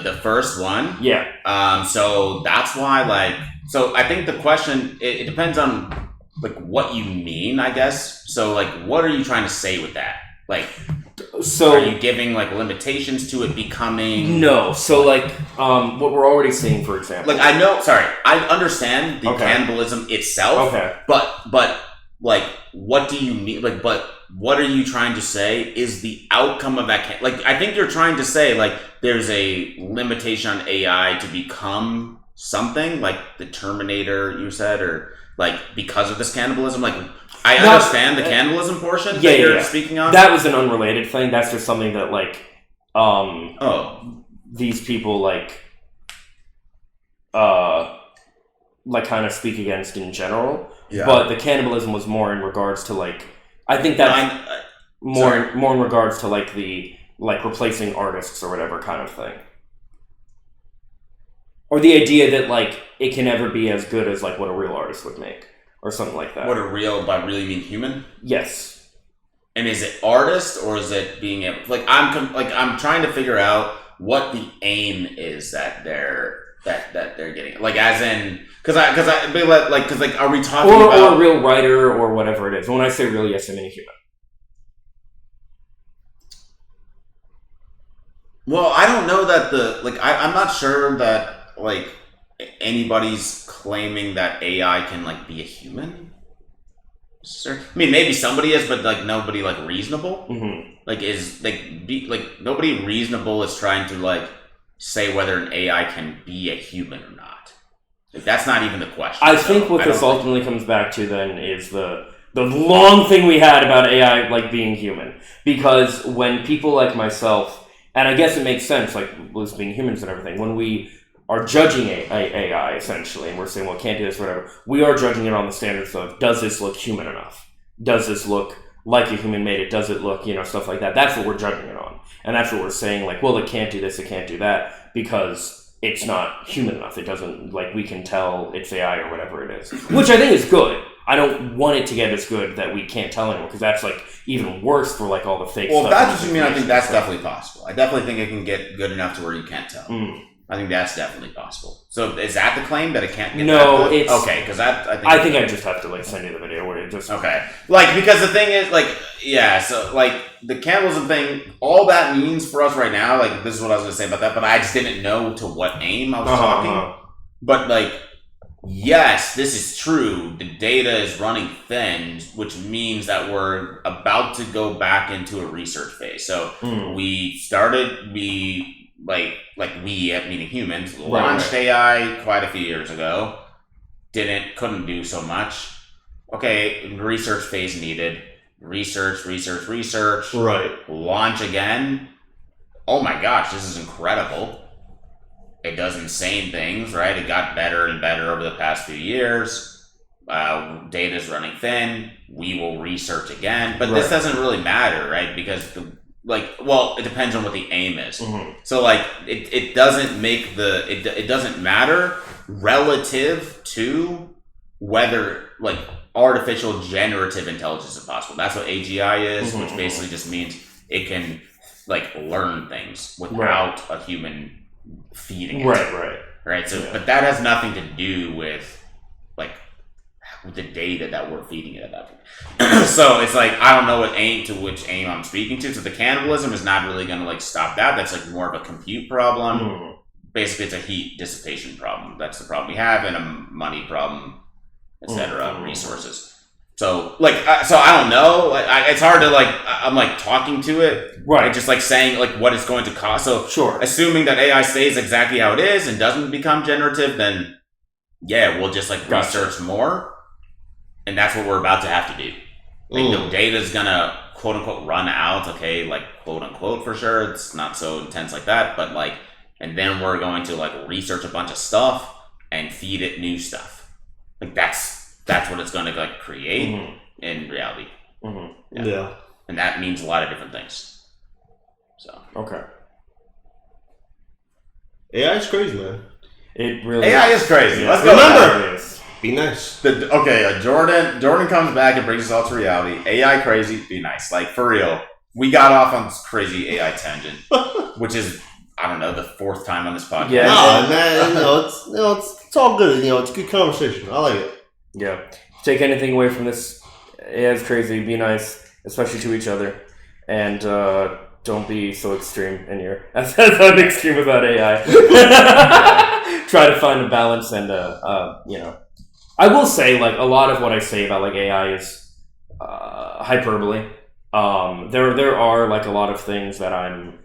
the first one. Yeah. So that's why, like, so I think the question it depends on like what you mean, I guess. So like, what are you trying to say with that? Like, so are you giving like limitations to it becoming? No. So like, what we're already seeing, for example. Like I understand the cannibalism itself. Okay. But like, what do you mean? Like, but what are you trying to say is the outcome of that? Like, I think you're trying to say like there's a limitation on AI to become something like the Terminator you said, or like because of this cannibalism. Like, I understand the cannibalism portion that you're speaking on. That was an unrelated thing. That's just something that like these people like kind of speak against in general. Yeah. But the cannibalism was more in regards to like I think that's more in regards to like the like replacing artists or whatever kind of thing. Or the idea that like it can never be as good as like what a real artist would make. Or something like that. What a real by really mean human? Yes. And is it artist or is it being able? Like I'm trying to figure out what the aim is that they're getting. Like as in because are we talking about or a real writer or whatever it is? When I say real, yes, I mean a human. Well, I don't know that I'm not sure that like anybody's claiming that AI can like be a human. I mean, maybe somebody is, but like nobody like reasonable. Mm-hmm. Like nobody reasonable is trying to like say whether an AI can be a human or not. Like, that's not even the question. I think what this ultimately comes back to then is the long thing we had about AI like being human. Because when people like myself, and I guess it makes sense, like us being humans and everything, when we are judging AI essentially, and we're saying, well, can't do this, whatever, we are judging it on the standards of, does this look human enough? Does this look like a human made it? Does it look, stuff like that? That's what we're judging it on. And that's what we're saying, like, well, it can't do this, it can't do that, because it's not human enough. It doesn't, like, we can tell it's AI or whatever it is. Which I think is good. I don't want it to get as good that we can't tell anymore, because that's, like, even worse for, like, all the fake stuff. Well, if that's what you mean, I think that's definitely possible. I definitely think it can get good enough to where you can't tell. I think that's definitely possible. So is that the claim, that it can't get that good? It's... Okay, because I think I just have to, like, send you the video where it just... Okay. Like, because the thing is, like, yeah, so, like, the cannibalism thing, all that means for us right now, like, this is what I was going to say about that, but I just didn't know to what aim I was talking. But, like, yes, this is true. The data is running thin, which means that we're about to go back into a research phase. So we, meaning humans, launched AI quite a few years ago. Couldn't do so much. Okay, research phase needed. Research. Right. Launch again. Oh my gosh, this is incredible. It does insane things, right? It got better and better over the past few years. Data's running thin. We will research again. But this doesn't really matter, right? Because it depends on what the aim is. So like it doesn't make it doesn't matter relative to whether like artificial generative intelligence is possible. That's what AGI is, which basically just means it can like learn things without a human feeding it. Right. So but that has nothing to do with like the data that we're feeding it at that point. So it's like I don't know which aim I'm speaking to. So the cannibalism is not really going to like stop that. That's like more of a compute problem. Basically, it's a heat dissipation problem. That's the problem we have, and a money problem, etc. Resources. So like, so I don't know. Like, it's hard to like. I'm like talking to it, right? Just like saying like what it's going to cost. So assuming that AI stays exactly how it is and doesn't become generative, then yeah, we'll just like research more. And that's what we're about to have to do. Like the data's gonna quote unquote run out. Okay, like quote unquote for sure. It's not so intense like that, but like, and then we're going to like research a bunch of stuff and feed it new stuff. Like that's what it's gonna like create in reality. Yeah, and that means a lot of different things. So AI is crazy, man. It really AI is crazy. Yeah. Let's go. Remember. Be nice. Jordan comes back and brings us all to reality. AI crazy, be nice. Like, for real. We got off on this crazy AI tangent, which is, I don't know, the fourth time on this podcast. Yeah. No, man, it's all good. It's a good conversation. I like it. Yeah. Take anything away from this, AI is crazy, be nice, especially to each other. And don't be so extreme in your... That's not extreme about AI. Try to find a balance and, I will say, like, a lot of what I say about, like, AI is hyperbole. There are, like, a lot of things that I'm,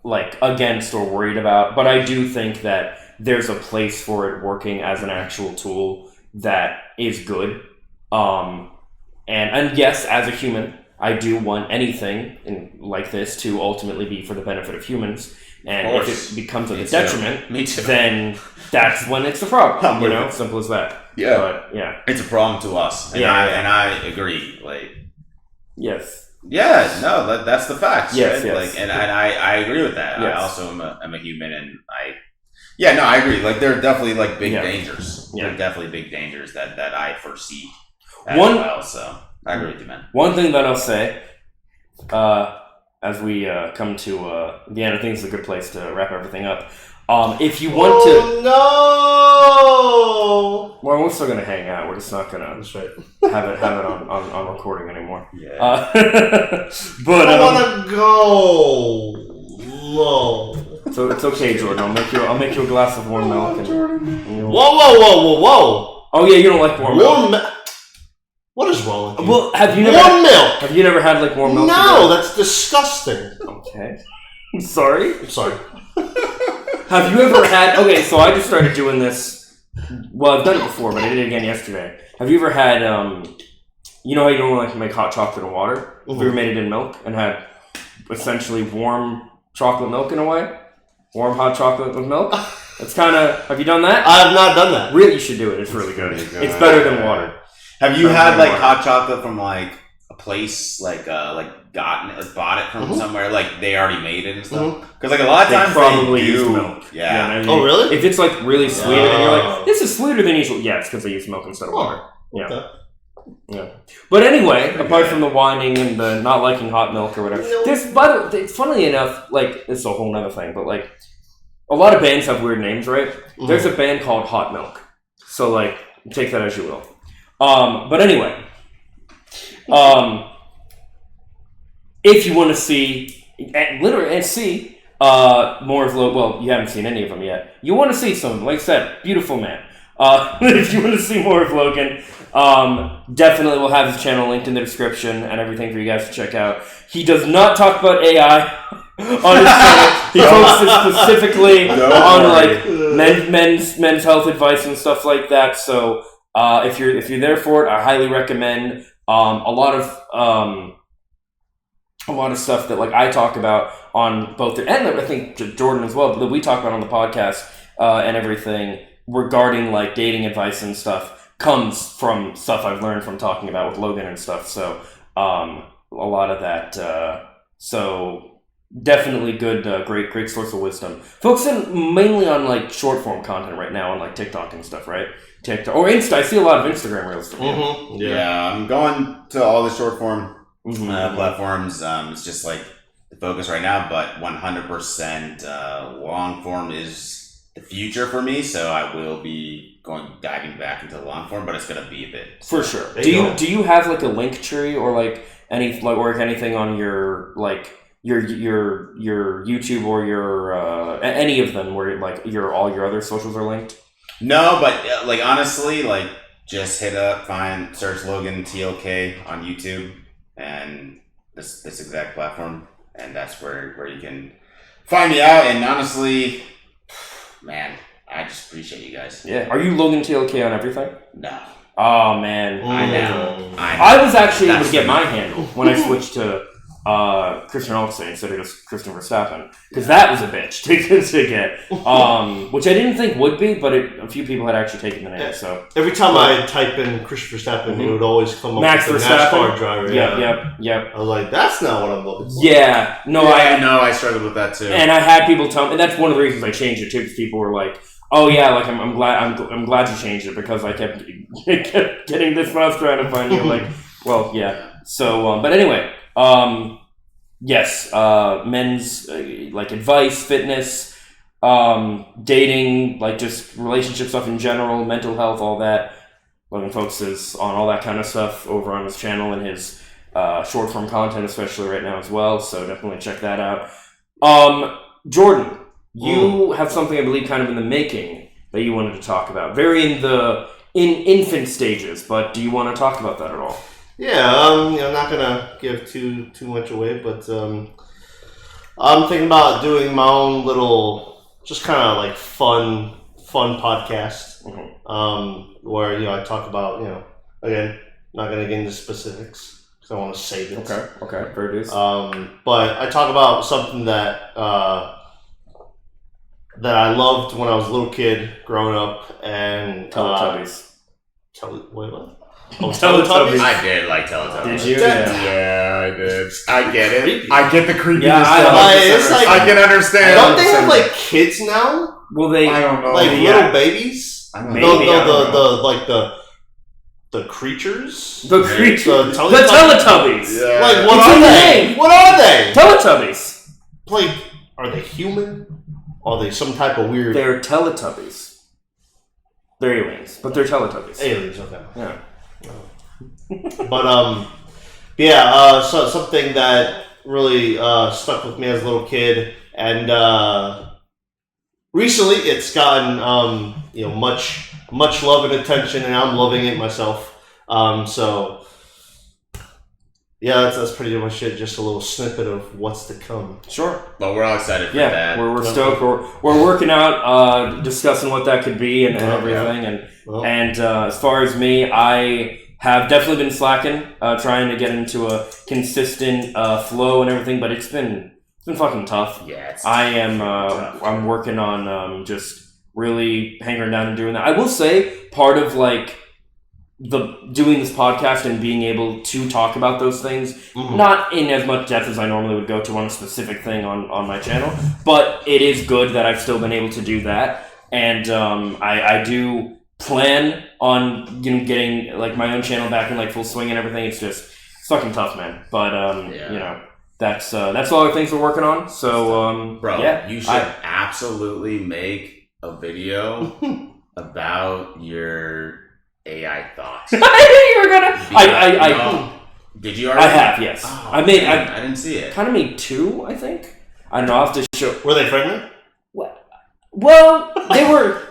like, against or worried about, but I do think that there's a place for it working as an actual tool that is good. And yes, as a human, I do want anything like this to ultimately be for the benefit of humans. And if it becomes a detriment, then that's when it's a problem. Simple as that. Yeah, but, yeah, it's a problem to us. And I agree. Like, yes, yeah, no, that's the facts. Yes, right? yes. Like, and I agree with that. Yes. I also am a human, and I agree. Like, there are definitely like big dangers. Yeah. There are definitely big dangers that I foresee as well. So I agree with you, man. One thing that I'll say, as we come to the end, I think it's a good place to wrap everything up. If you want to... no! Well, we're still going to hang out. We're just not going to have it on recording anymore. Yeah. But I want to go. Low. So it's okay, Jordan. I'll make you a glass of warm milk. Whoa. Oh, yeah, you don't like warm milk. What is wrong with you? Well, have you never warm milk? Have you never had like warm milk? No, that's disgusting. Okay. I'm sorry. I'm sorry. Have you ever had? Okay, so I just started doing this. Well, I've done it before, but I did it again yesterday. Have you ever had? You know how you don't like to make hot chocolate and water? Have you ever made it in milk and had essentially warm chocolate milk in a way? Warm hot chocolate with milk. It's kind of. Have you done that? I have not done that. Really, you should do it. It's really good. It's better than water. Have you Better had than like water. hot chocolate from like a place bought it from somewhere like they already made it and stuff? Because like a lot of They times probably they use do. milk. Yeah. I mean, Oh, really? If it's like really sweet and you're Oh. like, this is sweeter than usual. Yeah, it's because they use milk instead of Oh, water. Yeah. okay. Yeah. But anyway, apart from the whining and the not liking hot milk or whatever, No. there's, by the way, funnily enough, like, it's a whole nother thing, but like, a lot of bands have weird names, right? There's a band called Hot Milk. So, like, take that as you will. But anyway, if you want to see, literally, see more of, well, you haven't seen any of them yet. You want to see some, like I said, beautiful man. If you want to see more of Logan, definitely we'll have his channel linked in the description and everything for you guys to check out. He does not talk about AI on his channel. He focuses specifically on like men's health advice and stuff like that. So if you're there for it, I highly recommend. A lot of stuff that like I talk about on both and I think Jordan as well, that we talk about on the podcast and everything regarding like dating advice and stuff comes from stuff I've learned from talking about with Logan and stuff. So a lot of that. So definitely good, great source of wisdom. Focusing mainly on like short form content right now on like TikTok and stuff, right? TikTok or Insta. I see a lot of Instagram reels from you. Yeah, I'm going to all the short form Mhm. platforms. It's just like the focus right now, but 100% long form is the future for me. So I will be diving back into the long form, but it's going to be a bit. For sure. There Do you you go. do you have like a link tree or like any like or anything on your like your YouTube or your any of them where like all your other socials are linked? No, but like honestly, like just search Logan TLK on YouTube and this exact platform, and that's where you can find me out. And honestly, man, I just appreciate you guys. Yeah. Are you Logan TLK on everything? No, Oh man. I know. I was actually able to That's get the- my handle when I switched to Christian Olsen instead of just Christian Verstappen, because that was a bitch to get. Which I didn't think would be, but a few people had actually taken the name. So Every time I type in Christopher Verstappen, it would always come up Max with the Verstappen? NASCAR driver. Yep. I was like, that's not what I'm looking for. Yeah. No, I know. I struggled with that too. And I had people tell me, and that's one of the reasons I changed it too. Because people were like, "Oh yeah, like I'm glad you changed it," because I kept getting this when I was trying to find you. Like, well, yeah. So, but anyway, yes, men's like advice, fitness, dating, like just relationship stuff in general, mental health, all that. Logan focuses on all that kind of stuff over on his channel and his short form content, especially right now as well. So definitely check that out. Jordan, you have something I believe kind of in the making that you wanted to talk about. Very in infant stages, but do you want to talk about that at all? Yeah, I'm not gonna give too much away, but I'm thinking about doing my own little, just kind of like fun podcast, where I talk about again, not gonna get into specifics because I want to save it. Okay, fair dues. But I talk about something that that I loved when I was a little kid growing up, and Teletubbies. Wait, what? Oh, Teletubbies. I did like Teletubbies. Did you? That- Yeah. Yeah, I did. I get it. Creepy. I get the creepiness. Yeah, I of like- it. it's like- I can understand. Don't they have like kids now? Well, they. I don't know. Like yeah. little babies? I don't Maybe, know. I don't know. Like the creatures? The creatures. The The Teletubbies. Yeah. Like what It's are in the they? name. What are they? Teletubbies. Like, are they human? Are they some type of weird They're Teletubbies. They're aliens, but they're Teletubbies. aliens? Okay. Yeah. But yeah, so something that really stuck with me as a little kid, and recently it's gotten much love and attention, and I'm loving it myself. So yeah, that's pretty much it. Just a little snippet of what's to come. Sure. But we're all excited for that. We're stoked. We're working out, discussing what that could be and everything. And as far as me, I have definitely been slacking, trying to get into a consistent flow and everything. But it's been fucking tough. Yeah, it's I'm working on just really hankering down and doing that. I will say part of like doing this podcast and being able to talk about those things, not in as much depth as I normally would go to on a specific thing on my channel, but it is good that I've still been able to do that. And I do plan on getting like my own channel back in like full swing and everything. It's fucking tough, man. But that's all the things we're working on. So bro, you should absolutely make a video about your AI thoughts. You were gonna. Did you already? I have, yes. Oh, I made. I didn't see it. Kind of made 2, I think. I don't know. I'll have to show. Were they friendly? Well, they were.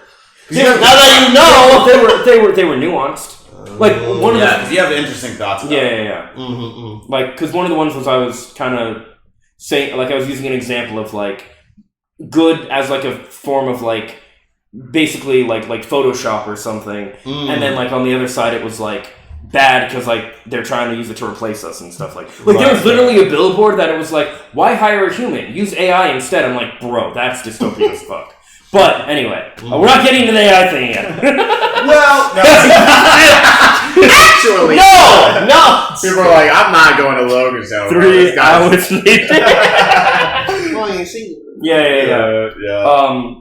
Now that you know, they were nuanced. Like one of because you have interesting thoughts about it. Yeah. Like, because one of the ones was I was kind of saying, like, I was using an example of like good as like a form of like basically like Photoshop or something, and then like on the other side it was like bad because like they're trying to use it to replace us and stuff like there was literally a billboard that it was like, why hire a human, use AI instead. I'm like, bro, that's dystopian as fuck. But anyway, we're not getting to the AI thing yet. Well, no. Actually, no. People are like, I'm not going to Logan's house. 3 hours later. Well, you see. Yeah.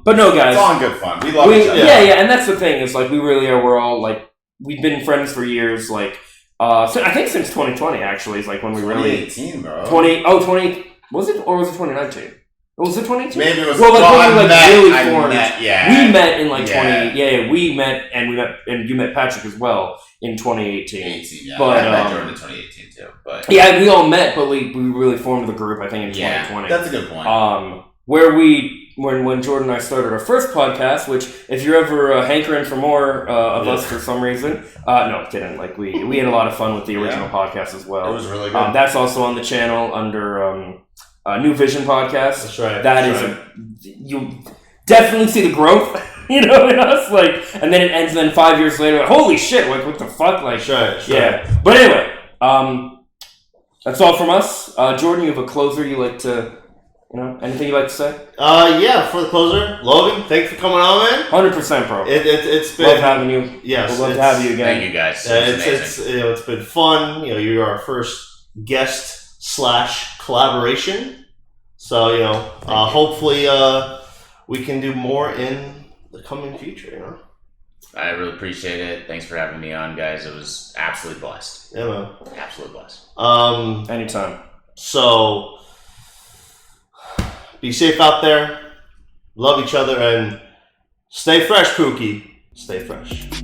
But no, guys. It's all in good fun. We love each other. Yeah, and that's the thing. Is like we really are. We're all like we've been friends for years. Like, so I think since 2020 actually is like when we really 2018, bro. 20 was it, or was it 2019? Was it 2018? Maybe it was. Well, like when we like really I formed. met, we met in like 20. Yeah. Yeah, we met and you met Patrick as well in 2018. 18, yeah. But I met Jordan in 2018 too. But yeah, we all met, but we really formed the group. I think in 2020. That's a good point. Where when Jordan and I started our first podcast, which if you're ever hankering for more of us for some reason, no, kidding. Like we had a lot of fun with the original podcast as well. It was really good. That's also on the channel under New Vision Podcast. That's right. You definitely see the growth, in us. Like, and then it ends. And then 5 years later, like, holy shit! Like, what the fuck? Like, yeah. But anyway, that's all from us. Jordan, you have a closer you like to. Anything you'd like to say? Yeah, for the closer, Logan, thanks for coming on, man. 100%, bro. It's been love having you. Yes, we'd love to have you again. Thank you guys. It's been fun. You're our first guest / collaboration. So hopefully we can do more in the coming future. I really appreciate it. Thanks for having me on, guys. It was absolutely blessed. Yeah, man. Absolutely blessed. Anytime. So. Be safe out there, love each other, and stay fresh, Pookie. Stay fresh.